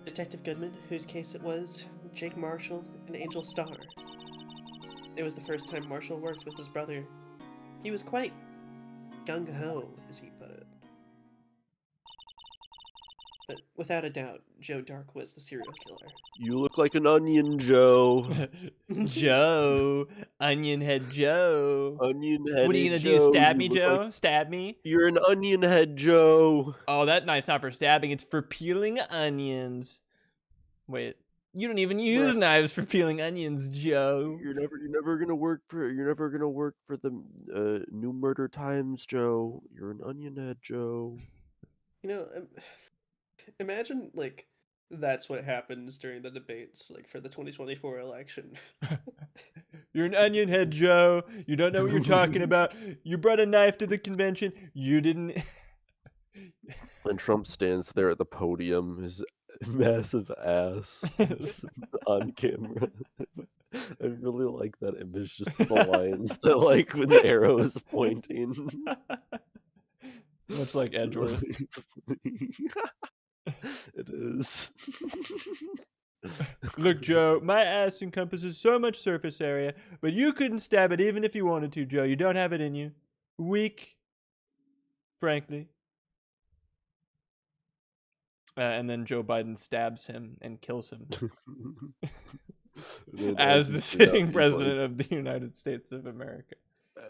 Detective Goodman, whose case it was, Jake Marshall, and Angel Starr. It was the first time Marshall worked with his brother. He was quite gung-ho, as he put it. But without a doubt, Joe Dark was the serial killer. You look like an onion, Joe. Joe, onion head Joe. Onion head. What are you gonna Joe, do? Stab me, look Joe? like- Stab me? You're an onion head, Joe. Oh, that knife's not for stabbing. It's for peeling onions. Wait, you don't even use knives for peeling onions, Joe. You're never gonna work for the New Murder Times, Joe. You're an onion head, Joe. You know, imagine, like, that's what happens during the debates, like, for the 2024 election. You're an onion head, Joe. You don't know what you're talking about. You brought a knife to the convention. You didn't. And Trump stands there at the podium, his massive ass on camera. I really like that image, just the lines that like with the arrows pointing. Much like Edgeworth. It is. Look, Joe, my ass encompasses so much surface area, but you couldn't stab it even if you wanted to, Joe. You don't have it in you. Weak. Frankly. And then Joe Biden stabs him and kills him. As the sitting president of the United States of America.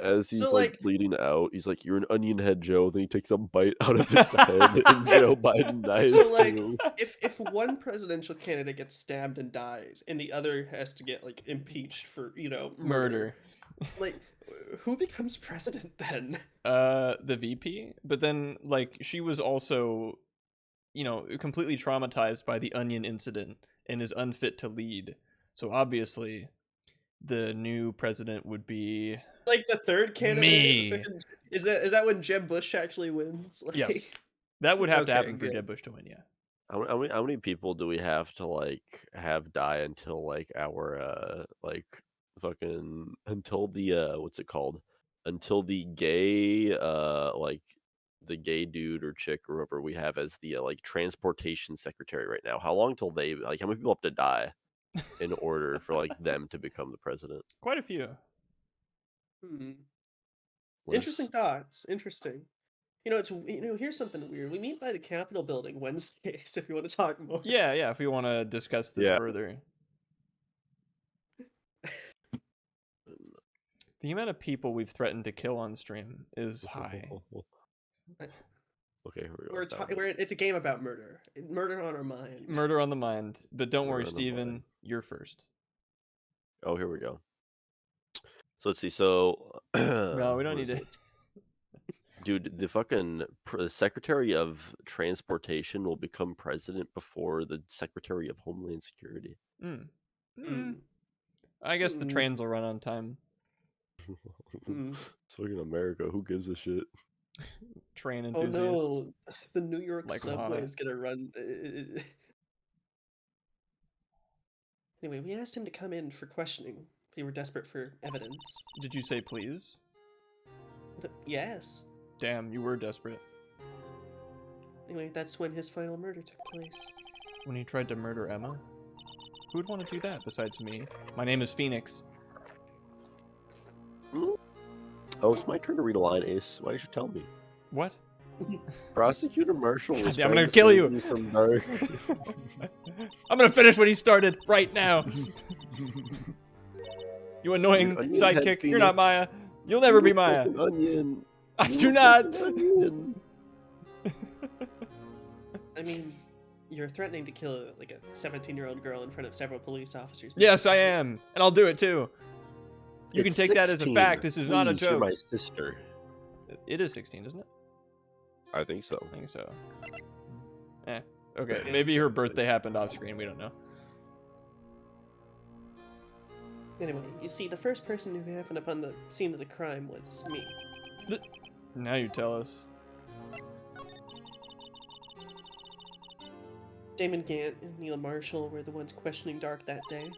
As he's So, like bleeding out, he's like, "You're an onion head, Joe." Then he takes a bite out of his head, and Joe Biden dies So, like, too. if one presidential candidate gets stabbed and dies, and the other has to get, like, impeached for, you know, Murder. like, who becomes president then? The VP, but then like she was also, completely traumatized by the Onion incident and is unfit to lead. So obviously, the new president would be Like the third candidate? me. Is that when Jeb Bush actually wins? Like, Yes, that would have to Okay, happen for good. Jeb Bush to win. Yeah. How many people do we have to like have die until like our like fucking until the what's it called? Until the gay like the gay dude or chick or whoever we have as the like transportation secretary right now. How long till they like how many people have to die in order for like them to become the president? Quite a few. Hmm. When Interesting it's thoughts. Interesting. Here's something weird. We meet by the Capitol building Wednesdays if you want to talk more. Yeah, yeah. If we want to discuss this Yeah. further, the amount of people we've threatened to kill on stream is high. Okay, here we go. It's a game about murder. Murder on our mind. Murder on the mind. But don't worry, Murder on the Steven, mind. you're first. Oh, here we go. So let's see. So No, we don't what need is to. it? Dude, the fucking Secretary of Transportation will become president before the Secretary of Homeland Security. Mm. Hmm. I guess the Hmm. trains will run on time. Hmm. It's fucking America. Who gives a shit? Train Oh enthusiasts. no, the New York Like subway Lana. is gonna run. Anyway, we asked him to come in for questioning. We were desperate for evidence. Did you say please? Yes. Damn, you were desperate. Anyway, that's when his final murder took place. When he tried to murder Emma? Who would want to do that besides me? My name is Phoenix. Oh, it's my turn to read a line, Ace. Why did you tell me? What? Prosecutor Marshall was God, I'm trying gonna to kill save you. me from Dark. I'm gonna finish what he started right now. You annoying Onion sidekick. head You're not Phoenix. Maya. You'll never You be look like Maya. an onion. I You do look not. like an onion. I mean, you're threatening to kill like a 17-year-old girl in front of several police officers. Yes, I am. And I'll do it too. You can It's take that as a 16. fact. This is not a Please, you're joke. my sister. It is 16, isn't it? I think so. I think so. Okay. Yeah, Maybe her exactly. birthday happened off screen. We don't know. Anyway, you see, the first person who happened upon the scene of the crime was me. Now you tell us. Damon Gant and Neil Marshall were the ones questioning Dark that day.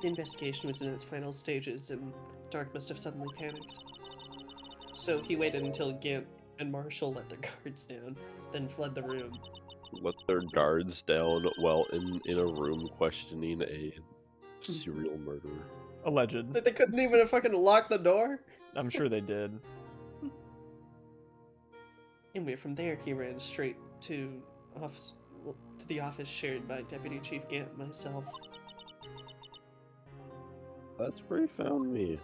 The investigation was in its final stages, and Dark must have suddenly panicked. So he waited until Gant and Marshall let their guards down, then fled the room. Let their guards down while in a room questioning a serial murderer. Alleged. That they couldn't even fucking lock the door? I'm sure they did. Anyway, from there he ran straight to the office shared by Deputy Chief Gant and myself. That's where he found me.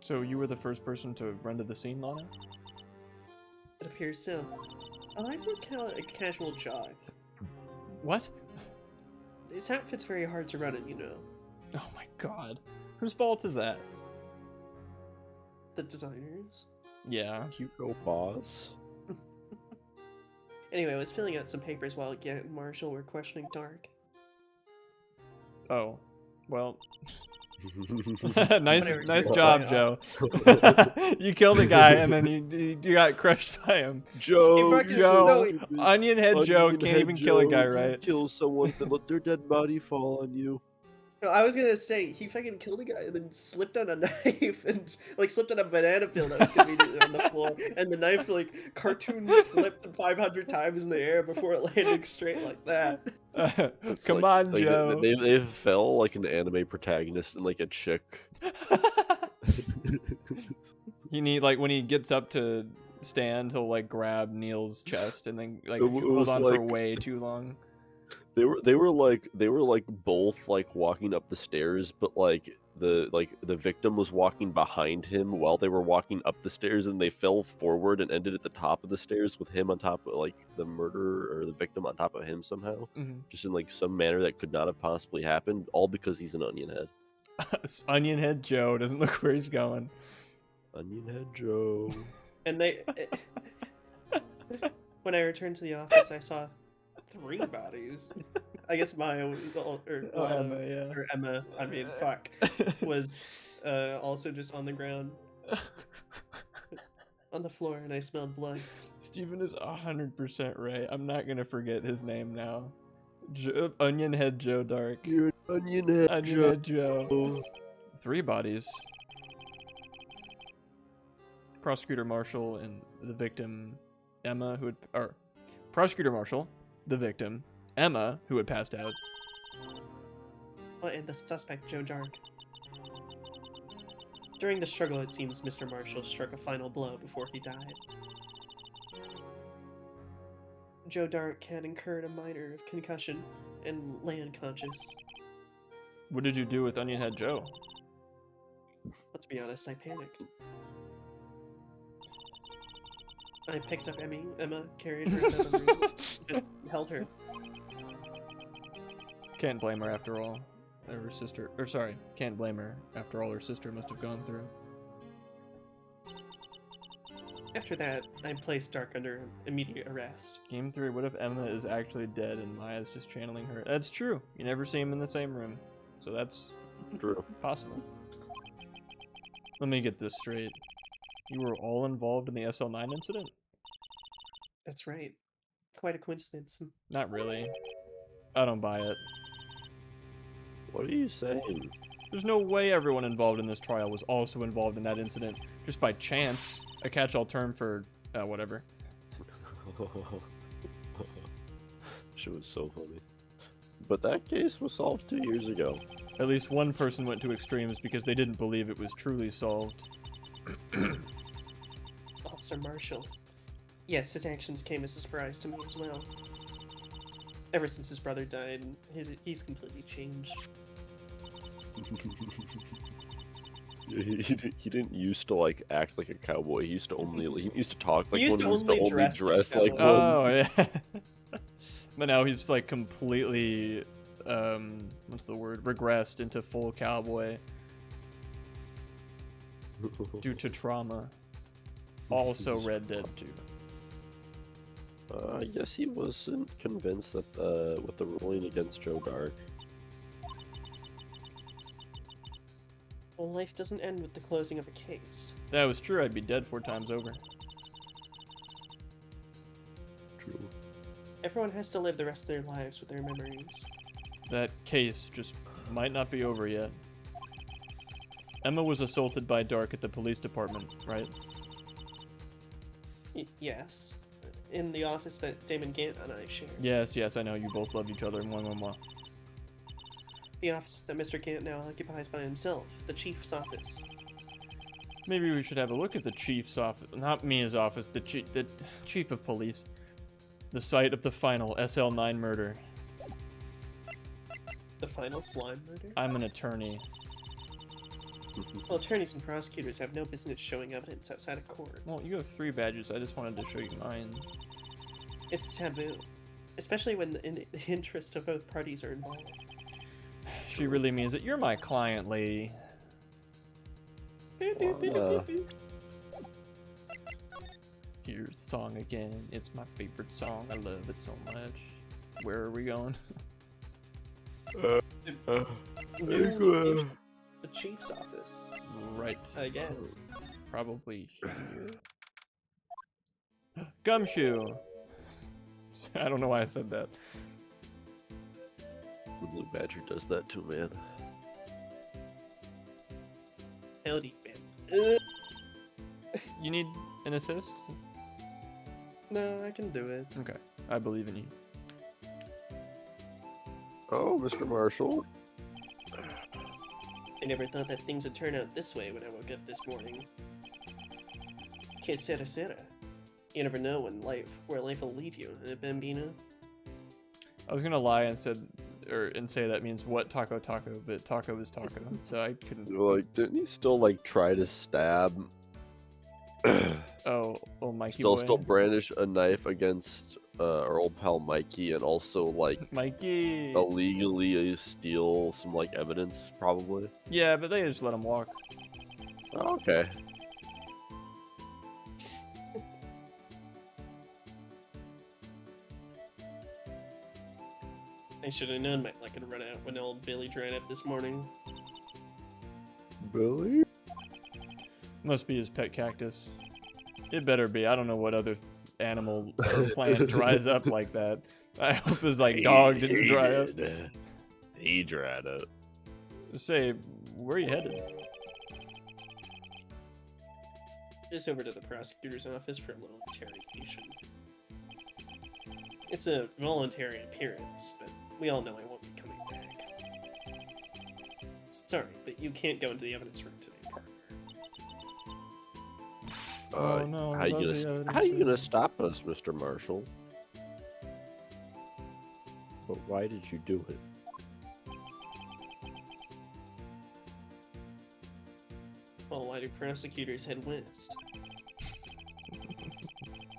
So you were the first person to run to the scene, Lana? It appears so. Oh, I'm a casual jog. What? This outfit's very hard to run in, you know. Oh my god. Whose fault is that? The designers. Yeah. Hugo Boss. Anyway, I was filling out some papers while Gant and Marshall were questioning Dark. Oh. Well. Whatever, nice Joe. job, Joe. You killed a guy and then you got crushed by him. Joe, fucking- Joe, no, Onion Head Joe can't even kill a guy, right? Kill someone, then let their dead body fall on you. No, I was gonna say he fucking killed a guy and then slipped on a knife and like slipped on a banana peel that was conveniently on the floor, and the knife like cartoon flipped 500 times in the air before it landed straight like that. It's Come like- on, like, Joe. They fell like an anime protagonist and like a chick. You need like when he gets up to stand, he'll like grab Neil's chest and then like It hold was on for like- way too long. They were like both like walking up the stairs, but like the victim was walking behind him while they were walking up the stairs, and they fell forward and ended at the top of the stairs with him on top of like the murderer or the victim on top of him somehow, just in like some manner that could not have possibly happened, all because he's an onion head. Onion Head Joe doesn't look where he's going. Onion Head Joe. And they, when I returned to the office, I saw 3 bodies. I guess Maya was, or Emma. I mean, fuck, was also just on the ground, on the floor, and I smelled blood. Steven is 100% right. I'm not gonna forget his name now. Onion Head Joe Dark. You're an Onion Head Onion Joe. Head Joe. 3 bodies. Prosecutor Marshall and the victim Emma, Prosecutor Marshall, the victim Emma, who had passed out. And the suspect, Joe Darke. During the struggle, it seems Mr. Marshall struck a final blow before he died. Joe Darke had incurred a minor concussion and lay unconscious. What did you do with Onion Head Joe? But to be honest, I panicked. I picked up Emma, carried her to the room, just held her. Can't blame her after all. Her sister, or sorry, can't blame her after all her sister must have gone through. After that, I placed Darke under immediate arrest. Game 3, what if Emma is actually dead and Maya's just channeling her? That's true. You never see him in the same room. So that's True. possible. Let me get this straight. You were all involved in the SL9 incident? That's right. Quite a coincidence. Not really. I don't buy it. What are you saying? There's no way everyone involved in this trial was also involved in that incident, just by chance. A catch-all term for, whatever. Shit was so funny. But that case was solved 2 years ago. At least one person went to extremes because they didn't believe it was truly solved. Officer Marshall. Yes, his actions came as a surprise to me as well. Ever since his brother died, he's completely changed. He didn't used to like act like a cowboy. He used to talk like He used one. to He used to only only dress dress like a like cowboy. one. Oh, yeah. But now he's like completely, what's the word? Regressed into full cowboy due to trauma. Also Red Dead 2. I guess he wasn't convinced that with the ruling against Joe Darke. Well, life doesn't end with the closing of a case. That was true, I'd be dead 4 times over. True. Everyone has to live the rest of their lives with their memories. That case just might not be over yet. Emma was assaulted by Darke at the police department, right? Yes. In the office that Damon Gant and I share. Yes, I know, you both love each other. Mwah, mwah, mwah. The office that Mr. Gant now occupies by himself, the chief's office. Maybe we should have a look at the chief's office. Not Mia's office, the chief of police. The site of the final SL9 murder. The final slime murder? I'm an attorney. Well, attorneys and prosecutors have no business showing evidence outside of court. Well, you have 3 badges. I just wanted to show you mine. It's taboo. Especially when the interest of both parties are involved. She really means it. You're my client, lady. Here's the song again. It's my favorite song. I love it so much. Where are we going? The chief's office, Right. I guess. Probably here. Gumshoe! I don't know why I said that. The Blue Badger does that too, man. Howdy, man. You need an assist? No, I can do it. Okay. I believe in you. Oh, Mr. Marshall. I never thought that things would turn out this way when I woke up this morning. Que sera sera. You never know where life will lead you, Bambino. I was gonna lie and said and say that means what taco, but taco is taco, so I couldn't. Like, didn't he still like try to stab? Oh, Mikey still boy. still brandish a knife against our old pal Mikey, and also like Mikey. illegally steal some like evidence, probably. Yeah, but they just let him walk. Oh, okay. I should have known my luck would run out when old Billy dried up this morning. Billy? Must be his pet cactus. It better be. I don't know what other animal or plant dries up like that. I hope his like dog didn't dry up. He dried up. Say, where are you headed? Just over to the prosecutor's office for a little interrogation. It's a voluntary appearance, but we all know I won't be coming back. Sorry, but you can't go into the evidence room today, partner. Oh no! How you gonna stop us, Mr. Marshall? But why did you do it? Well, why do prosecutors head west?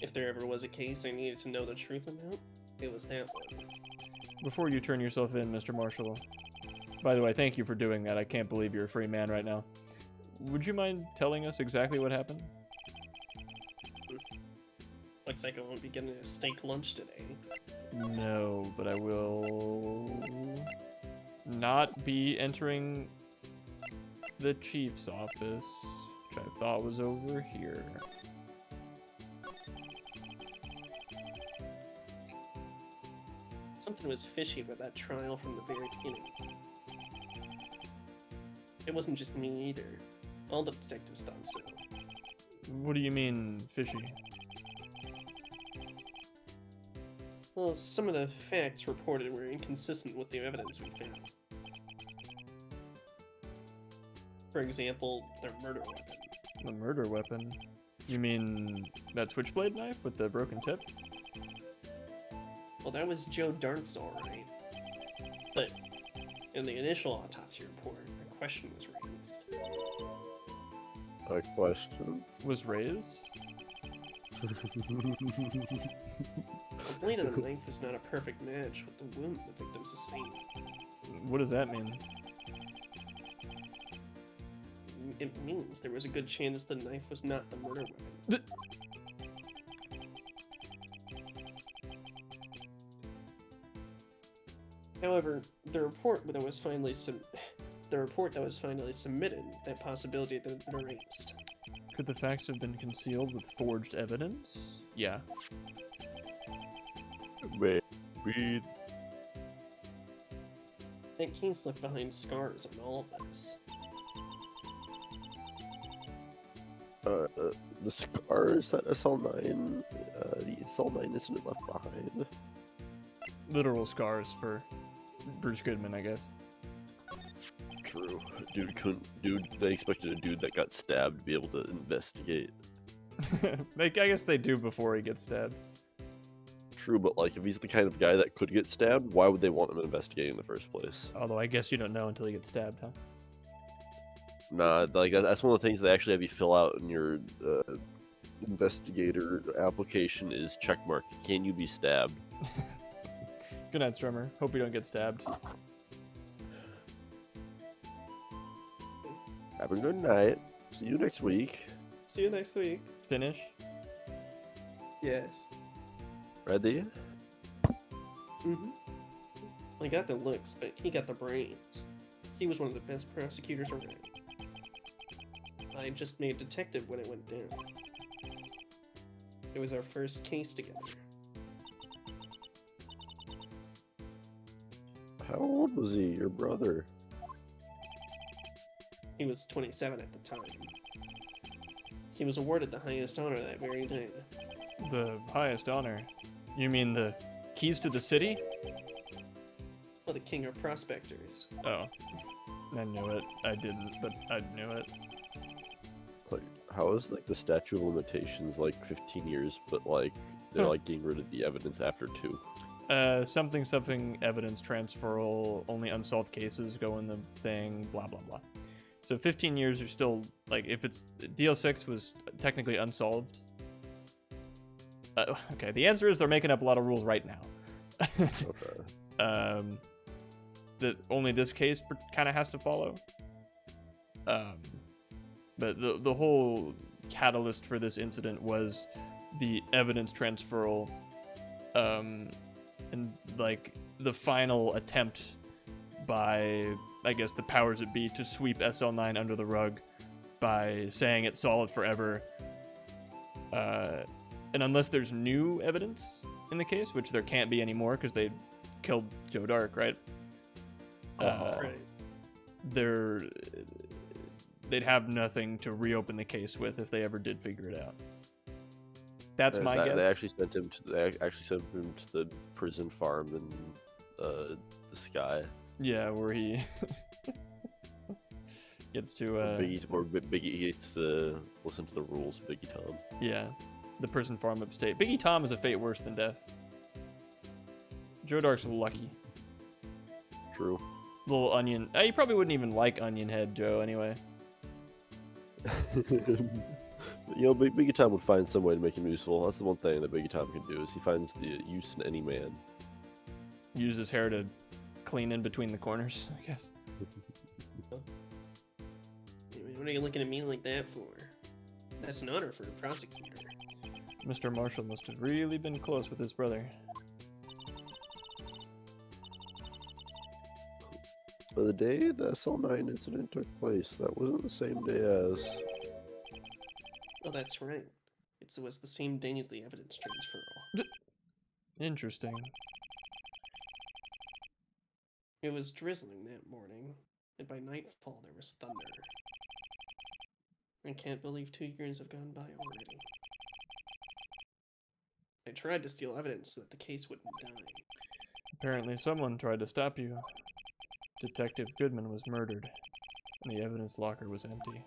If there ever was a case I needed to know the truth about, it was that one. Before you turn yourself in, Mr. Marshall. By the way, thank you for doing that. I can't believe you're a free man right now. Would you mind telling us exactly what happened? Looks like I won't be getting a steak lunch today. No, but I will not be entering the chief's office, which I thought was over here. Something was fishy about that trial from the very beginning. It wasn't just me either. All the detectives thought so. What do you mean, fishy? Well, some of the facts reported were inconsistent with the evidence we found. For example, their murder weapon. The murder weapon? You mean that switchblade knife with the broken tip? Well, that was Joe Darke's alright. But in the initial autopsy report, a question was raised. A question? Was raised? The blade of the knife was not a perfect match with the wound the victim sustained. What does that mean? It means there was a good chance the knife was not the murder weapon. However, the report that was finally submitted, that possibility had been erased. Could the facts have been concealed with forged evidence? Yeah. Maybe. That case left behind scars on all of us. The scars at SL9, the SL9 isn't left behind. Literal scars for Bruce Goodman, I guess. True. They expected a dude that got stabbed to be able to investigate. I guess they do before he gets stabbed. True, but like, if he's the kind of guy that could get stabbed, why would they want him to investigate in the first place? Although I guess you don't know until he gets stabbed, huh? Nah, like that's one of the things they actually have you fill out in your investigator application is checkmark. Can you be stabbed? Good night, Strummer. Hope you don't get stabbed. Have a good night. See you next week. See you next week. Finish. Yes. Ready? Mm-hmm. I got the looks, but he got the brains. He was one of the best prosecutors around. I just made detective when it went down. It was our first case together. How old was he, your brother? He was 27 at the time. He was awarded the highest honor that very day. The highest honor? You mean the keys to the city? Well, the king of prospectors. Oh. I knew it. I didn't, but I knew it. Like, how is like the statute of limitations like 15 years, but like they're like getting rid of the evidence after 2? Something evidence transferal, only unsolved cases go in the thing, blah blah blah. So 15 years are still, like, if it's DL6 was technically unsolved. Okay, the answer is they're making up a lot of rules right now. Okay. That only this case kind of has to follow. But the whole catalyst for this incident was the evidence transferal, and like the final attempt by, I guess, the powers that be to sweep SL9 under the rug by saying it's solid forever. And unless there's new evidence in the case, which there can't be anymore because they killed Joe Dark, right? Right. They'd have nothing to reopen the case with if they ever did figure it out. That's my guess. They actually sent him to the prison farm in the sky. Yeah, where he gets to Biggie gets to listen to the rules of Biggie Tom. Yeah, the prison farm upstate. Biggie Tom is a fate worse than death. Joe Dark's lucky. True. Little onion. You probably wouldn't even like Onion Head Joe anyway. You know, Biggie Tom would find some way to make him useful. That's the one thing that Biggie Tom can do, is he finds the use in any man. Use his hair to clean in between the corners, I guess. What are you looking at me like that for? That's an honor for a prosecutor. Mr. Marshall must have really been close with his brother. But the day the SL9 incident took place, that wasn't the same day as... Oh, that's right. It was the same day as the evidence transferal. Interesting. It was drizzling that morning, and by nightfall there was thunder. I can't believe 2 years have gone by already. I tried to steal evidence so that the case wouldn't die. Apparently someone tried to stop you. Detective Goodman was murdered, and the evidence locker was empty.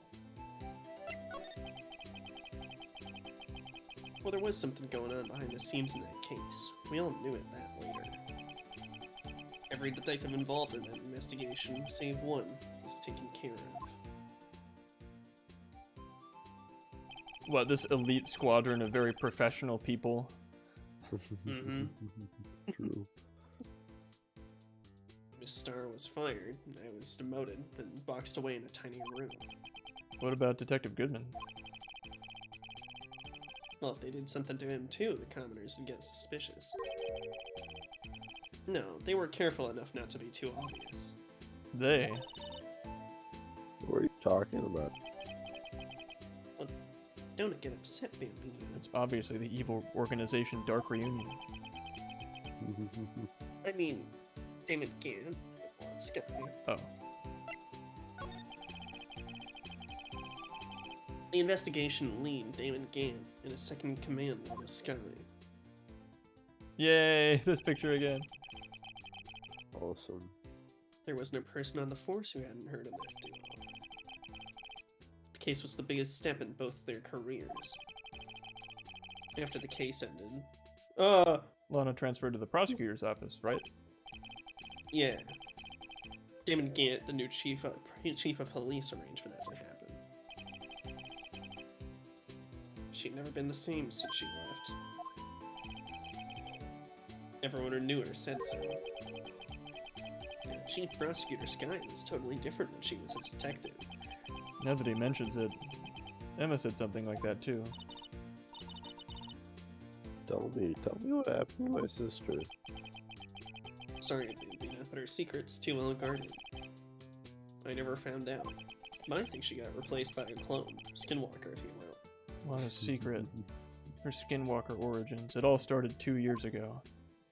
Well, there was something going on behind the scenes in that case. We all knew it that later. Every detective involved in that investigation, save one, was taken care of. What, this elite squadron of very professional people? Mm-hmm. True. Miss Starr was fired, and I was demoted and boxed away in a tiny room. What about Detective Goodman? Well, if they did something to him too, the commoners would get suspicious. No, they were careful enough not to be too obvious. They? What are you talking about? Well, don't get upset, Bambino. It's obviously the evil organization Dark Reunion. I mean, Damon Gann, Sky. Oh. The investigation lead, Damon Gann, and a second command leader, Sky. Yay, this picture again. Awesome. There was no person on the force who hadn't heard of that duo. The case was the biggest step in both their careers. After the case ended... Lana transferred to the prosecutor's office, right? Yeah. Damon Gant, the new chief of police, arranged for that to happen. She'd never been the same since she left. Everyone who knew her said so. Chief Prosecutor Sky was totally different when she was a detective. Now that he mentions it, Emma said something like that too. Tell me what happened to my sister. Sorry, Bambina, but her secret's too well guarded. I never found out. But I think she got replaced by a clone, Skinwalker, if you will. Lana's secret. Her Skinwalker origins. It all started 2 years ago.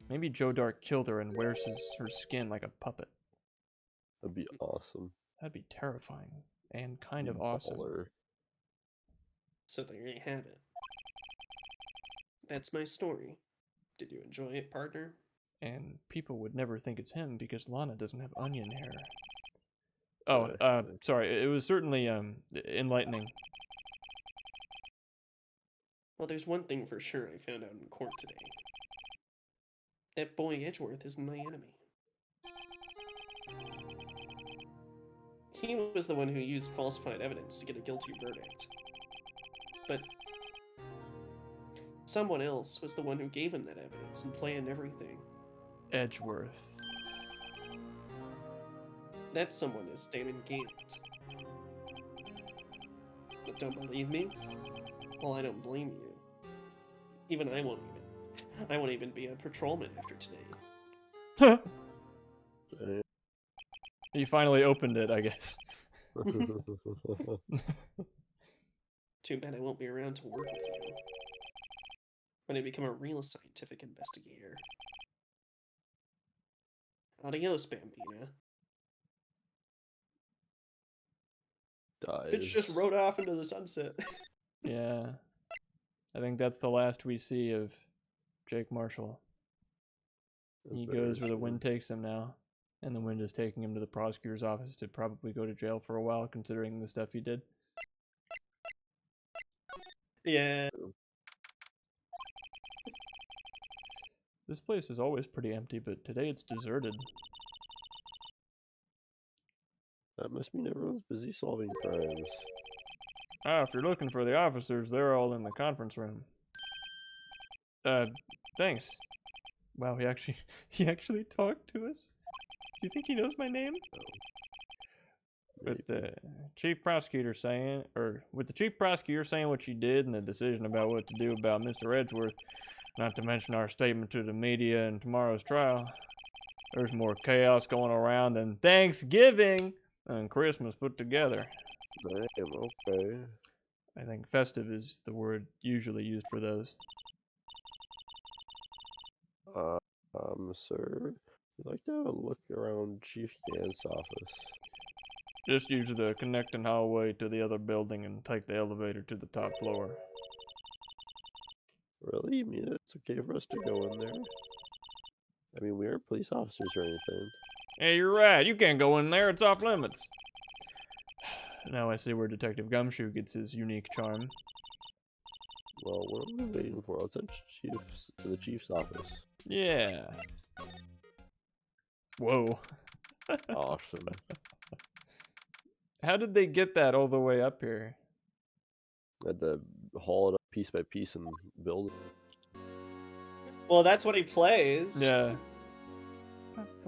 Maybe Joe Dark killed her and wears her skin like a puppet. That'd be awesome. That'd be terrifying and kind of awesome. Baller. So there you have it. That's my story. Did you enjoy it, partner? And people would never think it's him because Lana doesn't have onion hair. Oh, sorry. It was certainly enlightening. Well, there's one thing for sure I found out in court today. That boy Edgeworth isn't my enemy. He was the one who used falsified evidence to get a guilty verdict. But someone else was the one who gave him that evidence and planned everything. Edgeworth. That someone is Damon Gant. But don't believe me? Well, I don't blame you. Even I won't even be a patrolman after today. You finally opened it, I guess. Too bad I won't be around to work with you when I become a real scientific investigator. Adios, Bambina. Bitch just Dies. rode off into the sunset. Yeah. I think that's the last we see of Jake Marshall. He goes where the wind takes him now. And the wind is taking him to the prosecutor's office to probably go to jail for a while, considering the stuff he did. Yeah. This place is always pretty empty, but today it's deserted. That must mean everyone's busy solving crimes. Ah, if you're looking for the officers, they're all in the conference room. Thanks. Wow, he actually talked to us? Do you think he knows my name? With the chief prosecutor saying what you did and the decision about what to do about Mr. Edgeworth, not to mention our statement to the media and tomorrow's trial, there's more chaos going around than Thanksgiving and Christmas put together. Damn, okay. I think festive is the word usually used for those. Sir, we'd like to have a look around Chief Gant's office. Just use the connecting hallway to the other building and take the elevator to the top floor. Really? You mean it's okay for us to go in there? I mean, we aren't police officers or anything. Hey, you're right. You can't go in there. It's off limits. Now I see where Detective Gumshoe gets his unique charm. Well, what are we waiting for? Let's head to the chief's office. Yeah. Whoa. Awesome. How did they get that all the way up here? Had to haul it up piece by piece and build it. Well, that's what he plays. Yeah.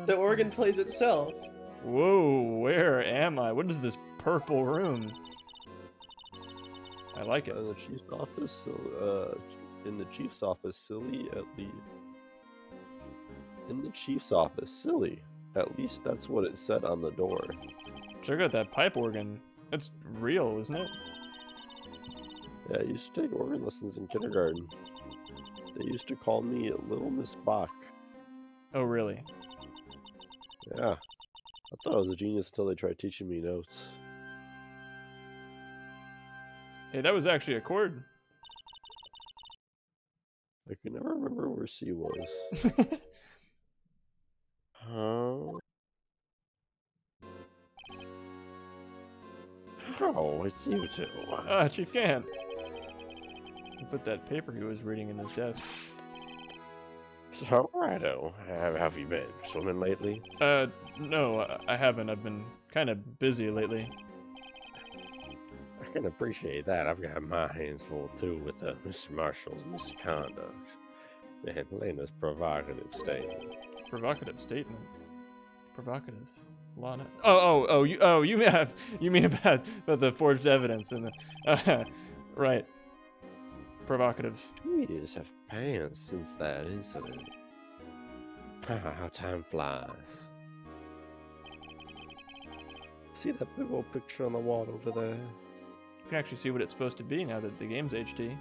The organ plays itself. Whoa, where am I? What is this purple room? I like it. In the chief's office, in the chief's office, silly. In the chief's office, silly. At least that's what it said on the door. Check out that pipe organ. It's real, isn't it? Yeah, I used to take organ lessons in kindergarten. They used to call me Little Miss Bach. Oh, really? Yeah. I thought I was a genius until they tried teaching me notes. Hey, that was actually a chord. I could never remember where C was. Oh, it's you two. Ah, Chief Gant. He put that paper he was reading in his desk. So, righto. Have you been swimming lately? No, I haven't. I've been kind of busy lately. I can appreciate that. I've got my hands full too with Mr. Marshall's misconduct and Lena's provocative statement. Provocative statement. Provocative. Lana. You mean about the forged evidence and the right. Provocative. 2 years have passed since that incident. How time flies. See that big old picture on the wall over there? You can actually see what it's supposed to be now that the game's HD.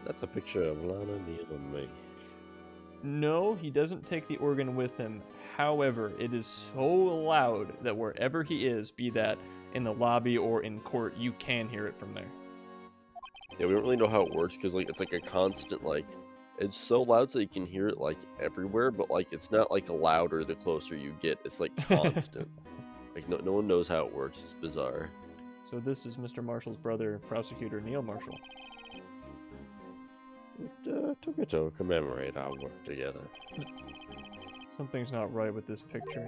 That's a picture of Lana, Neil, and me. No, he doesn't take the organ with him. However, it is so loud that wherever he is, be that in the lobby or in court, you can hear it from there. Yeah, we don't really know how it works because it's like a constant it's so loud so you can hear it everywhere, but it's not louder the closer you get. It's constant. No one knows how it works. It's bizarre. So this is Mr. Marshall's brother, Prosecutor Neil Marshall. took it to commemorate our work together. Something's not right with this picture.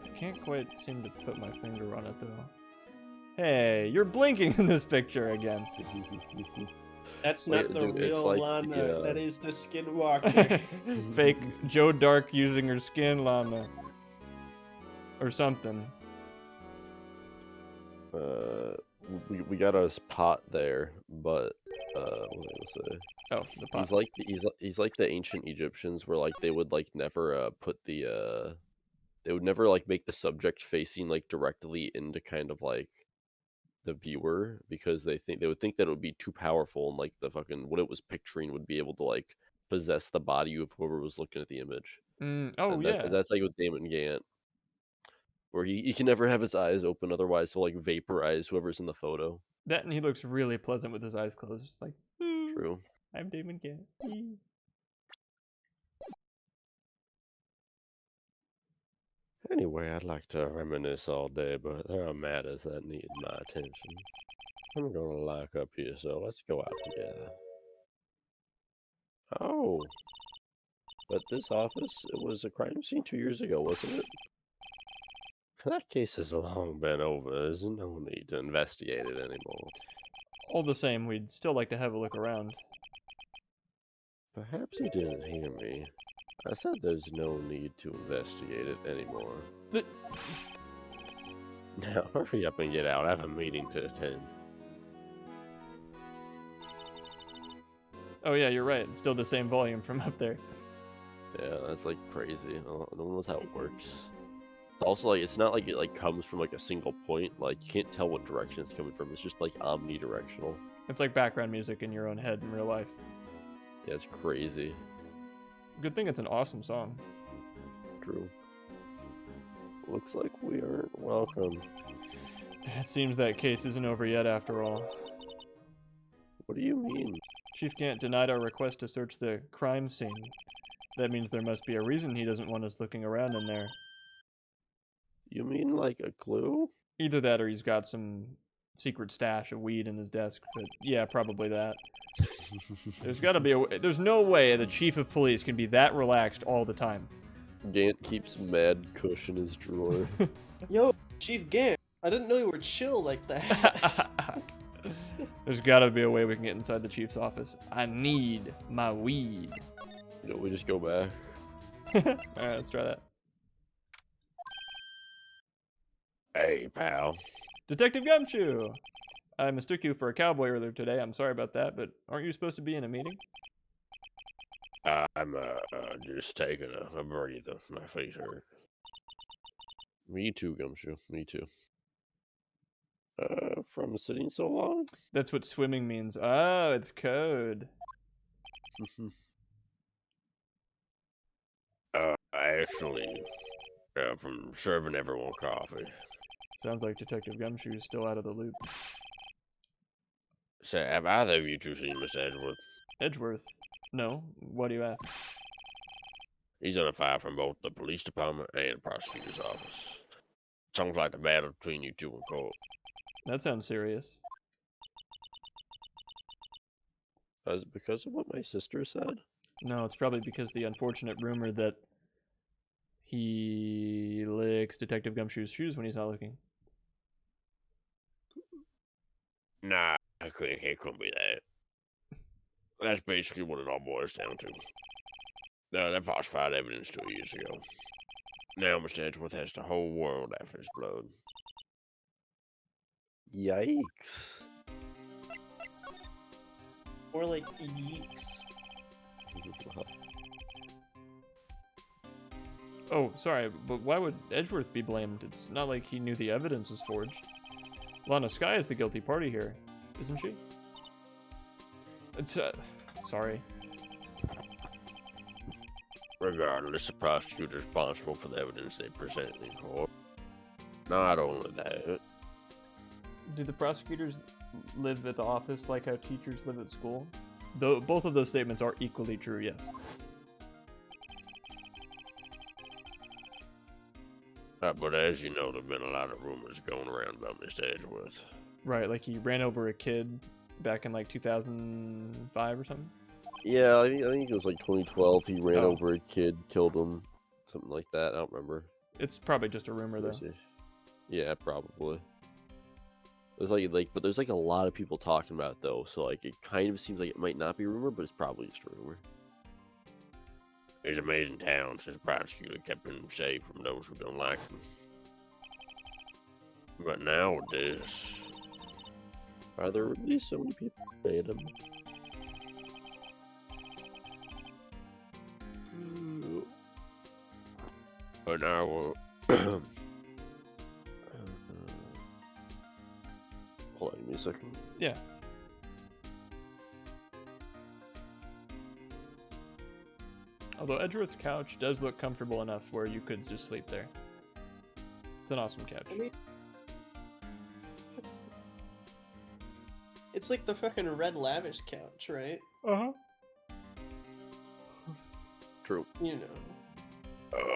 I can't quite seem to put my finger on it though. Hey, you're blinking in this picture again. That's Wait, not the dude, it's real like Lana. the, That is the Skinwalker. Fake Joe Dark using her skin, Lana. Or something. we got a pot there, but what was I gonna say? Oh, the pot. He's like the ancient Egyptians, where like they would like never put the they would never like make the subject facing like directly into kind of like the viewer, because they would think that it would be too powerful, and like the fucking what it was picturing would be able to like possess the body of whoever was looking at the image. Oh, And yeah. that's like with Damon Gant, where he can never have his eyes open, otherwise he'll like vaporize whoever's in the photo. That, and he looks really pleasant with his eyes closed. Like, True. I'm Damon Gant. Anyway, I'd like to reminisce all day, but there are matters that need my attention. I'm gonna lock up here, so let's go out together. Oh, but this office, it was a crime scene 2 years ago, wasn't it? That case has long been over. There's no need to investigate it anymore. All the same, we'd still like to have a look around. Perhaps you didn't hear me. I said there's no need to investigate it anymore. Now, hurry up and get out. I have a meeting to attend. Oh yeah, you're right. It's still the same volume from up there. Yeah, that's like crazy. No one knows how it works. Also, like, it's not like it like comes from like a single point. Like, you can't tell what direction it's coming from. It's just like omnidirectional. It's like background music in your own head in real life. Yeah, it's crazy. Good thing it's an awesome song. True. Looks like we aren't welcome. It seems that case isn't over yet after all. What do you mean? Chief Gant denied our request to search the crime scene. That means there must be a reason he doesn't want us looking around in there. You mean like a clue? Either that or he's got some secret stash of weed in his desk, but yeah, probably that. There's gotta be there's no way the chief of police can be that relaxed all the time. Gant keeps mad kush in his drawer. Yo, Chief Gant, I didn't know you were chill like that. There's gotta be a way we can get inside the chief's office. I need my weed. You know, we just go back. Alright, let's try that. Hey, pal. Detective Gumshoe! I mistook you for a cowboy earlier today. I'm sorry about that, but aren't you supposed to be in a meeting? I'm just taking a breather. My face hurt. Me too, Gumshoe. Me too. From sitting so long? That's what swimming means. Oh, it's code. Actually, from serving everyone coffee. Sounds like Detective Gumshoe is still out of the loop. Say, have either of you two seen Mr. Edgeworth? Edgeworth? No. Why do you ask? He's on a file from both the police department and the prosecutor's office. Sounds like the battle between you two in court. That sounds serious. Is it because of what my sister said? No, it's probably because the unfortunate rumor that he licks Detective Gumshoe's shoes when he's not looking. Nah, it couldn't be that. That's basically what it all boils down to. That falsified evidence 2 years ago. Now Mr. Edgeworth has the whole world after his blood. Yikes. More like yeeks. Oh, sorry, but why would Edgeworth be blamed? It's not like he knew the evidence was forged. Lana Skye is the guilty party here, isn't she? It's, sorry. Regardless, the prosecutor is responsible for the evidence they presented in court. Not only that, Do the prosecutors live at the office like how teachers live at school? Though both of those statements are equally true, yes. but as you know, there have been a lot of rumors going around about Mr. Edgeworth. Right, like he ran over a kid back in like 2005 or something? Yeah, I think it was like 2012. He ran Oh. over a kid, killed him, something like that. I don't remember. It's probably just a rumor, though. Yeah, probably. There's but there's like a lot of people talking about it though, so like it kind of seems like it might not be a rumor, but it's probably just a rumor. He's amazing talent. His prosecutor kept him safe from those who don't like him. But now with this, are there really so many people who hate him? But now hold on, give me a second. Yeah. Although Edgeworth's couch does look comfortable enough where you could just sleep there. It's an awesome couch. I mean, it's like the fucking red lavish couch, right? Uh-huh. True. You know.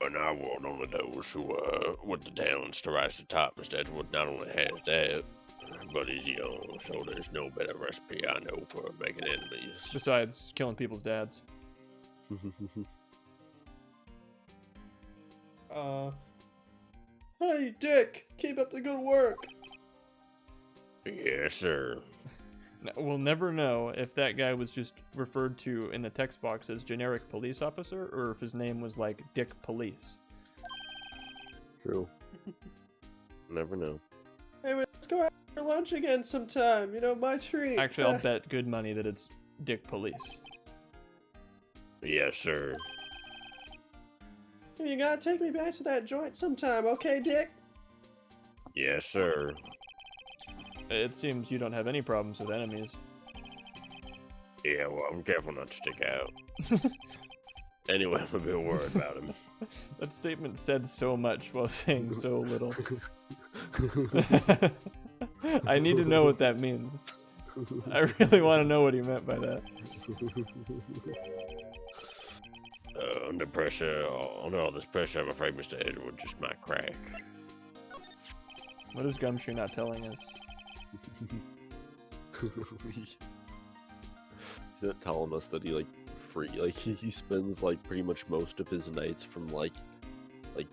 And I want only those who, with the talents to rise to the top. Mr. Edgewood not only has that, but he's young, so there's no better recipe I know for making enemies. Besides killing people's dads. Hey, Dick, keep up the good work. Yes, sir. Now, we'll never know if that guy was just referred to in the text box as generic police officer, or if his name was like Dick Police. True. Never know. Hey, let's go out for lunch again sometime. You know, my treat. Actually, I'll bet good money that it's Dick Police. Yes, sir. You gotta take me back to that joint sometime, okay, Dick? Yes, sir. It seems you don't have any problems with enemies. Yeah, well, I'm careful not to stick out. Anyway, I'm a bit worried about him. That statement said so much while saying so little. I need to know what that means. I really want to know what he meant by that. Under pressure, under all this pressure, I'm afraid Mr. Edgewood just might crack. What is Gumshoe not telling us? He's not telling us that he he spends like pretty much most of his nights from like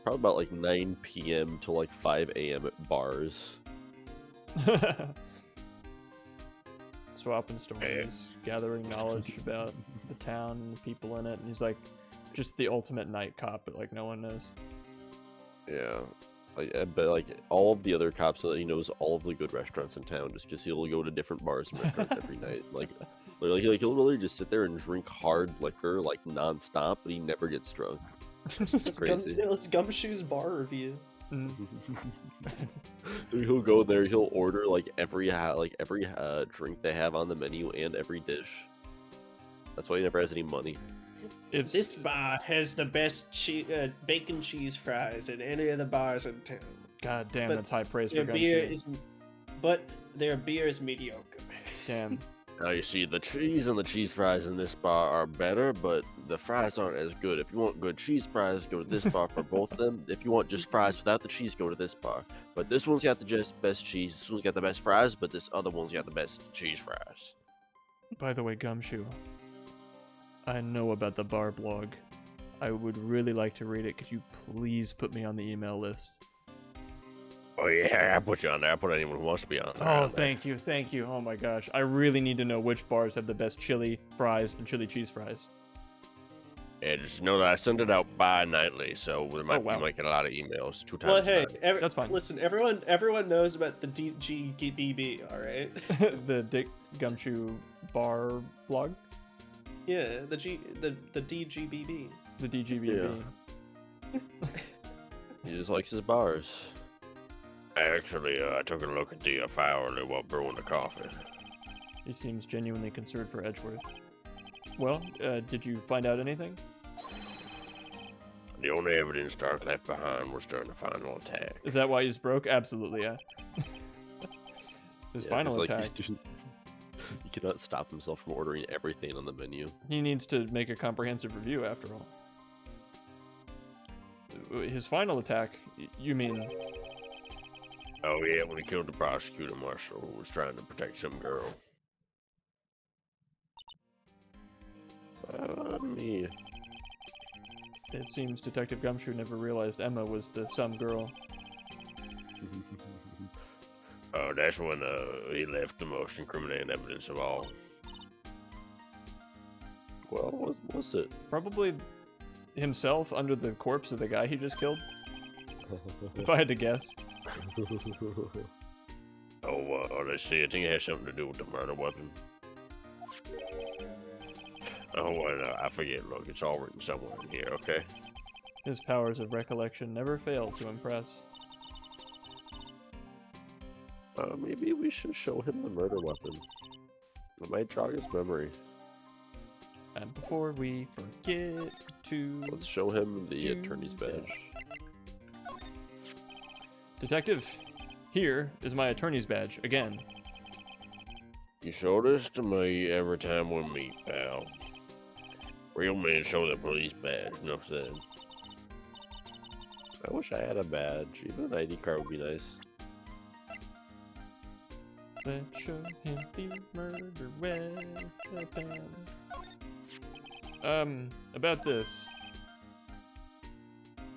probably about like 9 p.m. to like 5 a.m. at bars. Swapping stories, gathering knowledge about the town and the people in it, and he's like just the ultimate night cop, but like no one knows. Yeah. But like all of the other cops know that he knows all of the good restaurants in town just because he'll go to different bars and restaurants every night. Like he'll literally just sit there and drink hard liquor like nonstop, but he never gets drunk. It's crazy. Let's Gumshoe's bar review. He'll go there. He'll order like every drink they have on the menu and every dish. That's why he never has any money. This bar has the best bacon cheese fries in any of the bars in town. God damn, But that's high praise for Their beer Gumshoe. but their beer is mediocre. Damn. Now you see, the cheese and the cheese fries in this bar are better, but the fries aren't as good. If you want good cheese fries, go to this bar for both of them. If you want just fries without the cheese, go to this bar. But this one's got the best cheese, this one's got the best fries, but this other one's got the best cheese fries. By the way, Gumshoe, I know about the bar blog. I would really like to read it. Could you please put me on the email list? Oh yeah, I put you on there. I put anyone who wants to be on there. Oh, thank you. Oh my gosh. I really need to know which bars have the best chili fries and chili cheese fries. Yeah, just know that I send it out bi-nightly, so we might, wow. you might get a lot of emails 2 times Well, a hey, night. That's fine. Listen, everyone knows about the DGBB, all right? The Dick Gumshoe bar blog? Yeah, the DGBB. The DGBB. He just likes his bars. Actually, I took a look at the file earlier while brewing the coffee. He seems genuinely concerned for Edgeworth. Well, did you find out anything? The only evidence Darke left behind was during the final attack. Is that why he's broke? Absolutely, yeah. His final attack. He cannot stop himself from ordering everything on the menu. He needs to make a comprehensive review after all. His final attack, you mean? Oh yeah, when he killed the prosecutor marshal who was trying to protect some girl. Me. It seems Detective Gumshoe never realized Emma was the some girl. Oh, that's when he left the most incriminating evidence of all. Well, what was it? Probably himself under the corpse of the guy he just killed, if I had to guess. Let's see. I think it has something to do with the murder weapon. Oh, well, I forget. Look, it's all written somewhere in here, okay? His powers of recollection never fail to impress. Maybe we should show him the murder weapon. It might jog his memory. And before we forget to... Let's show him the do attorney's badge. Detective, here is my attorney's badge, again. You show this to me every time we meet, pal. Real men show the police badge, enough said. I wish I had a badge. Even an ID card would be nice. Let's show him the murder weapon. About this.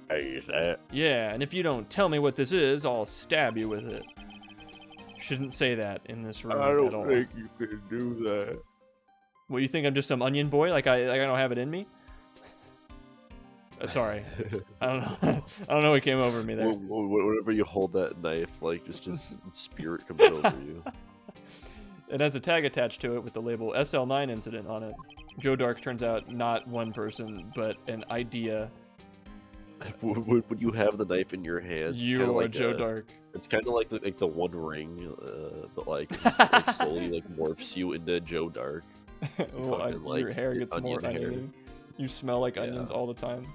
Hey, is that? Yeah, and if you don't tell me what this is, I'll stab you with it. Shouldn't say that in this room at all. you can do that. What, you think I'm just some onion boy? Like I don't have it in me? Sorry. I don't know. I don't know what came over me there. Whenever you hold that knife, like, just spirit comes over you. It has a tag attached to it with the label SL9 incident on it. Joe Dark turns out not one person, but an idea. When you have the knife in your hands, You are Joe Dark. It's kind of like the One Ring, but like, it slowly like morphs you into Joe Dark. Well, Fucking, your hair gets more onion hair. oniony. You smell like onions all the time.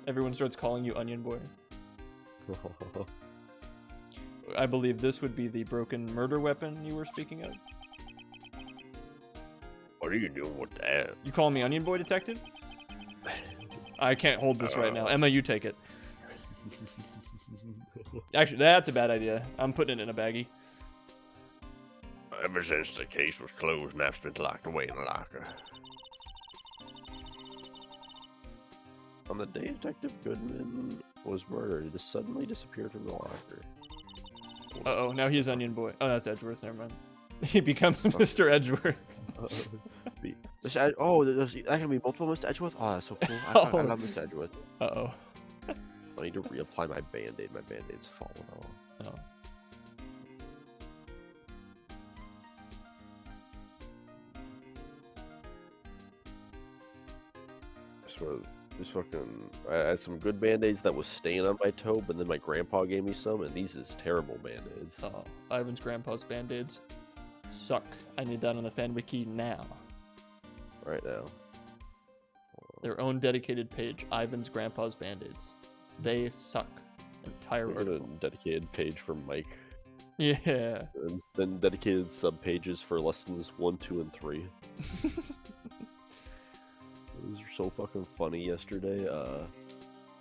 Everyone starts calling you Onion Boy. I believe this would be the broken murder weapon you were speaking of. What are you doing with that? You call me Onion Boy, Detective? I can't hold this right now. Emma, you take it. Actually, that's a bad idea. I'm putting it in a baggie. Ever since the case was closed, Knife's been locked away in a locker. On the day Detective Goodman was murdered, he just suddenly disappeared from the locker. Uh-oh, now he's Onion Boy. Oh, that's Edgeworth, never mind. He becomes Mr. Edgeworth. That can be multiple Mr. Edgeworth? Oh, that's so cool. I love Mr. Edgeworth. Uh-oh. I need to reapply my Band-Aid. My Band-Aid's falling off. Oh. I had some good Band-Aids that was staying on my toe, but then my grandpa gave me some, and these is terrible Band-Aids. Oh, Ivan's grandpa's Band-Aids suck. I need that on the fan wiki now. Right now. Their own dedicated page, Ivan's grandpa's Band-Aids. They suck. Entire We're article. a dedicated page for Mike. Yeah. And then dedicated sub-pages for lessons 1, 2, and 3. It was so fucking funny yesterday.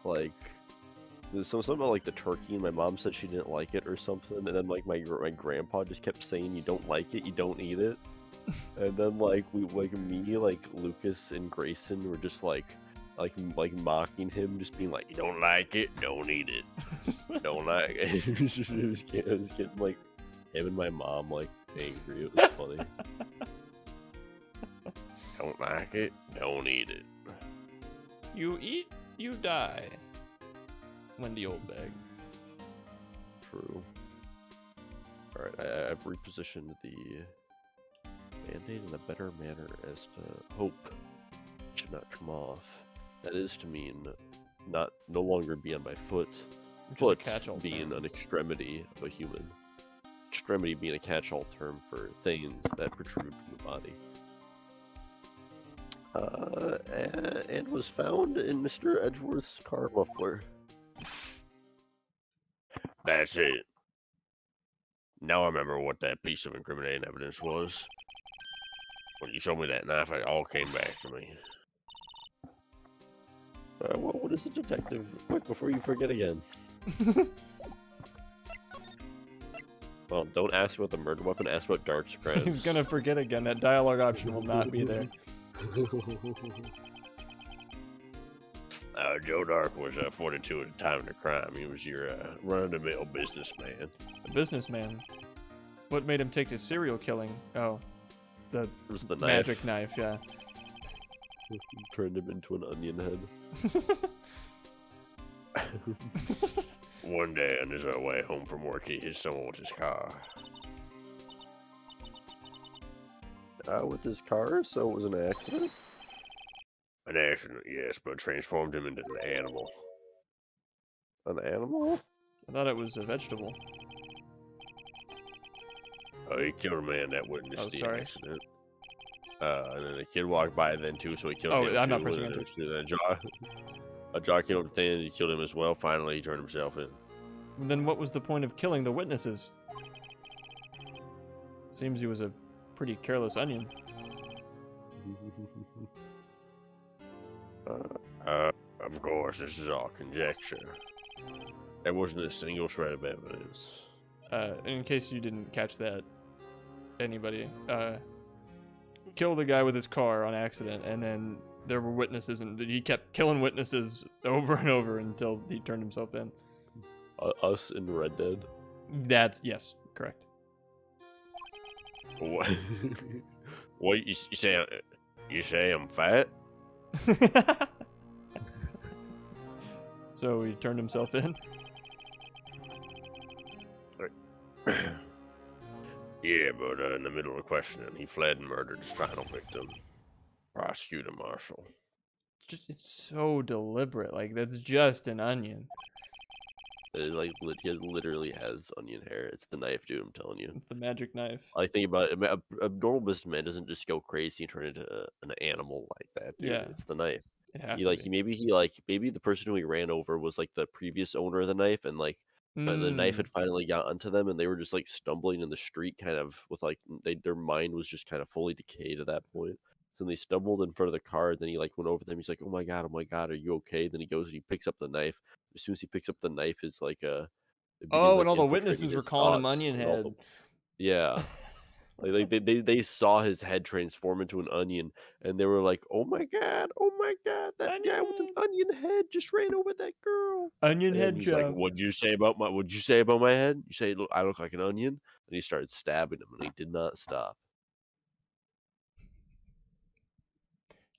Like, there's something about like the turkey, and my mom said she didn't like it or something, and then like my grandpa just kept saying, "You don't like it, you don't eat it," and then like me, like Lucas and Grayson were just like mocking him, just being like, "You don't like it, don't eat it, don't like it." It was getting like him and my mom like angry. It was funny. Don't like it, don't eat it. You eat, you die. Wendy Oldbag. True. Alright, I've repositioned the Band-Aid in a better manner as to hope it should not come off. That is to mean no longer be on my foot. Which Foot is a catch-all being term. an extremity of a human. Extremity being a catch-all term for things that protrude from the body. And was found in Mr. Edgeworth's car muffler. That's it. Now I remember what that piece of incriminating evidence was. When you showed me that knife, it all came back to me. Well, what is it, Detective? Quick, before you forget again. Well, don't ask about the murder weapon. Ask about Dark's friends. He's gonna forget again. That dialogue option will not be there. Joe Dark was 42 at the time of the crime. He was your run-of-the-mill businessman. A businessman. What made him take to serial killing? Oh, the It was the magic knife. Yeah. Turned him into an onion head. One day on his way home from work, he hit someone with his car. With his car? So it was an accident? An accident, yes, but transformed him into an animal. An animal? I thought it was a vegetable. He killed a man that witnessed the sorry. accident. And then a kid walked by then too, so he killed him I'm too. not pressing And enter. then a jaw came up to the thing and he killed him as well. Finally, he turned himself in. And then what was the point of killing the witnesses? Seems he was a pretty careless onion. Of course, this is all conjecture. There wasn't a single shred of evidence. In case you didn't catch that, anybody, killed a guy with his car on accident, and then there were witnesses, and he kept killing witnesses over and over until he turned himself in. Us in Red Dead? Yes, correct. What? What you say? You say I'm fat? So he turned himself in. Yeah, but in the middle of questioning, he fled and murdered his final victim, Prosecutor Marshall. It's so deliberate. Like, that's just an onion. It's like he literally has onion hair. It's the knife, dude. I'm telling you. It's the magic knife. I think about it. A normal businessman doesn't just go crazy and turn into an animal like that, dude. Yeah. It's the knife. It has He to like be. maybe the person who he ran over was like the previous owner of the knife, and like the knife had finally got onto them, and they were just like stumbling in the street, kind of with like their mind was just kind of fully decayed at that point. So they stumbled in front of the car, and then he like went over them. He's like, oh my god, are you okay?" Then he goes and he picks up the knife. As soon as he picks up the knife, is like it begins Oh, and like all the infiltrating witnesses were his calling him thoughts Onion and all Head. the yeah. Like they saw his head transform into an onion, and they were like, oh my god, that Onion guy with an Head. onion head just ran over that girl." Onion And then Head he's like, Joe. what'd you say about my head? You say I look like an onion? And he started stabbing him, and he did not stop.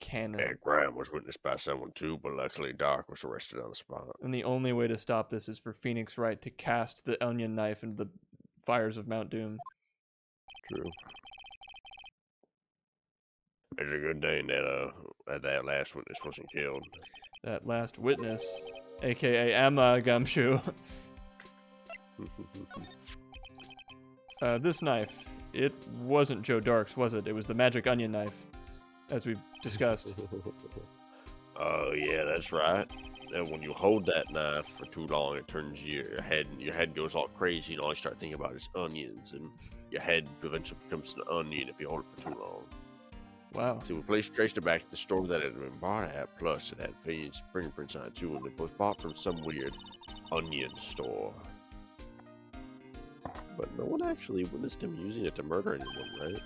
Canon. That crime was witnessed by someone too, but luckily Dark was arrested on the spot. And the only way to stop this is for Phoenix Wright to cast the onion knife into the fires of Mount Doom. True. It's a good thing that last witness wasn't killed. That last witness, aka Emma Gumshoe. This knife, it wasn't Joe Dark's, was it? It was the magic onion knife, as we've discussed. Oh yeah, that's right. And when you hold that knife for too long, it turns your head goes all crazy, and all you start thinking about is onions, and your head eventually becomes an onion if you hold it for too long. Wow. See, we traced it back to the store that it had been bought at, plus it had Faye's fingerprints on it too, and it was bought from some weird onion store. But no one actually witnessed him using it to murder anyone, right?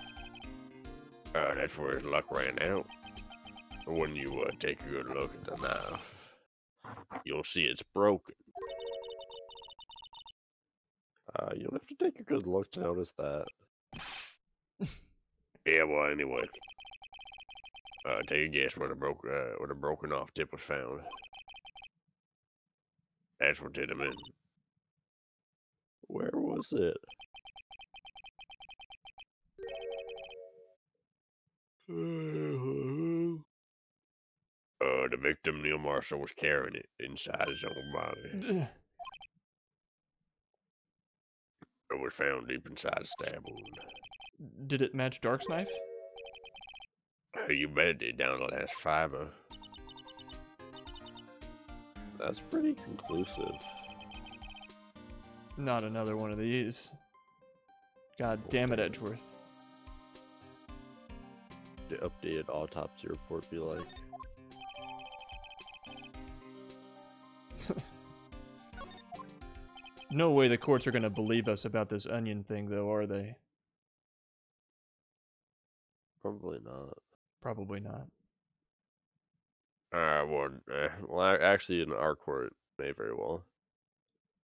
That's where his luck ran out. When you take a good look at the knife, you'll see it's broken. You don't have to take a good look to notice that. Yeah, well, anyway. Take a guess where the broken off tip was found. That's what did him in. Where was it? The victim, Neil Marshall, was carrying it inside his own body. It was found deep inside a stab wound. Did it match Dark's knife? You bet it did, down to the last fiber. That's pretty conclusive. Not another one of these. God damn it, Edgeworth. The updated autopsy report be like. No way the courts are gonna believe us about this onion thing, though, are they? Probably not. Probably not. Well, actually, in our court, may very well.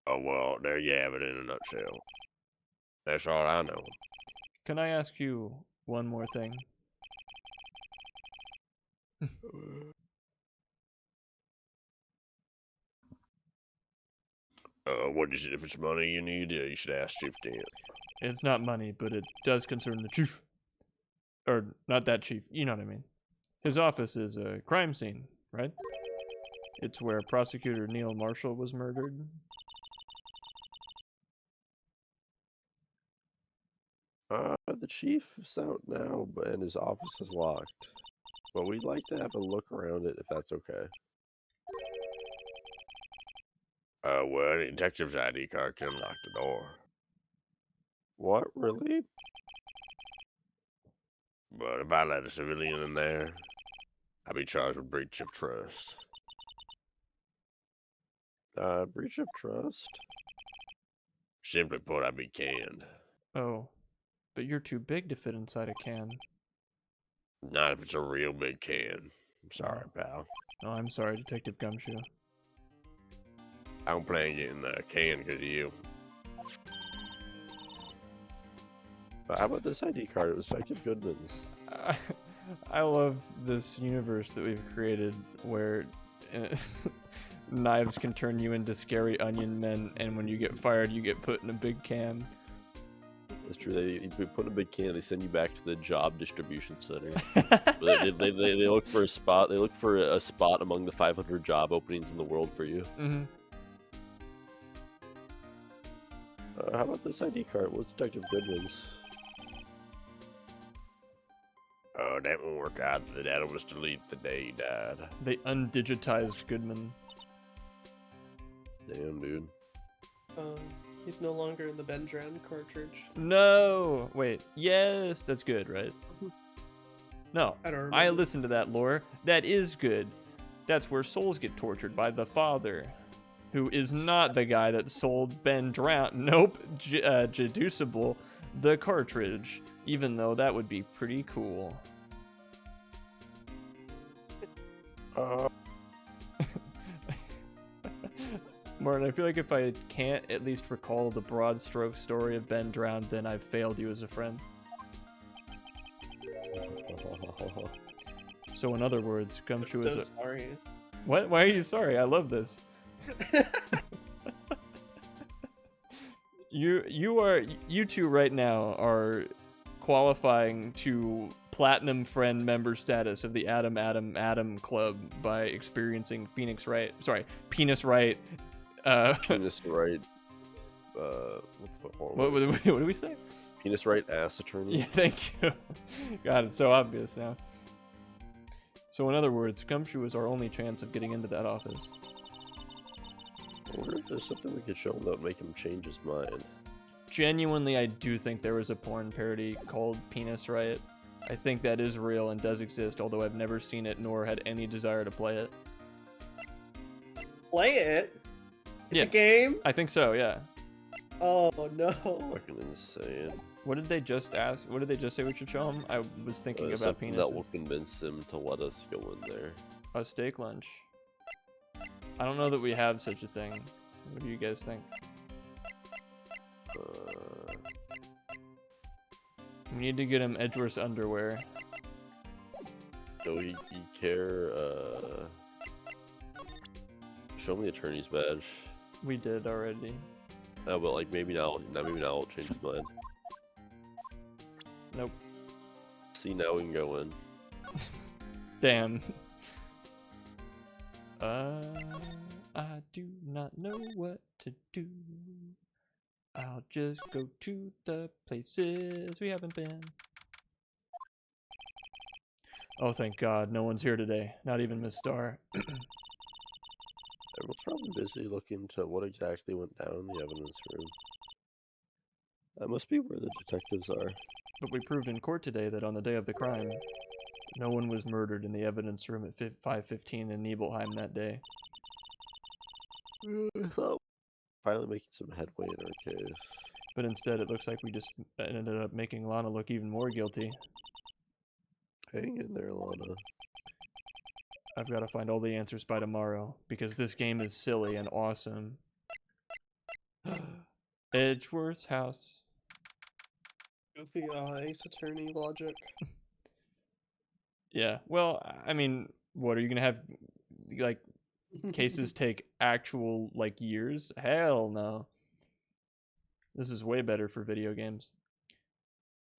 Oh, well, there you have it in a nutshell. That's all I know. Can I ask you one more thing? What is it? If it's money you need, you should ask Chief Dan. It's not money, but it does concern the chief. Or, not that chief, you know what I mean. His office is a crime scene, right? It's where prosecutor Neil Marshall was murdered. The chief is out now, and his office is locked. But we'd like to have a look around it, if that's okay. Well, a detective's ID card can unlock the door. What, really? But if I let a civilian in there, I'd be charged with breach of trust. Breach of trust? Simply put, I'd be canned. Oh, but you're too big to fit inside a can. Not if it's a real big can. I'm sorry, pal. Oh, I'm sorry, Detective Gumshoe. I don't plan on getting a can because of you. But how about this ID card? It was Detective Goodman's. I love this universe that we've created where knives can turn you into scary onion men, and when you get fired, you get put in a big can. That's true. They put in a big can. They send you back to the job distribution center. they look for a spot. They look for a spot among the 500 job openings in the world for you. Mm-hmm. How about this ID card? What's Detective Goodman's? Oh, that won't work out. The data was deleted the day he died. They undigitized Goodman. Damn, dude. He's no longer in the Ben Drowned cartridge. No! Wait. Yes! That's good, right? No. I don't remember. I listened to that lore. That is good. That's where souls get tortured by the father, who is not the guy that sold Ben Drowned. Nope. Jeducible, the cartridge. Even though that would be pretty cool. Martin, I feel like if I can't at least recall the broad stroke story of Ben Drowned, then I've failed you as a friend. So in other words, Gumshoe So is a... sorry. What? Why are you sorry? I love this. You two right now are qualifying to platinum friend member status of the Adam Club by experiencing penis right. Penis right. What do we say? Penis right ass attorney. Yeah, thank you. God, it's so obvious now. So in other words, Gumshoe is our only chance of getting into that office. I wonder if there's something we could show him that would make him change his mind. Genuinely, I do think there was a porn parody called Penis Riot. I think that is real and does exist, although I've never seen it nor had any desire to play it. Play it? It's Yeah. a game? I think so, yeah. Oh no. Fucking insane. What did they just ask? What did they just say we should show him? I was thinking about Something that will penises. convince him to let us go in there. A steak lunch. I don't know that we have such a thing. What do you guys think? We need to get him Edgeworth's underwear. So he care, show me the attorney's badge. We did already. Oh, but like maybe now I'll change his mind. Nope. See, now we can go in. Damn. I do not know what to do. I'll just go to the places we haven't been. Oh, thank God, no one's here today. Not even Miss Starr. Everyone's probably busy looking into what exactly went down in the evidence room. That must be where the detectives are. But we proved in court today that on the day of the crime, no one was murdered in the evidence room at 5:15 in Nibelheim that day. I thought finally making some headway in our case. But instead, it looks like we just ended up making Lana look even more guilty. Hang in there, Lana. I've got to find all the answers by tomorrow, because this game is silly and awesome. Edgeworth's house. Goofy Ace Attorney logic. Yeah, well, I mean, what, are you going to have, like, cases take actual, like, years? Hell no. This is way better for video games.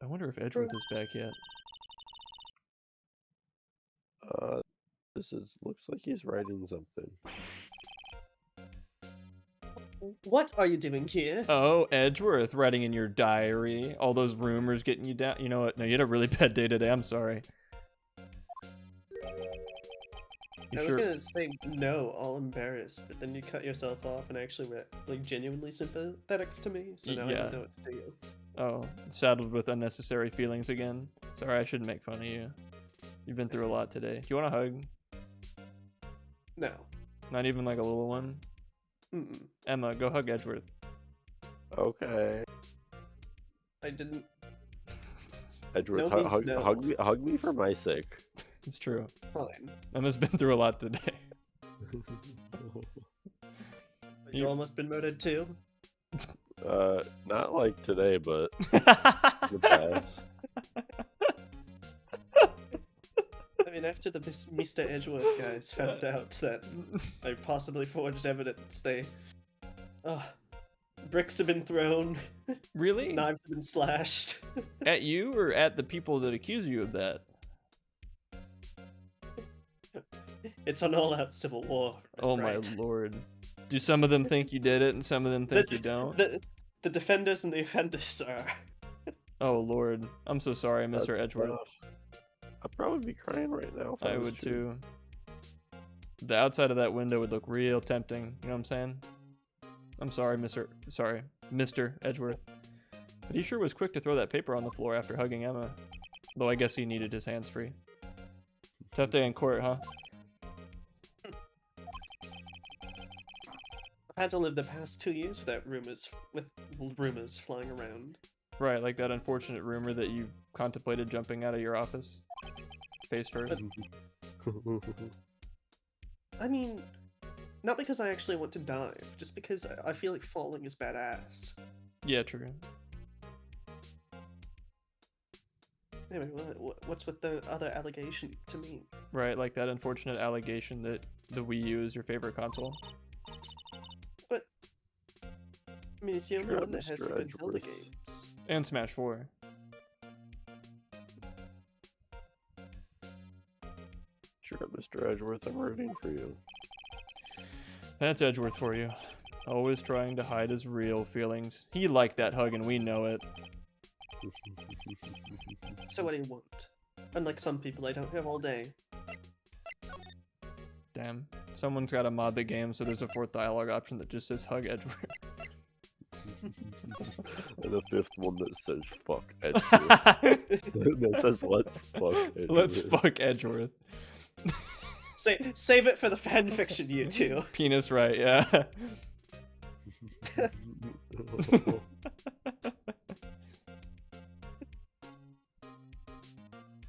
I wonder if Edgeworth is back yet. Looks like he's writing something. What are you doing here? Oh, Edgeworth, writing in your diary. All those rumors getting you down. You know what? No, you had a really bad day today. I'm sorry. I was gonna say no, all embarrassed, but then you cut yourself off and actually were like genuinely sympathetic to me, so now I don't know what to do. Oh, saddled with unnecessary feelings again. Sorry, I shouldn't make fun of you. You've been through a lot today. Do you want a hug? No. Not even like a little one? Mm-mm. Emma, go hug Edgeworth. Okay. I didn't. Edgeworth, No means no. hug me for my sake. It's true. Fine. Emma's been through a lot today. You almost been murdered too? Not like today, but the past. I mean, after the Mr. Edgeworth guys found out that I possibly forged evidence, bricks have been thrown. Really? Knives have been slashed. At you or at the people that accuse you of that? It's an all-out civil war. Oh right? my lord. Do some of them think you did it and some of them think you don't? The defenders and the offenders are. Oh lord. I'm so sorry, Mr. That's Edgeworth. rough. I'd probably be crying right now. If I was would true. too. The outside of that window would look real tempting. You know what I'm saying? I'm sorry, Mr. Edgeworth. But he sure was quick to throw that paper on the floor after hugging Emma. Though I guess he needed his hands free. Tough day in court, huh? I had to live the past 2 years with rumors flying around. Right, like that unfortunate rumor that you contemplated jumping out of your office. Face first. I mean, not because I actually want to dive, just because I feel like falling is badass. Yeah, true. Anyway, what's with the other allegation to me? Right, like that unfortunate allegation that the Wii U is your favorite console. But, I mean, it's the only Sure, one that has the Mr. good Zelda Edgeworth. games. And Smash 4. Sure, Mr. Edgeworth, I'm rooting for you. That's Edgeworth for you. Always trying to hide his real feelings. He liked that hug and we know it. So what do you want? Unlike some people, I don't have all day. Damn. Someone's got to mod the game so there's a fourth dialogue option that just says hug Edgeworth. And the fifth one that says fuck Edgeworth. That says let's fuck Edgeworth. Let's fuck Edgeworth. Save it for the fanfiction, you two. Penis right, yeah.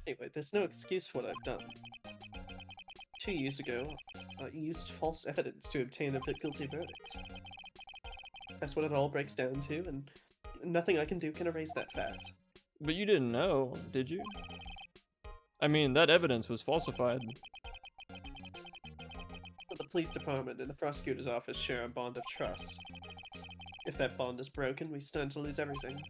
Anyway, there's no excuse for what I've done. 2 years ago, I used false evidence to obtain a guilty verdict. That's what it all breaks down to, and nothing I can do can erase that fact. But you didn't know, did you? I mean, that evidence was falsified. But the police department and the prosecutor's office share a bond of trust. If that bond is broken, we stand to lose everything.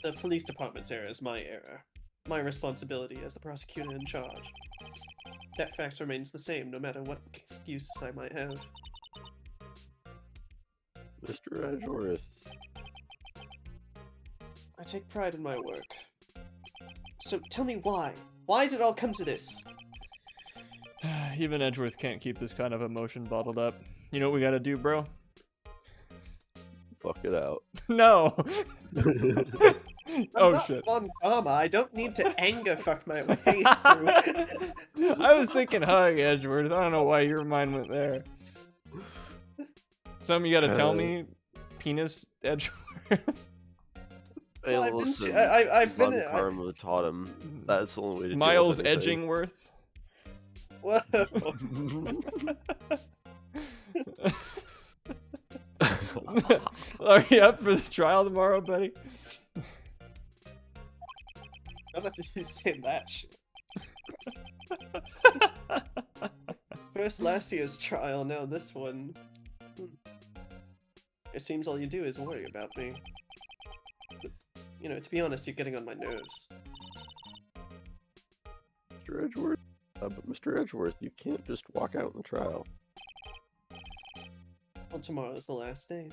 The police department's error is my error. My responsibility as the prosecutor in charge. That fact remains the same, no matter what excuses I might have. Mr. Edgeworth. I take pride in my work. So tell me why? Why has it all come to this? Even Edgeworth can't keep this kind of emotion bottled up. You know what we gotta do, bro? Fuck it out. No! Oh not shit. Von Karma. I don't need to anger fuck my way through. I was thinking hug Edgeworth. I don't know why your mind went there. Something you gotta tell me, penis Edgeworth. Hey, Well, I've been listen, to- I've been- Von Karma taught him. That's the only way to Miles deal with anything. Edgingworth. Whoa. Are you up for the trial tomorrow, buddy? I'm not just saying that shit. First last year's trial, now this one. It seems all you do is worry about me. But, you know, to be honest, you're getting on my nerves. Mr. Edgeworth? But Mr. Edgeworth, you can't just walk out in the trial. Well, tomorrow's the last day.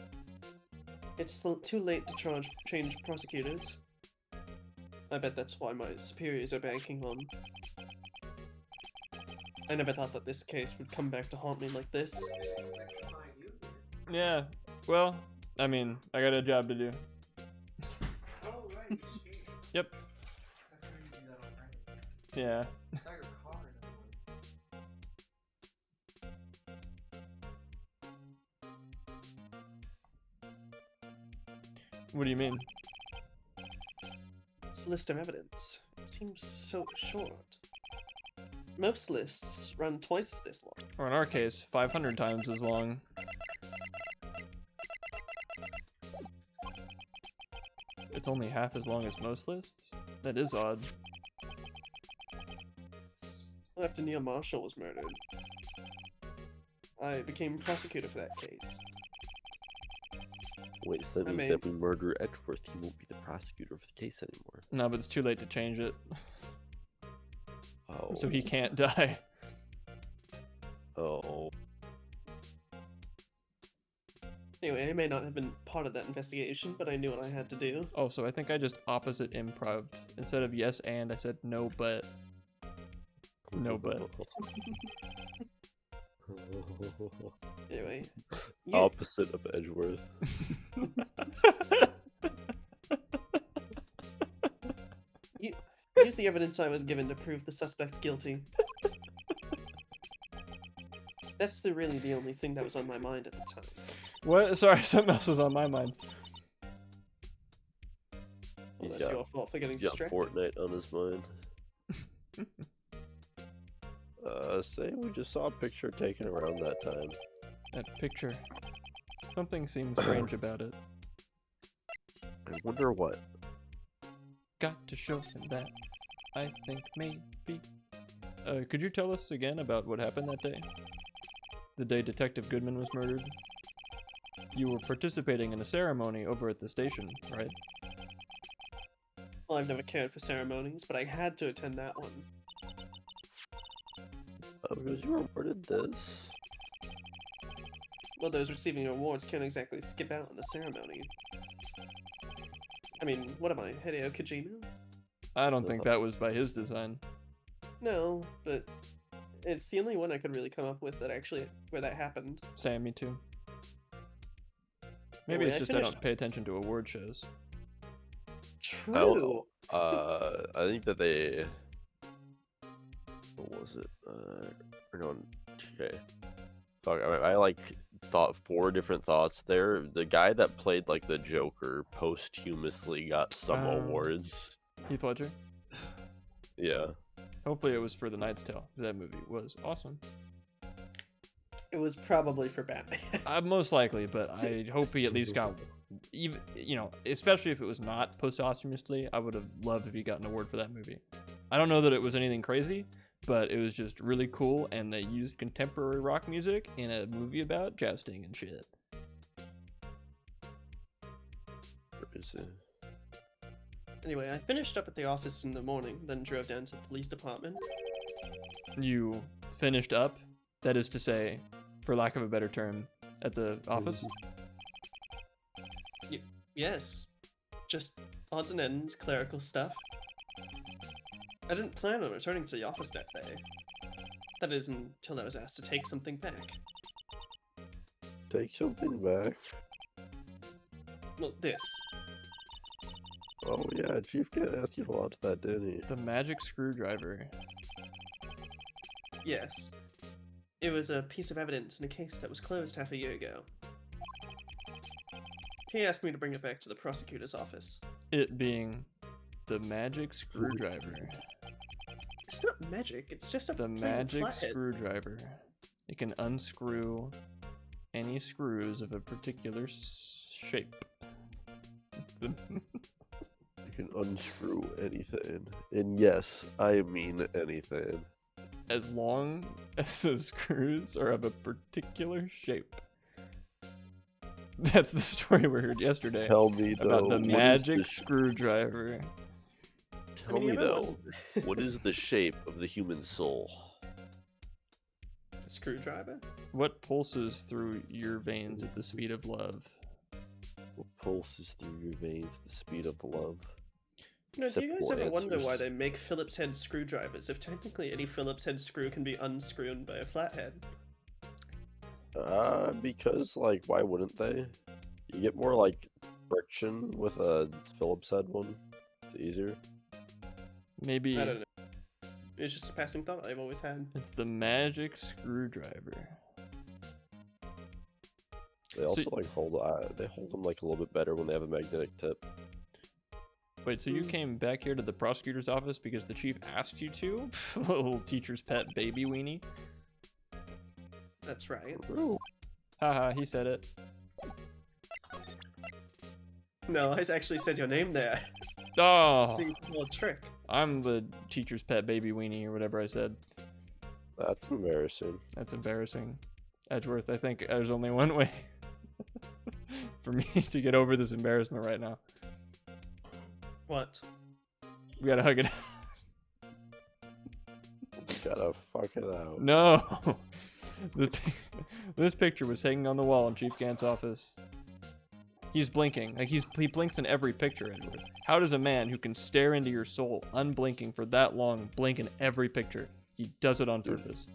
It's too late to change prosecutors. I bet that's why my superiors are banking on. I never thought that this case would come back to haunt me like this. Yeah. Well, I mean, I got a job to do. Yep. Yeah. What do you mean? This list of evidence. It seems so short. Most lists run twice as this long. Or in our case, 500 times as long. It's only half as long as most lists? That is odd. After Neil Marshall was murdered, I became prosecutor for that case. Wait, so that I means mean- that if we murder Edgeworth, he won't be the prosecutor for the case anymore. No, but it's too late to change it. Oh. So he can't die. Oh. Anyway, I may not have been part of that investigation, but I knew what I had to do. Oh, so I think I just opposite improv. Instead of yes and, I said no but. No but. Anyway, Opposite of Edgeworth. use the evidence I was given to prove the suspect guilty. That's really the only thing that was on my mind at the time. What? Sorry, something else was on my mind. Well, He's that's got- your fault for getting He's got distracted. Fortnite on his mind. Say we just saw a picture taken around that time. That picture. Something seems strange about it. I wonder what. Got to show him that. I think maybe. Could you tell us again about what happened that day? The day Detective Goodman was murdered? You were participating in a ceremony over at the station, right? Well, I've never cared for ceremonies, but I had to attend that one. Because you were awarded this. Well, those receiving awards can't exactly skip out on the ceremony. I mean, what am I, Hideo Kojima? I don't think that was by his design. No, but it's the only one I could really come up with that where that happened. Sam, me too. Maybe Anyway, it's just I don't pay attention to award shows. True. I think that they. What was it? Or no, okay. Fuck, I like thought 4 different thoughts there. The guy that played like the Joker posthumously got some awards. Heath Ledger? Yeah. Hopefully it was for The Knight's Tale, 'cause that movie was awesome. It was probably for Batman. Most likely, but I hope he at least got, even especially if it was not posthumously, I would have loved if he got an award for that movie. I don't know that it was anything crazy, but it was just really cool, and they used contemporary rock music in a movie about jousting and shit. Crazy. Anyway, I finished up at the office in the morning, then drove down to the police department. You finished up, that is to say, for lack of a better term, at the office? Yes. Just odds and ends, clerical stuff. I didn't plan on returning to the office that day. That is, until I was asked to take something back. Take something back. Well, this. Oh yeah, Chief Cat asked you to launch that, didn't he? The magic screwdriver. Yes. It was a piece of evidence in a case that was closed half a year ago. He asked me to bring it back to the prosecutor's office. It being the magic screwdriver. It's not magic, it's just a The plain magic flathead. screwdriver. It can unscrew any screws of a particular shape. You can unscrew anything. And yes, I mean anything. As long as the screws are of a particular shape. That's the story we heard yesterday Tell me though, about the what is magic the screwdriver. Tell me you though, ever what is the shape of the human soul? The screwdriver? What pulses through your veins at the speed of love? What pulses through your veins at the speed of love? You know, do you guys Acceptable ever wonder why answers. they make Phillips head screwdrivers if technically any Phillips head screw can be unscrewed by a flathead? Because like, why wouldn't they? You get more like friction with a Phillips head one. It's easier. Maybe I don't know. It's just a passing thought I've always had. it's the magic screwdriver. They also like hold. They hold them like a little bit better when they have a magnetic tip. Wait, so you came back here to the prosecutor's office because the chief asked you to? Little teacher's pet baby weenie. That's right. Ooh. Haha, he said it. No, I actually said your name there. Oh, So you can pull a trick. I'm the teacher's pet baby weenie or whatever I said. That's embarrassing. That's embarrassing. Edgeworth, I think there's only one way for me to get over this embarrassment right now. What? We gotta hug it out. You gotta fuck it out. No! This picture was hanging on the wall in Chief Gant's office. He's blinking. Like he blinks in every picture, Edward. How does a man who can stare into your soul, unblinking for that long, blink in every picture? He does it on purpose.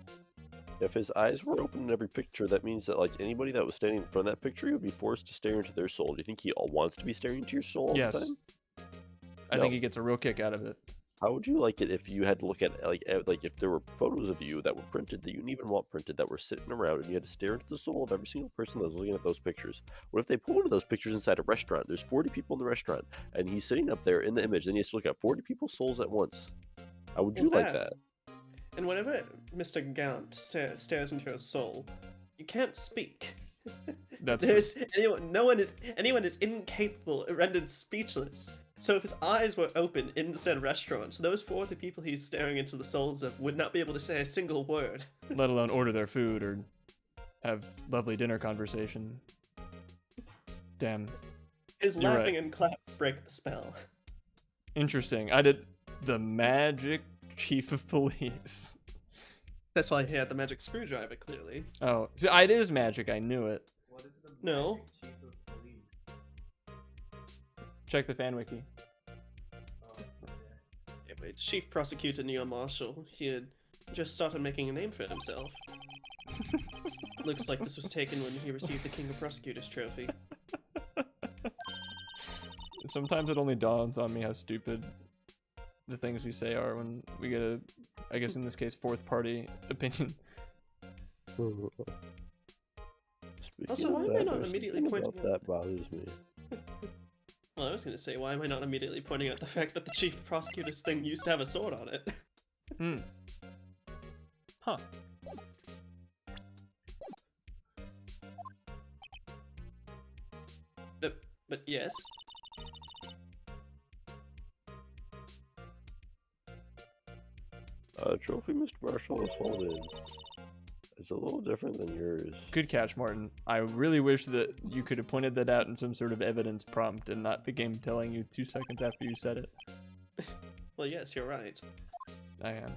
If his eyes were open in every picture, that means that like anybody that was standing in front of that picture, he would be forced to stare into their soul. Do you think he all wants to be staring into your soul all Yes. the time? I No. think he gets a real kick out of it. How would you like it if you had to look at like if there were photos of you that were printed that you didn't even want printed that were sitting around and you had to stare into the soul of every single person that was looking at those pictures? What if they pull one of those pictures inside a restaurant? There's 40 people in the restaurant and he's sitting up there in the image and he has to look at 40 people's souls at once. How would you Well, like that? And whenever Mr. Gaunt stares into your soul, you can't speak. That's There's anyone is incapable, rendered speechless. So if his eyes were open in said restaurant, those 40 people he's staring into the souls of would not be able to say a single word. let alone order their food or have lovely dinner conversation. Damn. His You're laughing right. and claps break the spell. Interesting. I did the magic chief of police. That's why he had the magic screwdriver, clearly. Oh, so it is magic. I knew it. What is the No. magic chief of police? Check the fan wiki. Oh, okay. Anyway, Chief Prosecutor Neo Marshall, he had just started making a name for himself. Looks like this was taken when he received the King of Prosecutors trophy. Sometimes it only dawns on me how stupid the things we say are when we get a, I guess in this case, fourth party opinion. Also, Speaking why of am I that, not there's immediately something pointing about out- that bothers me. Well, I was gonna say, why am I not immediately pointing out the fact that the Chief Prosecutor's thing used to have a sword on it? Hmm. Huh. But yes. Trophy Mr. Marshall is holding. It's a little different than yours. Good catch, Martin. I really wish that you could have pointed that out in some sort of evidence prompt and not the game telling you 2 seconds after you said it. Well, yes, you're right. I am.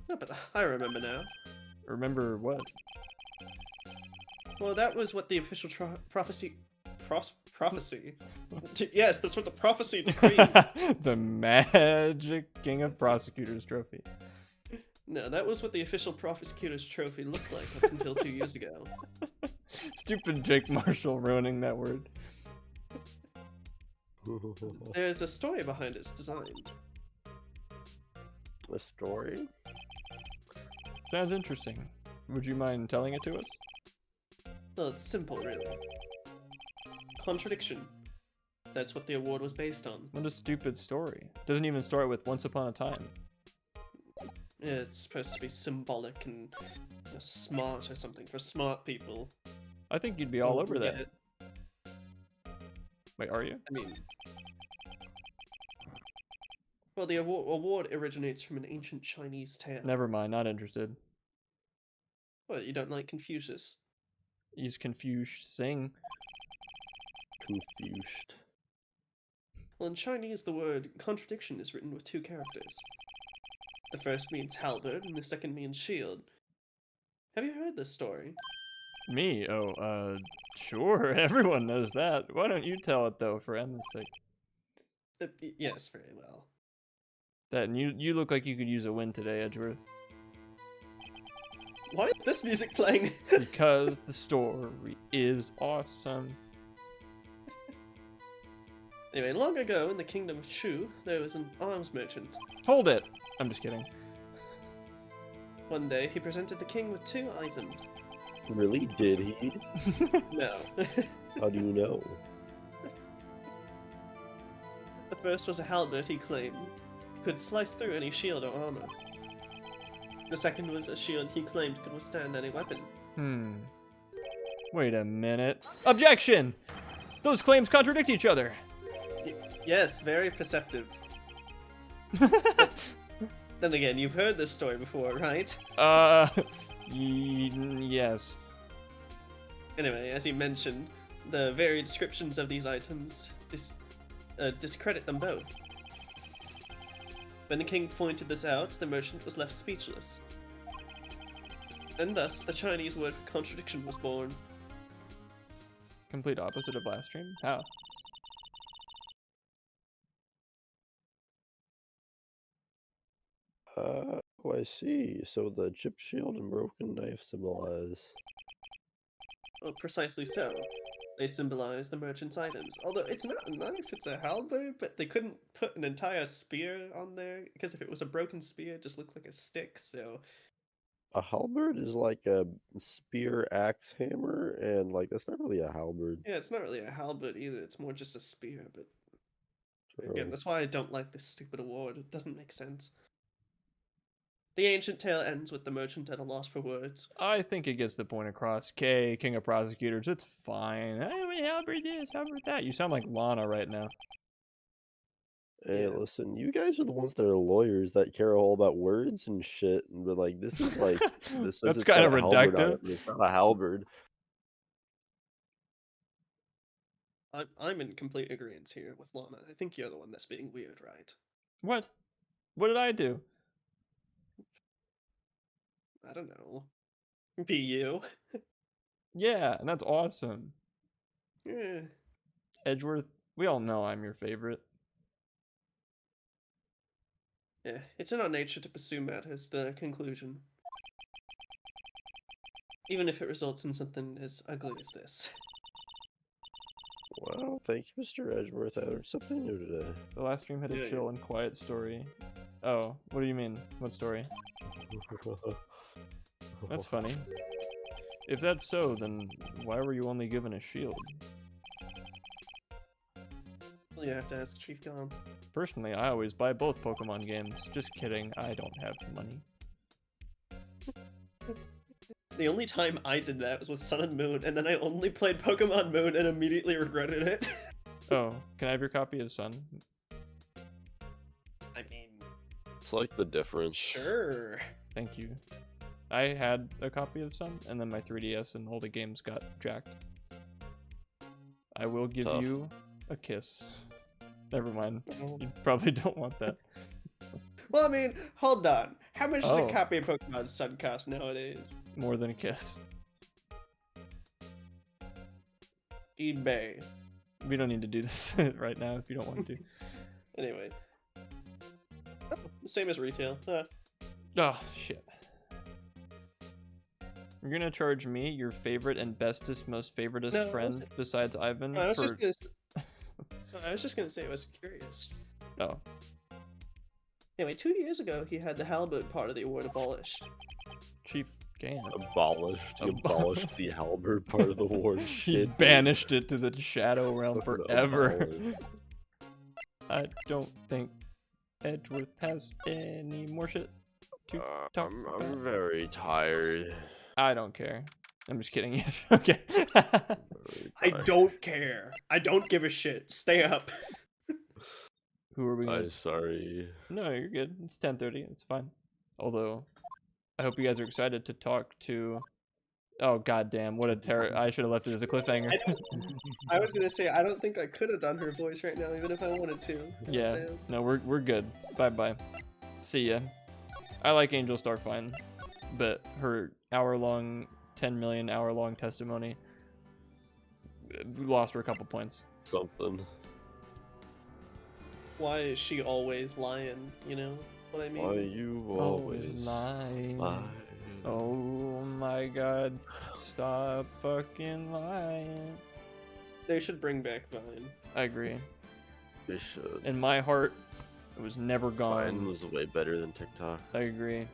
No, but I remember now. Remember what? Well, that was what the official prophecy. Prophecy. Yes, that's what the prophecy decreed. The Magic King of Prosecutors trophy. No, that was what the official prosecutor's trophy looked like up until 2 years ago. Stupid Jake Marshall ruining that word. There's a story behind its design. A story? Sounds interesting. Would you mind telling it to us? Well, it's simple, really. Contradiction. That's what the award was based on. What a stupid story. Doesn't even start with once upon a time. It's supposed to be symbolic and smart or something for smart people. I think you'd be all Oh, over we get that. it. Wait, are you? I mean, well, the award originates from an ancient Chinese tale. Never mind, not interested. What, you don't like Confucius? He's confusing. Confused. Well, in Chinese, the word contradiction is written with 2 characters. The first means halberd, and the second means shield. Have you heard this story? Me? Oh, sure. Everyone knows that. Why don't you tell it though, for Emma's sake? Yes, very well. That and you look like you could use a win today, Edgeworth. Why is this music playing? Because the story is awesome. Anyway, long ago in the kingdom of Shu, there was an arms merchant. Hold it! I'm just kidding. One day, he presented the king with 2 items. Really? Did he? No. How do you know? The first was a halberd he claimed. He could slice through any shield or armor. The second was a shield he claimed could withstand any weapon. Wait a minute. Objection! Those claims contradict each other. Yes, very perceptive. Then again, you've heard this story before, right? Yes. Anyway, as you mentioned, the very descriptions of these items discredit them both. When the king pointed this out, the merchant was left speechless. And thus, the Chinese word for contradiction was born. Complete opposite of last stream? How? Oh, I see. So the chip shield and broken knife symbolize. Well, precisely so. They symbolize the merchant's items. Although it's not a knife, it's a halberd, but they couldn't put an entire spear on there, because if it was a broken spear, it just looked like a stick, so... A halberd is like a spear axe hammer, and like that's not really a halberd. Yeah, it's not really a halberd either, it's more just a spear, but... True. Again, that's why I don't like this stupid award, it doesn't make sense. The ancient tale ends with the merchant at a loss for words. I think it gets the point across. K, King of Prosecutors, it's fine. Hey, wait, halberd this, halberd that. You sound like Lana right now. Hey, Yeah. listen, you guys are the ones that are lawyers that care all about words and shit. But like, this is like this That's is kind of got a halberd on reductive. it, but it's not a halberd. I'm in complete agreement here with Lana. I think you're the one that's being weird, right? What? What did I do? I don't know. Be you. Yeah, and that's awesome. Eh. Edgeworth, we all know I'm your favorite. Yeah, it's in our nature to pursue matters to their conclusion. Even if it results in something as ugly as this. Wow, thank you, Mr. Edgeworth. I learned something new today. The last stream had a Yeah, chill and quiet story. Oh, what do you mean? What story? That's funny. If that's so, then why were you only given a shield? Well, you have to ask Chief Gaunt. Personally, I always buy both Pokemon games. Just kidding, I don't have the money. The only time I did that was with Sun and Moon, and then I only played Pokemon Moon and immediately regretted it. Oh, can I have your copy of Sun? I mean, It's like the difference. sure. Thank you. I had a copy of Sun, and then my 3DS and all the games got jacked. I will give Tough. you a kiss. Never mind. Oh. You probably don't want that. Well, I mean, hold on. How much does Oh. a copy of Pokemon Sun cost nowadays? More than a kiss. eBay. We don't need to do this right now if you don't want to. Anyway. Oh, same as retail. Oh, shit. You're gonna charge me, your favorite and bestest, most favoritist No, I friend wasn't. besides Ivan, I was for... just gonna. I was just gonna say I was curious. Oh. Anyway, 2 years ago, he had the halberd part of the award abolished. Chief Damn. Abolished. He abolished the halberd part of the war. and He Shit, dude. banished it to the shadow realm Fucking forever. abolished. I don't think Edgeworth has any more shit to talk about. I'm very tired. I don't care. I'm just kidding. Yeah, okay. I don't care. I don't give a shit. Stay up. Who are we gonna... I'm sorry. No, you're good. It's 10:30. It's fine. Although, I hope you guys are excited to talk to... Oh, goddamn. What a terror. I should have left it as a cliffhanger. I was gonna say I don't think I could have done her voice right now, even if I wanted to. Yeah. Damn. No, we're good. Bye-bye. See ya. I like Angel Star fine, but her hour-long, 10 million hour-long testimony, we lost her a couple points. Something. Why is she always lying? You know what I mean? Why you always lying. lie? Oh my god. Stop fucking lying. They should bring back Vine. I agree. They should. In my heart, it was never gone. Vine was way better than TikTok. I agree.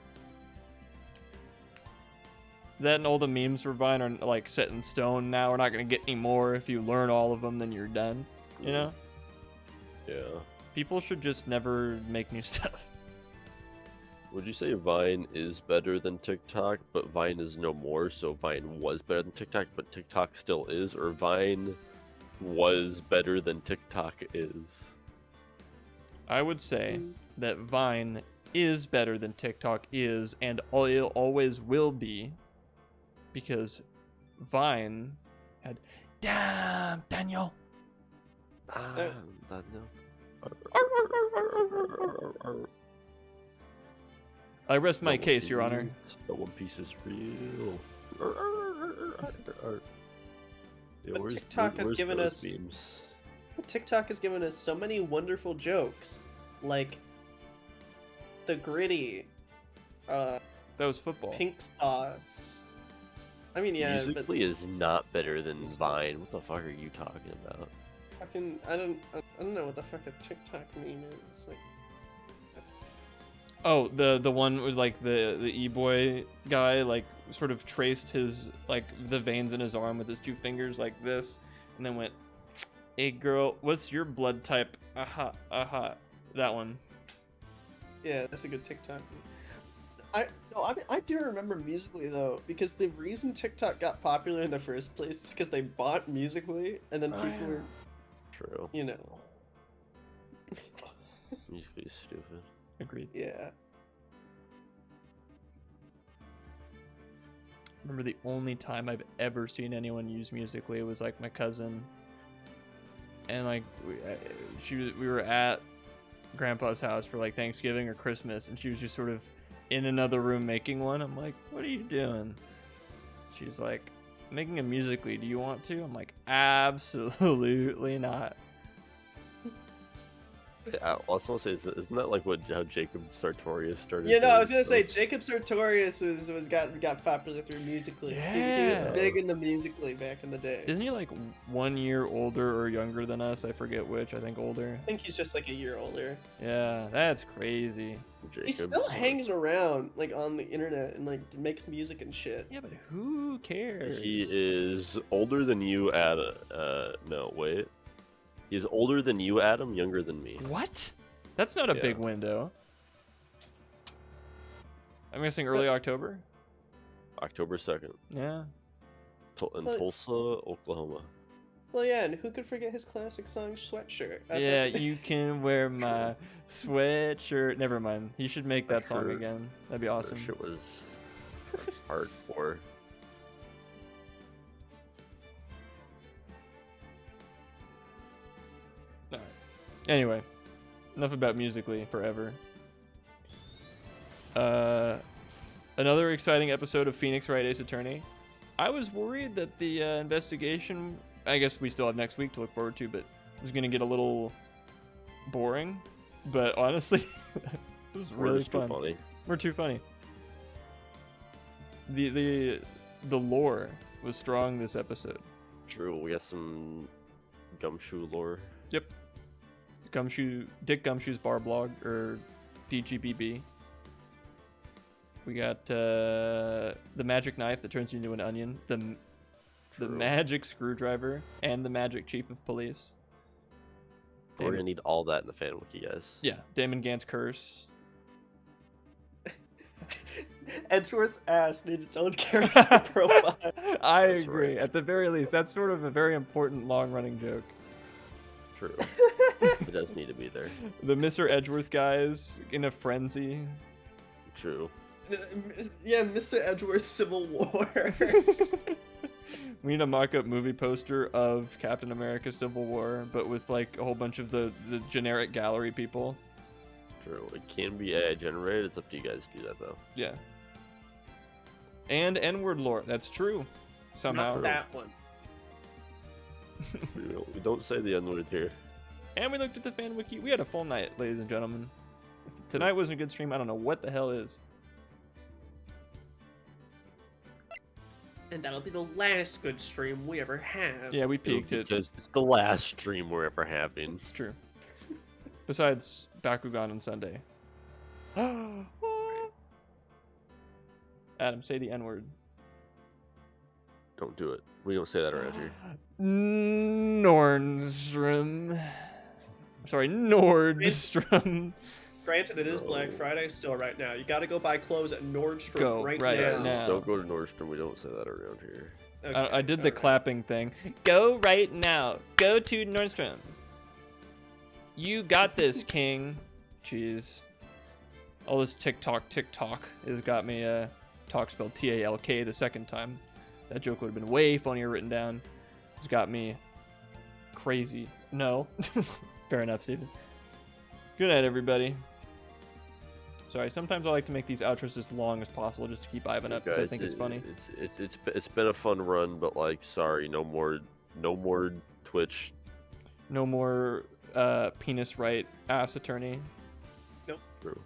That and all the memes for Vine are like set in stone now. We're not gonna get any more. If you learn all of them, then you're done. You know? Yeah. People should just never make new stuff. Would you say Vine is better than TikTok, but Vine is no more, so Vine was better than TikTok, but TikTok still is, or Vine was better than TikTok is? I would say that Vine is better than TikTok is, and it always will be, because Vine had... Damn, Daniel! I rest my case, Your Honor. The One Piece is real. Yeah, But where's TikTok has given those us- memes? TikTok has given us so many wonderful jokes, like the gritty, That was football. pink sauce. I mean, yeah, Musically is not better than Vine. What the fuck are you talking about? but fucking, I don't know what the fuck a TikTok meme is. Like, Oh, the one with like the e-boy guy like sort of traced his like the veins in his arm with his two fingers like this, and then went, "Hey girl, what's your blood type?" Aha, aha. That one. yeah, that's a good TikTok meme. I do remember Musically though, because the reason TikTok got popular in the first place is because they bought Musically, and then people were, True. you know, Musically is stupid. Agreed. yeah. Remember the only time I've ever seen anyone use Musically was like my cousin, and like we were at Grandpa's house for like Thanksgiving or Christmas, and she was just sort of in another room making one. I'm like, "What are you doing?" She's like, "Making a Musically. Do you want to?" I'm like, "Absolutely not." I also want to say, isn't that like how Jacob Sartorius started? You know, I was doing gonna say stuff? Jacob Sartorius got popular through Musically. He was Yeah. big into Musically back in the day. Isn't he like 1 year older or younger than us? I forget which. I think older. I think he's just like a year older. Yeah, that's crazy. He still Jacob's, hangs around like on the internet and like makes music and shit. Yeah, but who cares? He is older than you, Adam. No, wait. He's older than you, Adam. Younger than me. What? That's not a Yeah. big window. I'm guessing early October. October 2nd, Yeah. in But- Tulsa, Oklahoma. Well, yeah, and who could forget his classic song "Sweatshirt"? Yeah, you can wear my sweatshirt. Never mind. He should make that song Sure. again. That'd be That awesome. shit was hardcore. Alright. Anyway, enough about Musically forever. Another exciting episode of Phoenix Wright Ace Attorney. I was worried that the investigation, I guess we still have next week to look forward to, but it was going to get a little boring. But honestly, it was We're really just too fun. funny. We're too funny. The lore was strong this episode. True, we got some gumshoe lore. Yep. Dick Gumshoe's bar blog, or DGBB. We got the magic knife that turns you into an onion, the True. magic screwdriver, and the magic chief of police. We're gonna need all that in the fan wiki, guys. Yeah, Damon Gant's curse. Edgeworth's ass needs its own character profile. I That's agree. right. At the very least, that's sort of a very important long-running joke. True. It does need to be there. The Mr. Edgeworth guys in a frenzy. True. Yeah, Mr. Edgeworth's Civil War. We need a mock-up movie poster of Captain America Civil War, but with like a whole bunch of the generic gallery people. True. It can be AI generated. It's up to you guys to do that, though. Yeah. And N-word lore. That's true. Somehow. Not that one. We don't say the N-word here. And we looked at the fan wiki. We had a full night, ladies and gentlemen. If tonight wasn't a good stream, I don't know what the hell is. And that'll be the last good stream we ever have. Yeah, we peaked it. Because it's the last stream we're ever having. It's true. Besides Bakugan on Sunday. Adam, say the N-word. Don't do it. We don't say that around here. Nordstrom. Sorry, Nordstrom. Granted, it is Black Friday still right now. You gotta go buy clothes at Nordstrom Go right right now. now. Don't go to Nordstrom. We don't say that around here. Okay, I did the alright. clapping thing. Go right now. Go to Nordstrom. You got this, King. Jeez. All this TikTok has got me talk spelled T-A-L-K the second time. That joke would have been way funnier written down. It's got me crazy. No. Fair enough, Steven. Good night, everybody. Sorry, sometimes I like to make these outros as long as possible just to keep Ivan up because I think it's funny. It's been a fun run, but like, sorry, no more Twitch. No more penis right ass attorney. True.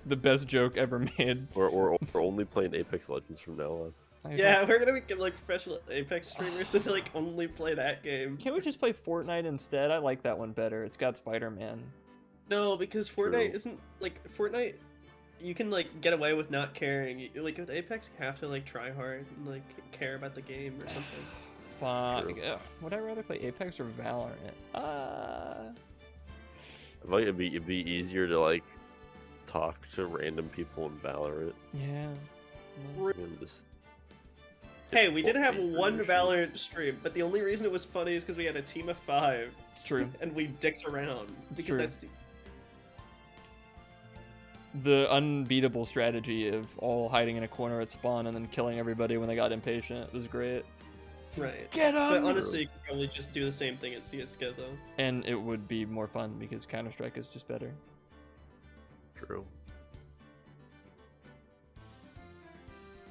The best joke ever made. We're only playing Apex Legends from now on. Yeah, we're gonna become like professional Apex streamers and like only play that game. Can't we just play Fortnite instead? I like that one better. It's got Spider-Man. No, because Fortnite True. isn't like Fortnite. You can like get away with not caring. Like with Apex, you have to like try hard and like care about the game or something. Fine. True. Would I rather play Apex or Valorant? I might it'd be easier to like talk to random people in Valorant. Yeah. And just Hey, we did have Fortnite one version. Valorant stream, but the only reason it was funny is because we had a team of 5 It's true. and we dicked around. It's Because true. that's The unbeatable strategy of all hiding in a corner at spawn and then killing everybody when they got impatient was great. right. Get But honestly, you could probably just do the same thing at CS:GO though. And it would be more fun because Counter-Strike is just better. True.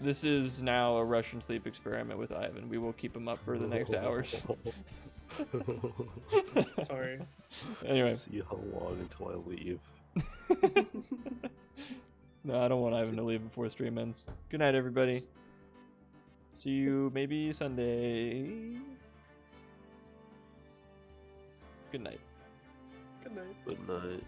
This is now a Russian sleep experiment with Ivan. We will keep him up for the next hours. Sorry. Anyway. See how long until I leave. No, I don't want Ivan to leave before stream ends. Good night, everybody. See you maybe Sunday. Good night. Good night. Good night.